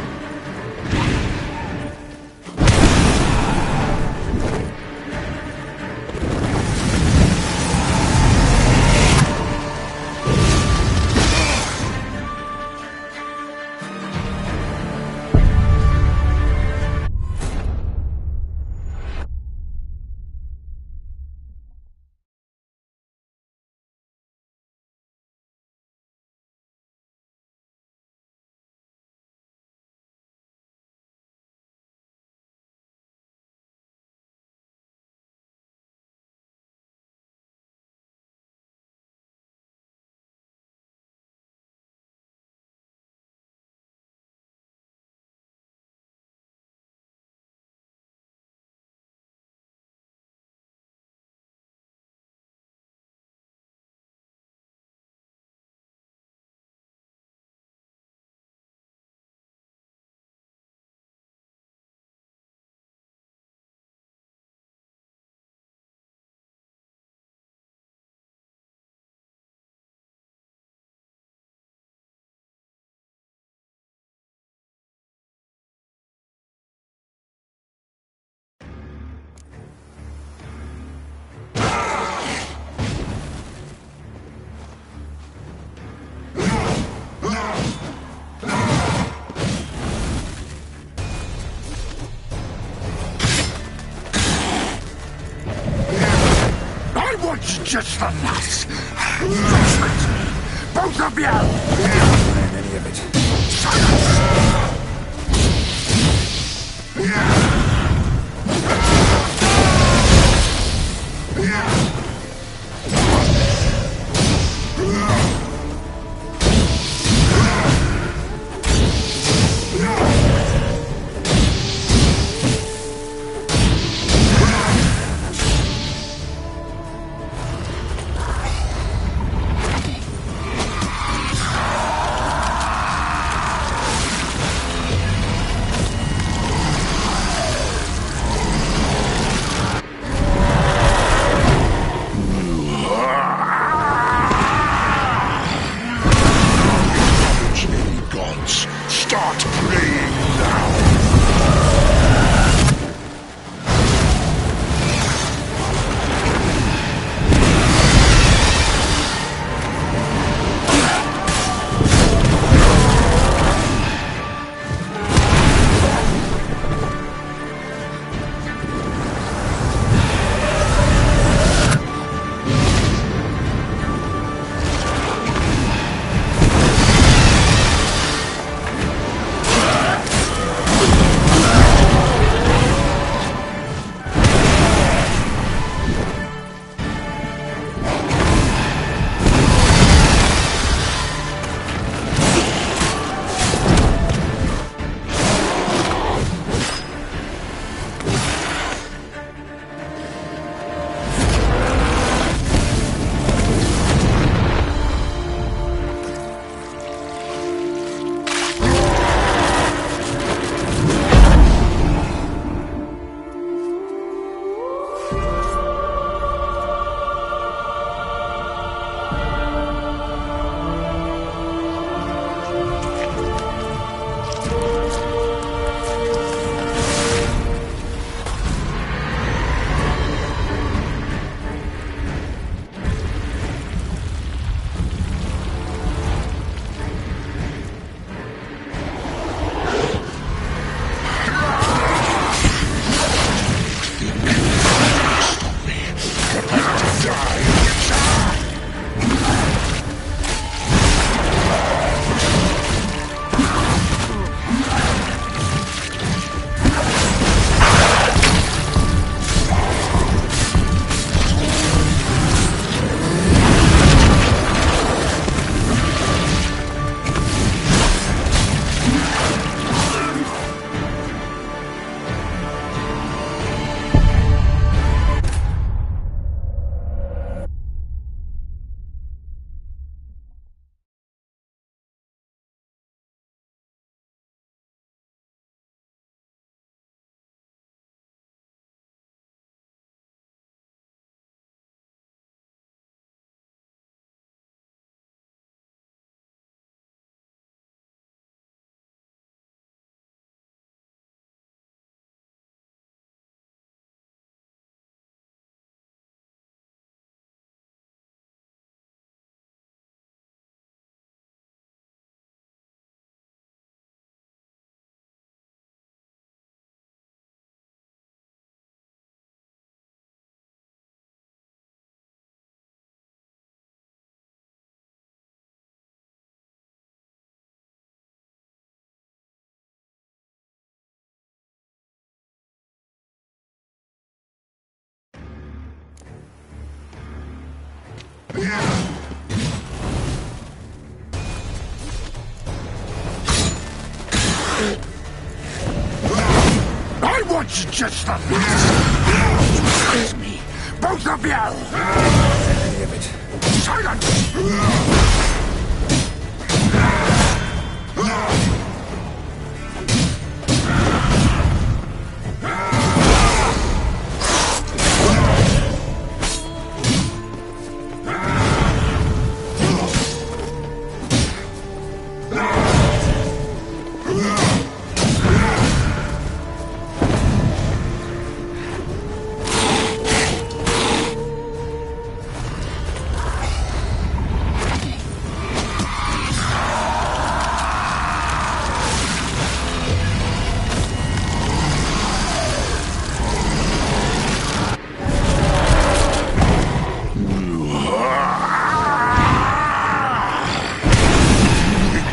Speaker 13: Just the last judgment. Both of you!
Speaker 1: I didn't plan any of it.
Speaker 13: I want you just the me, both of you!
Speaker 1: Any of it.
Speaker 13: Silence!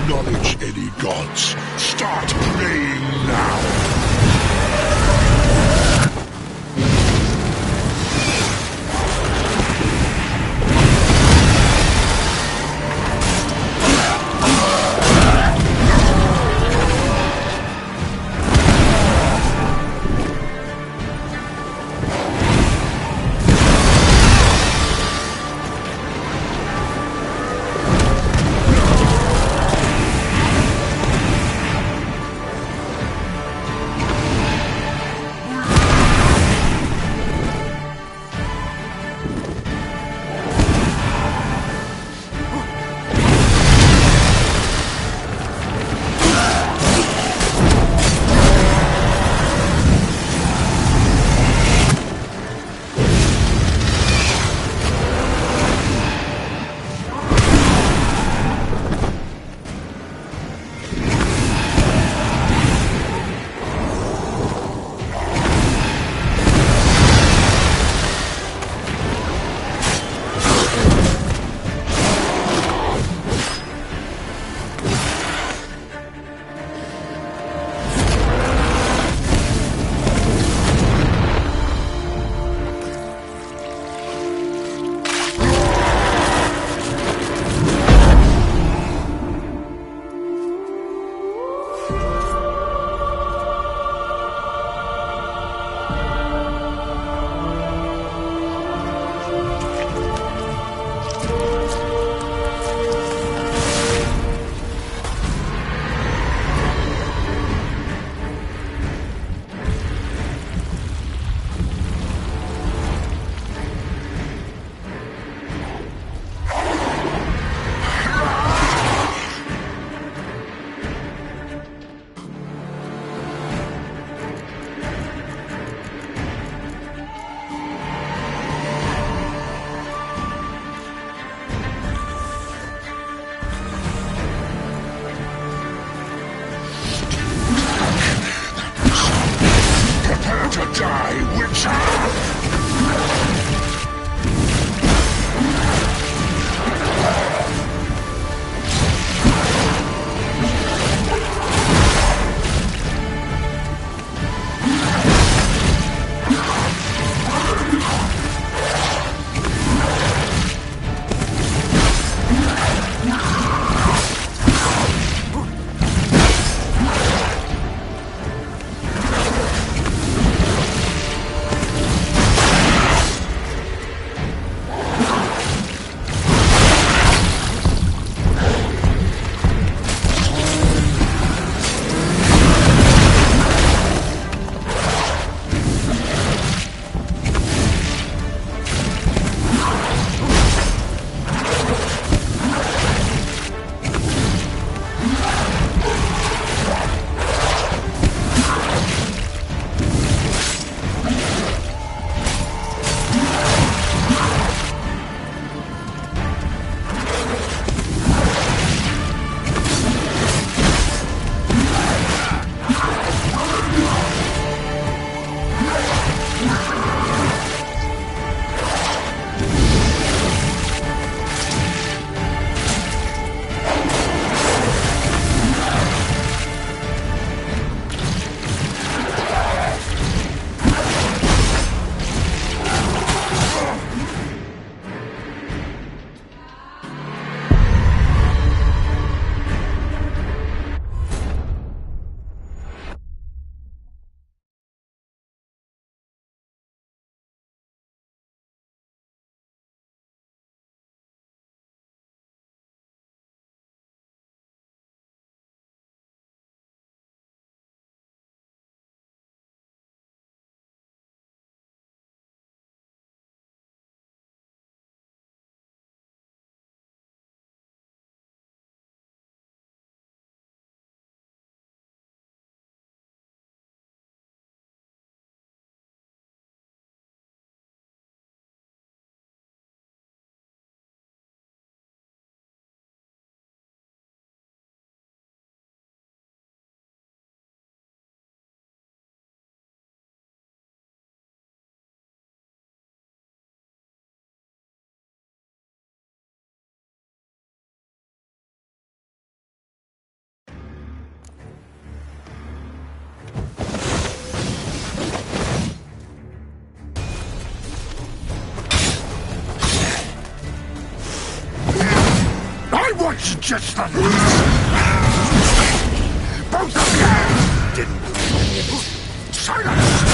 Speaker 12: Acknowledge any gods. Start praying now.
Speaker 13: That's just the least. Both of you! Didn't. Silence!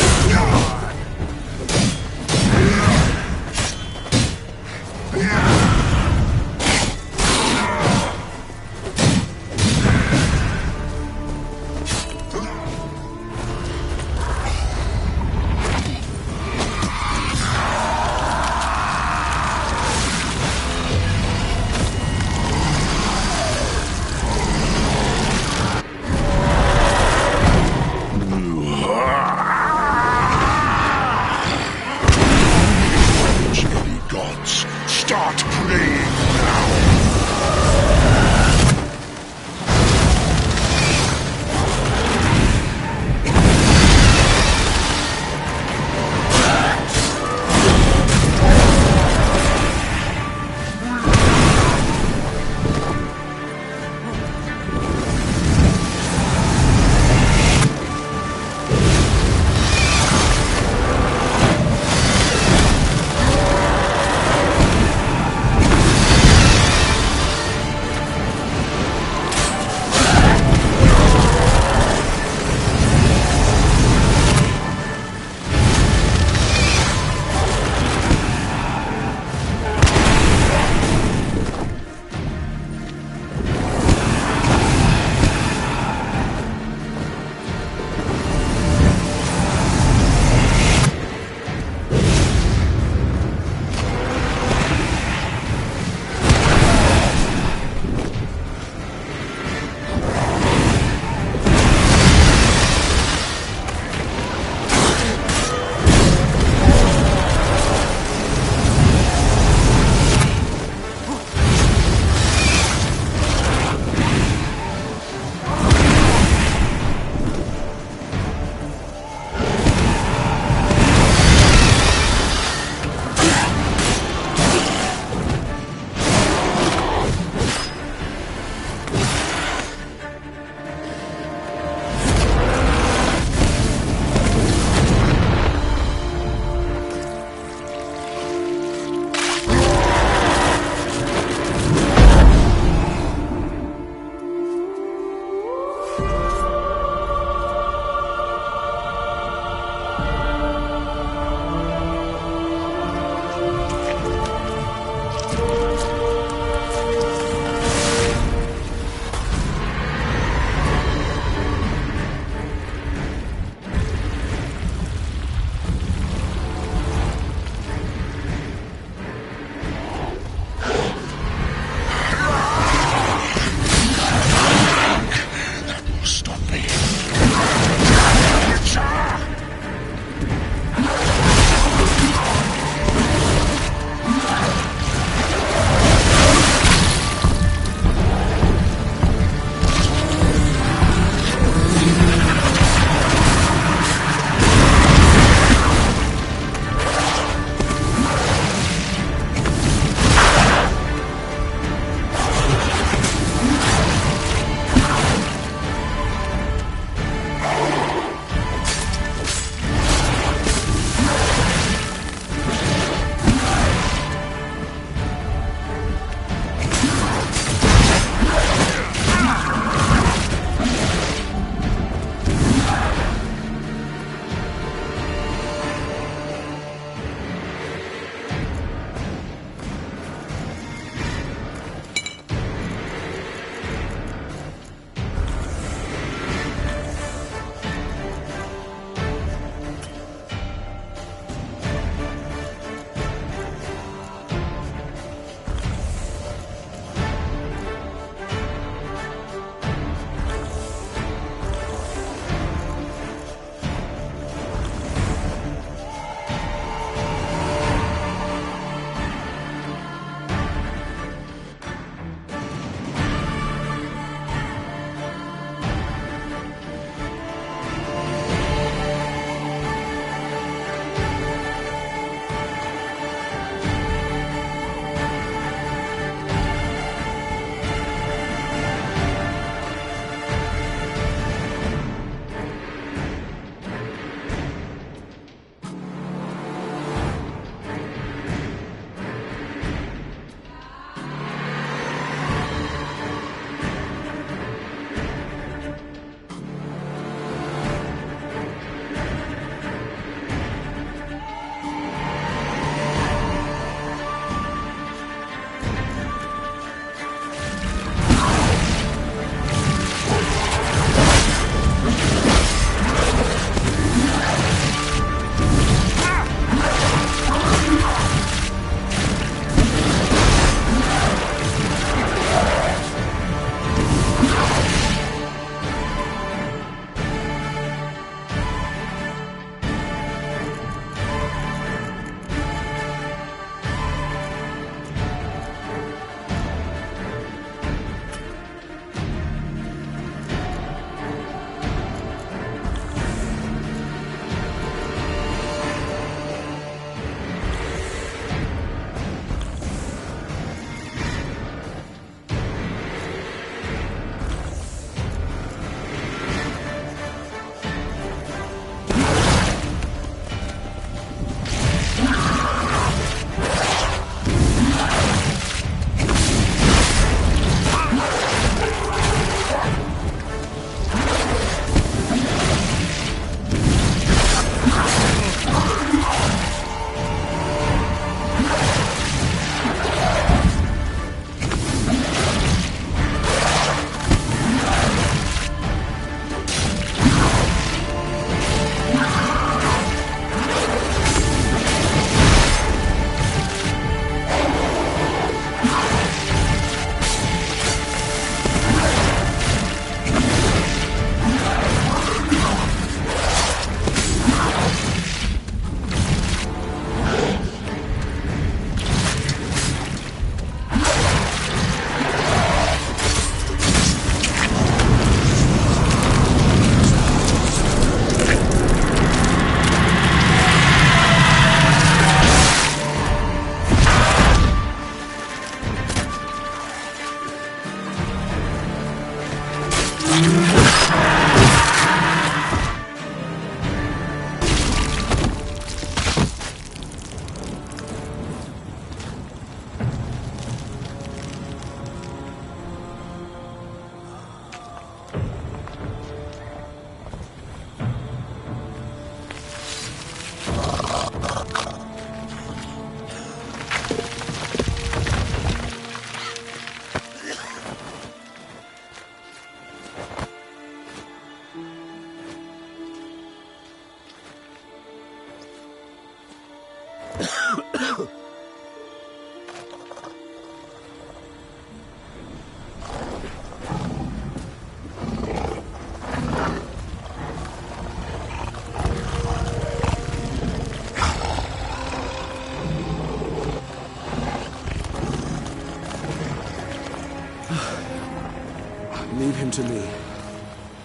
Speaker 8: Leave him to me.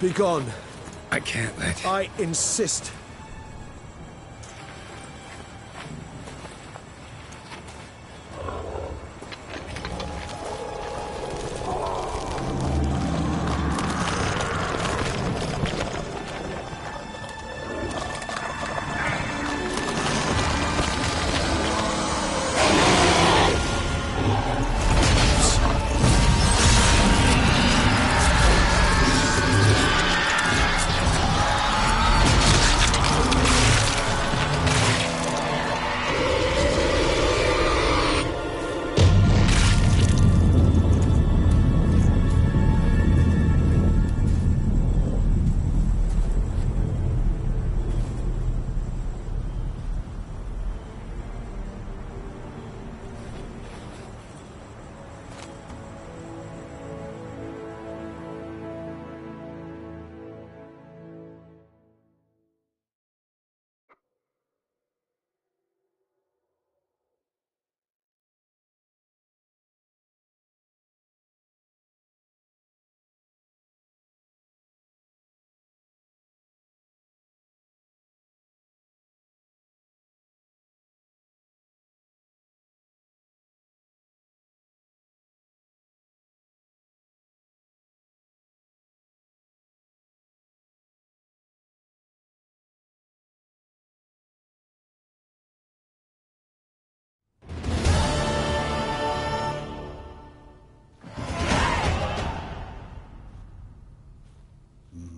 Speaker 8: Be gone.
Speaker 1: I can't let...
Speaker 8: I insist.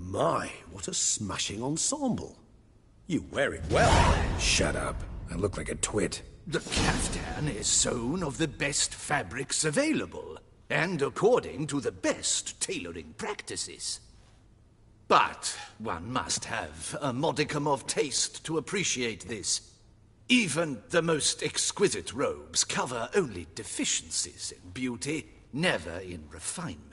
Speaker 8: My, what a smashing ensemble. You wear it well.
Speaker 1: Shut up. I look like a twit.
Speaker 3: The caftan is sewn of the best fabrics available, and according to the best tailoring practices. But one must have a modicum of taste to appreciate this. Even the most exquisite robes cover only deficiencies in beauty, never in refinement.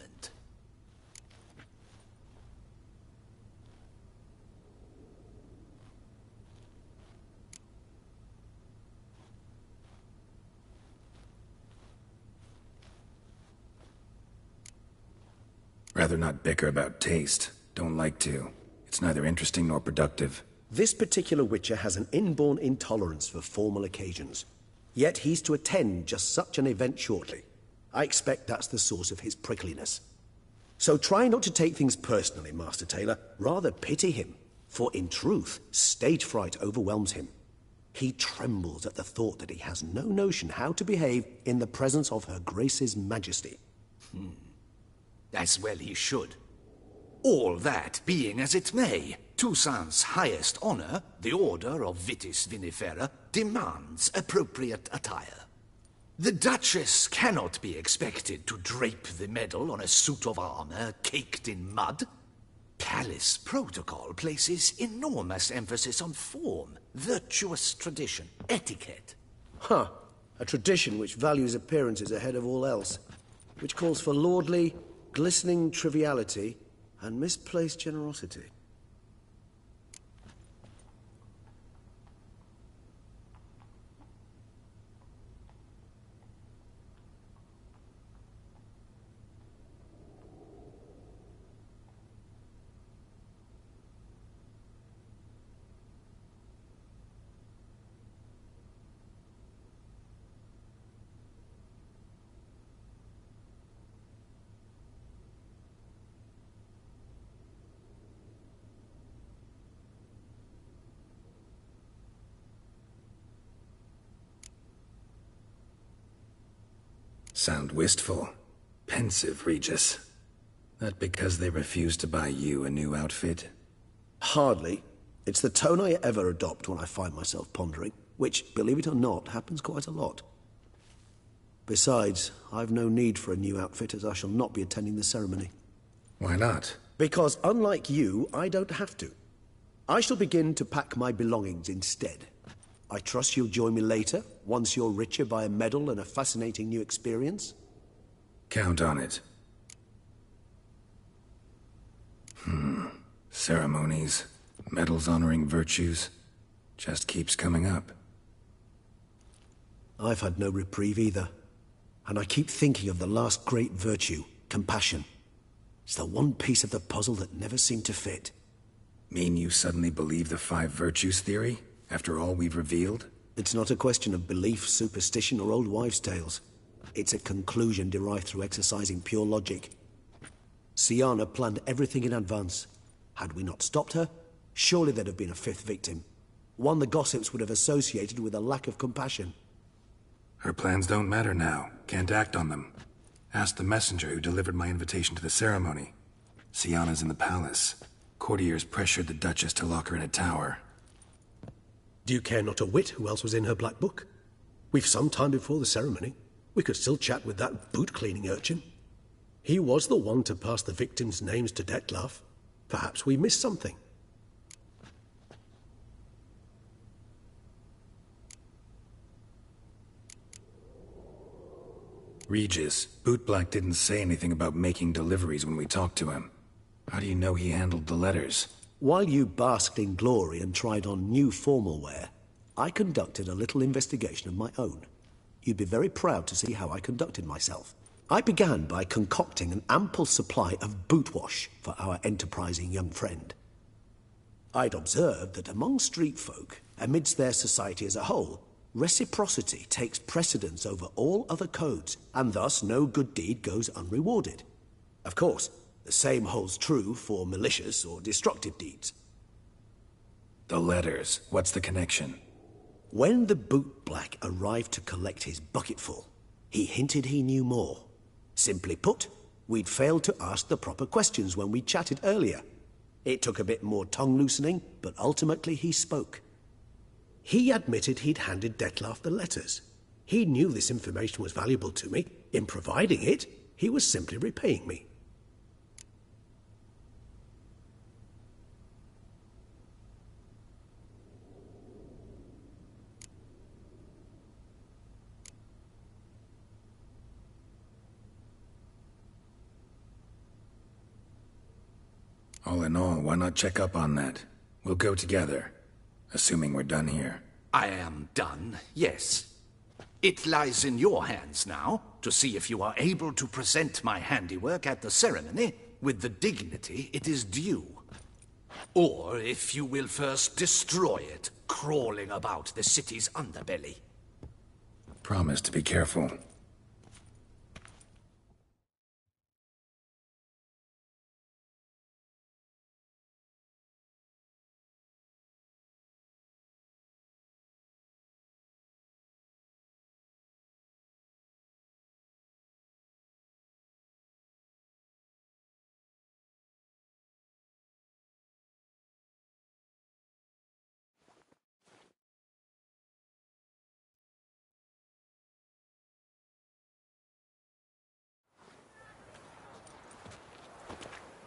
Speaker 1: Rather not bicker about taste. Don't like to. It's neither interesting nor productive.
Speaker 8: This particular Witcher has an inborn intolerance for formal occasions. Yet he's to attend just such an event shortly. I expect that's the source of his prickliness. So try not to take things personally, Master Tailor. Rather pity him. For in truth, stage fright overwhelms him. He trembles at the thought that he has no notion how to behave in the presence of Her Grace's Majesty.
Speaker 3: As well he should. All that being as it may, Toussaint's highest honor, the Order of Vitis Vinifera, demands appropriate attire. The Duchess cannot be expected to drape the medal on a suit of armor caked in mud. Palace protocol places enormous emphasis on form, virtuous tradition, etiquette.
Speaker 8: Huh. A tradition which values appearances ahead of all else. Which calls for lordly, glistening triviality and misplaced generosity.
Speaker 1: Sound wistful. Pensive, Regis. That because they refuse to buy you a new outfit?
Speaker 8: Hardly. It's the tone I ever adopt when I find myself pondering, which, believe it or not, happens quite a lot. Besides, I've no need for a new outfit as I shall not be attending the ceremony.
Speaker 1: Why not?
Speaker 8: Because unlike you, I don't have to. I shall begin to pack my belongings instead. I trust you'll join me later, once you're richer by a medal and a fascinating new experience?
Speaker 1: Count on it. Ceremonies, medals honoring virtues, just keeps coming up.
Speaker 8: I've had no reprieve either. And I keep thinking of the last great virtue, compassion. It's the one piece of the puzzle that never seemed to fit.
Speaker 1: Mean you suddenly believe the 5 virtues theory, after all we've revealed?
Speaker 8: It's not a question of belief, superstition, or old wives' tales. It's a conclusion derived through exercising pure logic. Siana planned everything in advance. Had we not stopped her, surely there'd have been a 5th victim. One the gossips would have associated with a lack of compassion.
Speaker 1: Her plans don't matter now. Can't act on them. Ask the messenger who delivered my invitation to the ceremony. Siana's in the palace. Courtiers pressured the Duchess to lock her in a tower.
Speaker 8: Do you care not a whit who else was in her black book? We've some time before the ceremony. We could still chat with that boot-cleaning urchin. He was the one to pass the victims' names to Dettlaf. Perhaps we missed something.
Speaker 1: Regis, Bootblack didn't say anything about making deliveries when we talked to him. How do you know he handled the letters?
Speaker 8: While you basked in glory and tried on new formal wear, I conducted a little investigation of my own. You'd be very proud to see how I conducted myself. I began by concocting an ample supply of boot wash for our enterprising young friend. I'd observed that among street folk, amidst their society as a whole, reciprocity takes precedence over all other codes, and thus no good deed goes unrewarded. Of course, the same holds true for malicious or destructive deeds.
Speaker 1: The letters, what's the connection?
Speaker 8: When the bootblack arrived to collect his bucketful, he hinted he knew more. Simply put, we'd failed to ask the proper questions when we chatted earlier. It took a bit more tongue-loosening, but ultimately he spoke. He admitted he'd handed Dettlaf the letters. He knew this information was valuable to me. In providing it, he was simply repaying me.
Speaker 1: All in all, why not check up on that? We'll go together, assuming we're done here.
Speaker 3: I am done, yes. It lies in your hands now to see if you are able to present my handiwork at the ceremony with the dignity it is due. Or if you will first destroy it, crawling about the city's underbelly.
Speaker 1: Promise to be careful.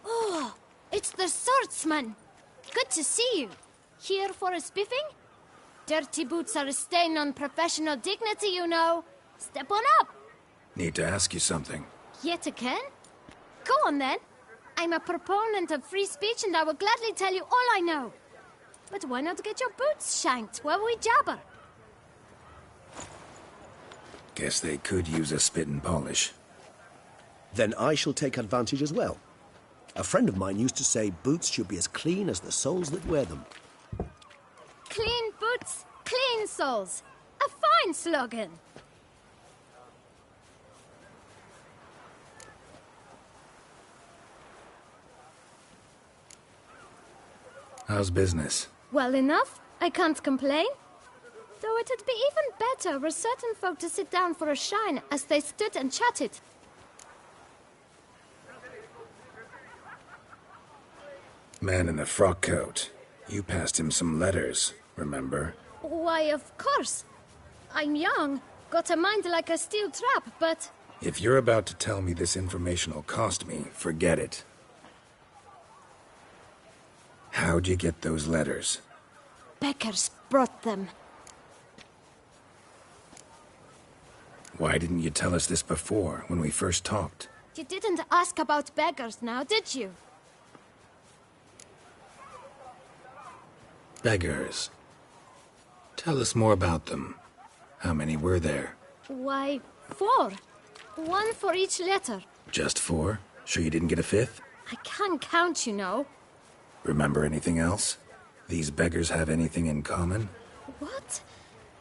Speaker 6: Oh, it's the swordsman. Good to see you. Here for a spiffing? Dirty boots are a stain on professional dignity, you know. Step on up.
Speaker 1: Need to ask you something.
Speaker 6: Yet again? Go on then. I'm a proponent of free speech and I will gladly tell you all I know. But why not get your boots shanked while we jabber?
Speaker 1: Guess they could use a spit and polish.
Speaker 8: Then I shall take advantage as well. A friend of mine used to say boots should be as clean as the soles that wear them.
Speaker 6: Clean boots, clean soles. A fine slogan.
Speaker 1: How's business?
Speaker 6: Well enough. I can't complain. Though
Speaker 14: So it'd be even better were certain folk to sit down for a shine as they stood and chatted.
Speaker 1: Man in the frock coat. You passed him some letters, remember?
Speaker 14: Why, of course. I'm young, got a mind like a steel trap, but...
Speaker 1: If you're about to tell me this information will cost me, forget it. How'd you get those letters?
Speaker 14: Beggars brought them.
Speaker 1: Why didn't you tell us this before, when we first talked?
Speaker 14: You didn't ask about beggars now, did you?
Speaker 1: Beggars. Tell us more about them. How many were there?
Speaker 14: Why, 4. 1 for each letter.
Speaker 1: Just 4? Sure you didn't get a 5th?
Speaker 14: I can't count, you know.
Speaker 1: Remember anything else? These beggars have anything in common?
Speaker 14: What?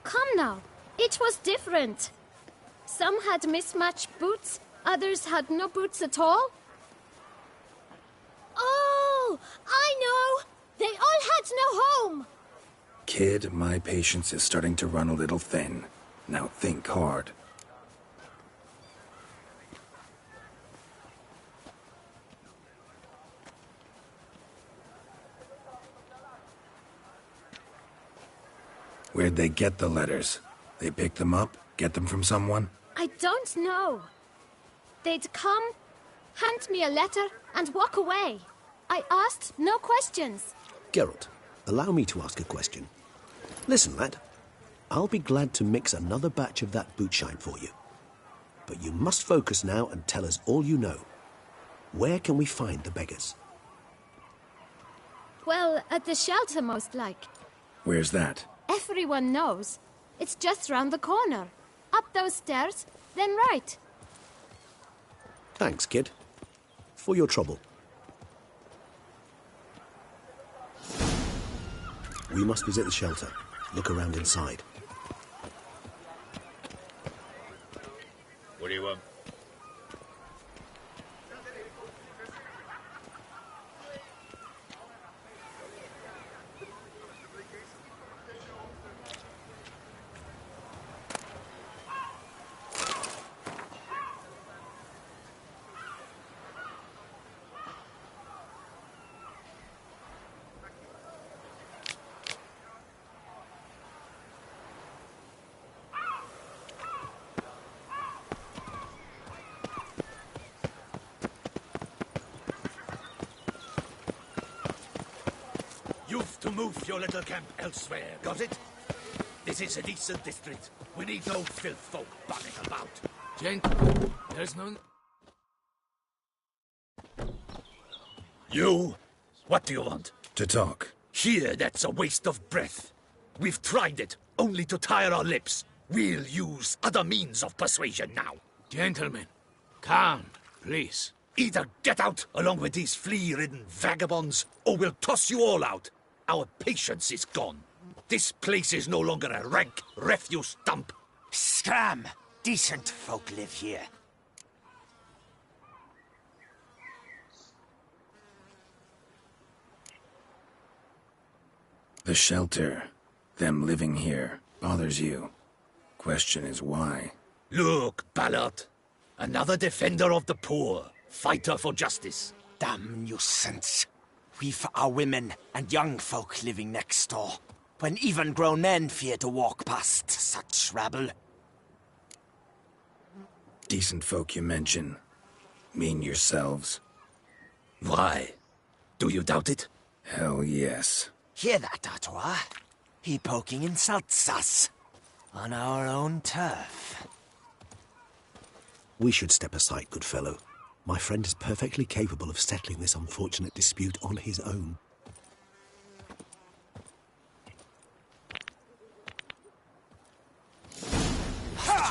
Speaker 14: Come now. Each was different. Some had mismatched boots, others had no boots at all. Oh, I know! They all had no home!
Speaker 1: Kid, my patience is starting to run a little thin. Now think hard. Where'd they get the letters? They pick them up? Get them from someone?
Speaker 14: I don't know. They'd come, hand me a letter, and walk away. I asked no questions.
Speaker 8: Geralt, allow me to ask a question. Listen, lad. I'll be glad to mix another batch of that bootshine for you. But you must focus now and tell us all you know. Where can we find the beggars?
Speaker 14: Well, at the shelter, most like.
Speaker 1: Where's that?
Speaker 14: Everyone knows. It's just round the corner. Up those stairs, then right.
Speaker 8: Thanks, kid. For your trouble. We must visit the shelter. Look around inside.
Speaker 11: What do you want?
Speaker 3: You've to move your little camp elsewhere, got it? This is a decent district. We need no filth folk bunning about.
Speaker 4: Gentlemen, there's no...
Speaker 3: You? What do you want?
Speaker 1: To talk.
Speaker 3: Here, that's a waste of breath. We've tried it, only to tire our lips. We'll use other means of persuasion now.
Speaker 4: Gentlemen, calm, please.
Speaker 3: Either get out along with these flea-ridden vagabonds, or we'll toss you all out. Our patience is gone. This place is no longer a rank refuse dump.
Speaker 15: Scram! Decent folk live here.
Speaker 1: The shelter, them living here, bothers you. Question is why?
Speaker 3: Look, Ballard. Another defender of the poor. Fighter for justice.
Speaker 15: Damn nuisance. We've our women and young folk living next door, when even grown men fear to walk past such rabble.
Speaker 1: Decent folk you mention. Mean yourselves.
Speaker 3: Why? Do you doubt it?
Speaker 1: Hell yes.
Speaker 15: Hear that, Artois? He poking insults us. On our own turf.
Speaker 8: We should step aside, good fellow. My friend is perfectly capable of settling this unfortunate dispute on his own.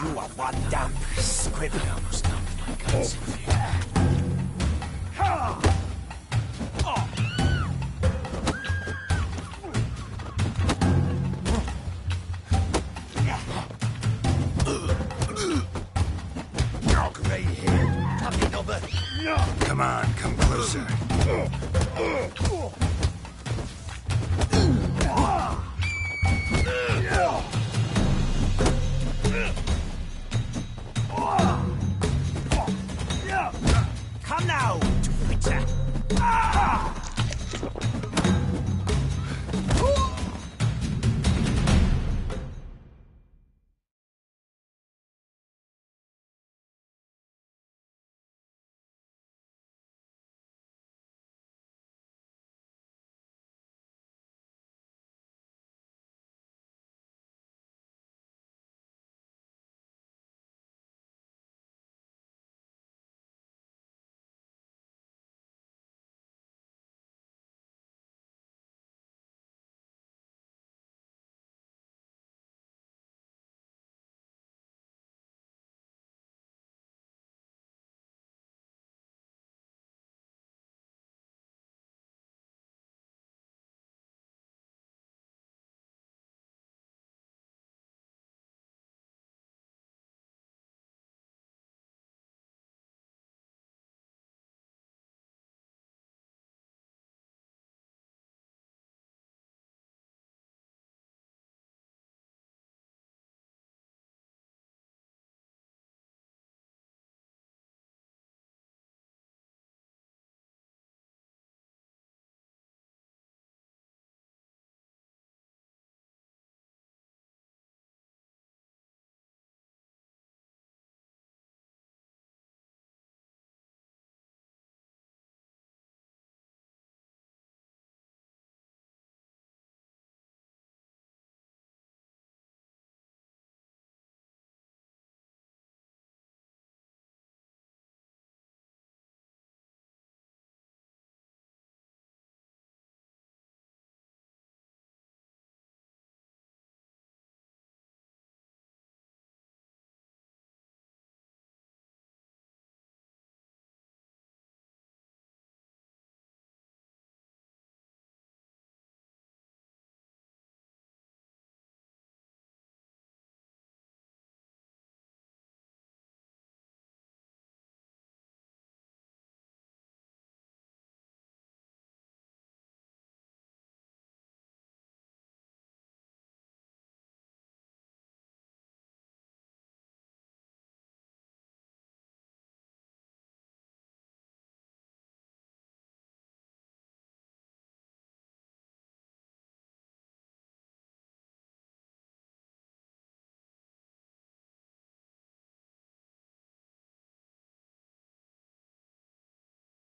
Speaker 15: You are one damp scribbler.
Speaker 1: Come on, come closer.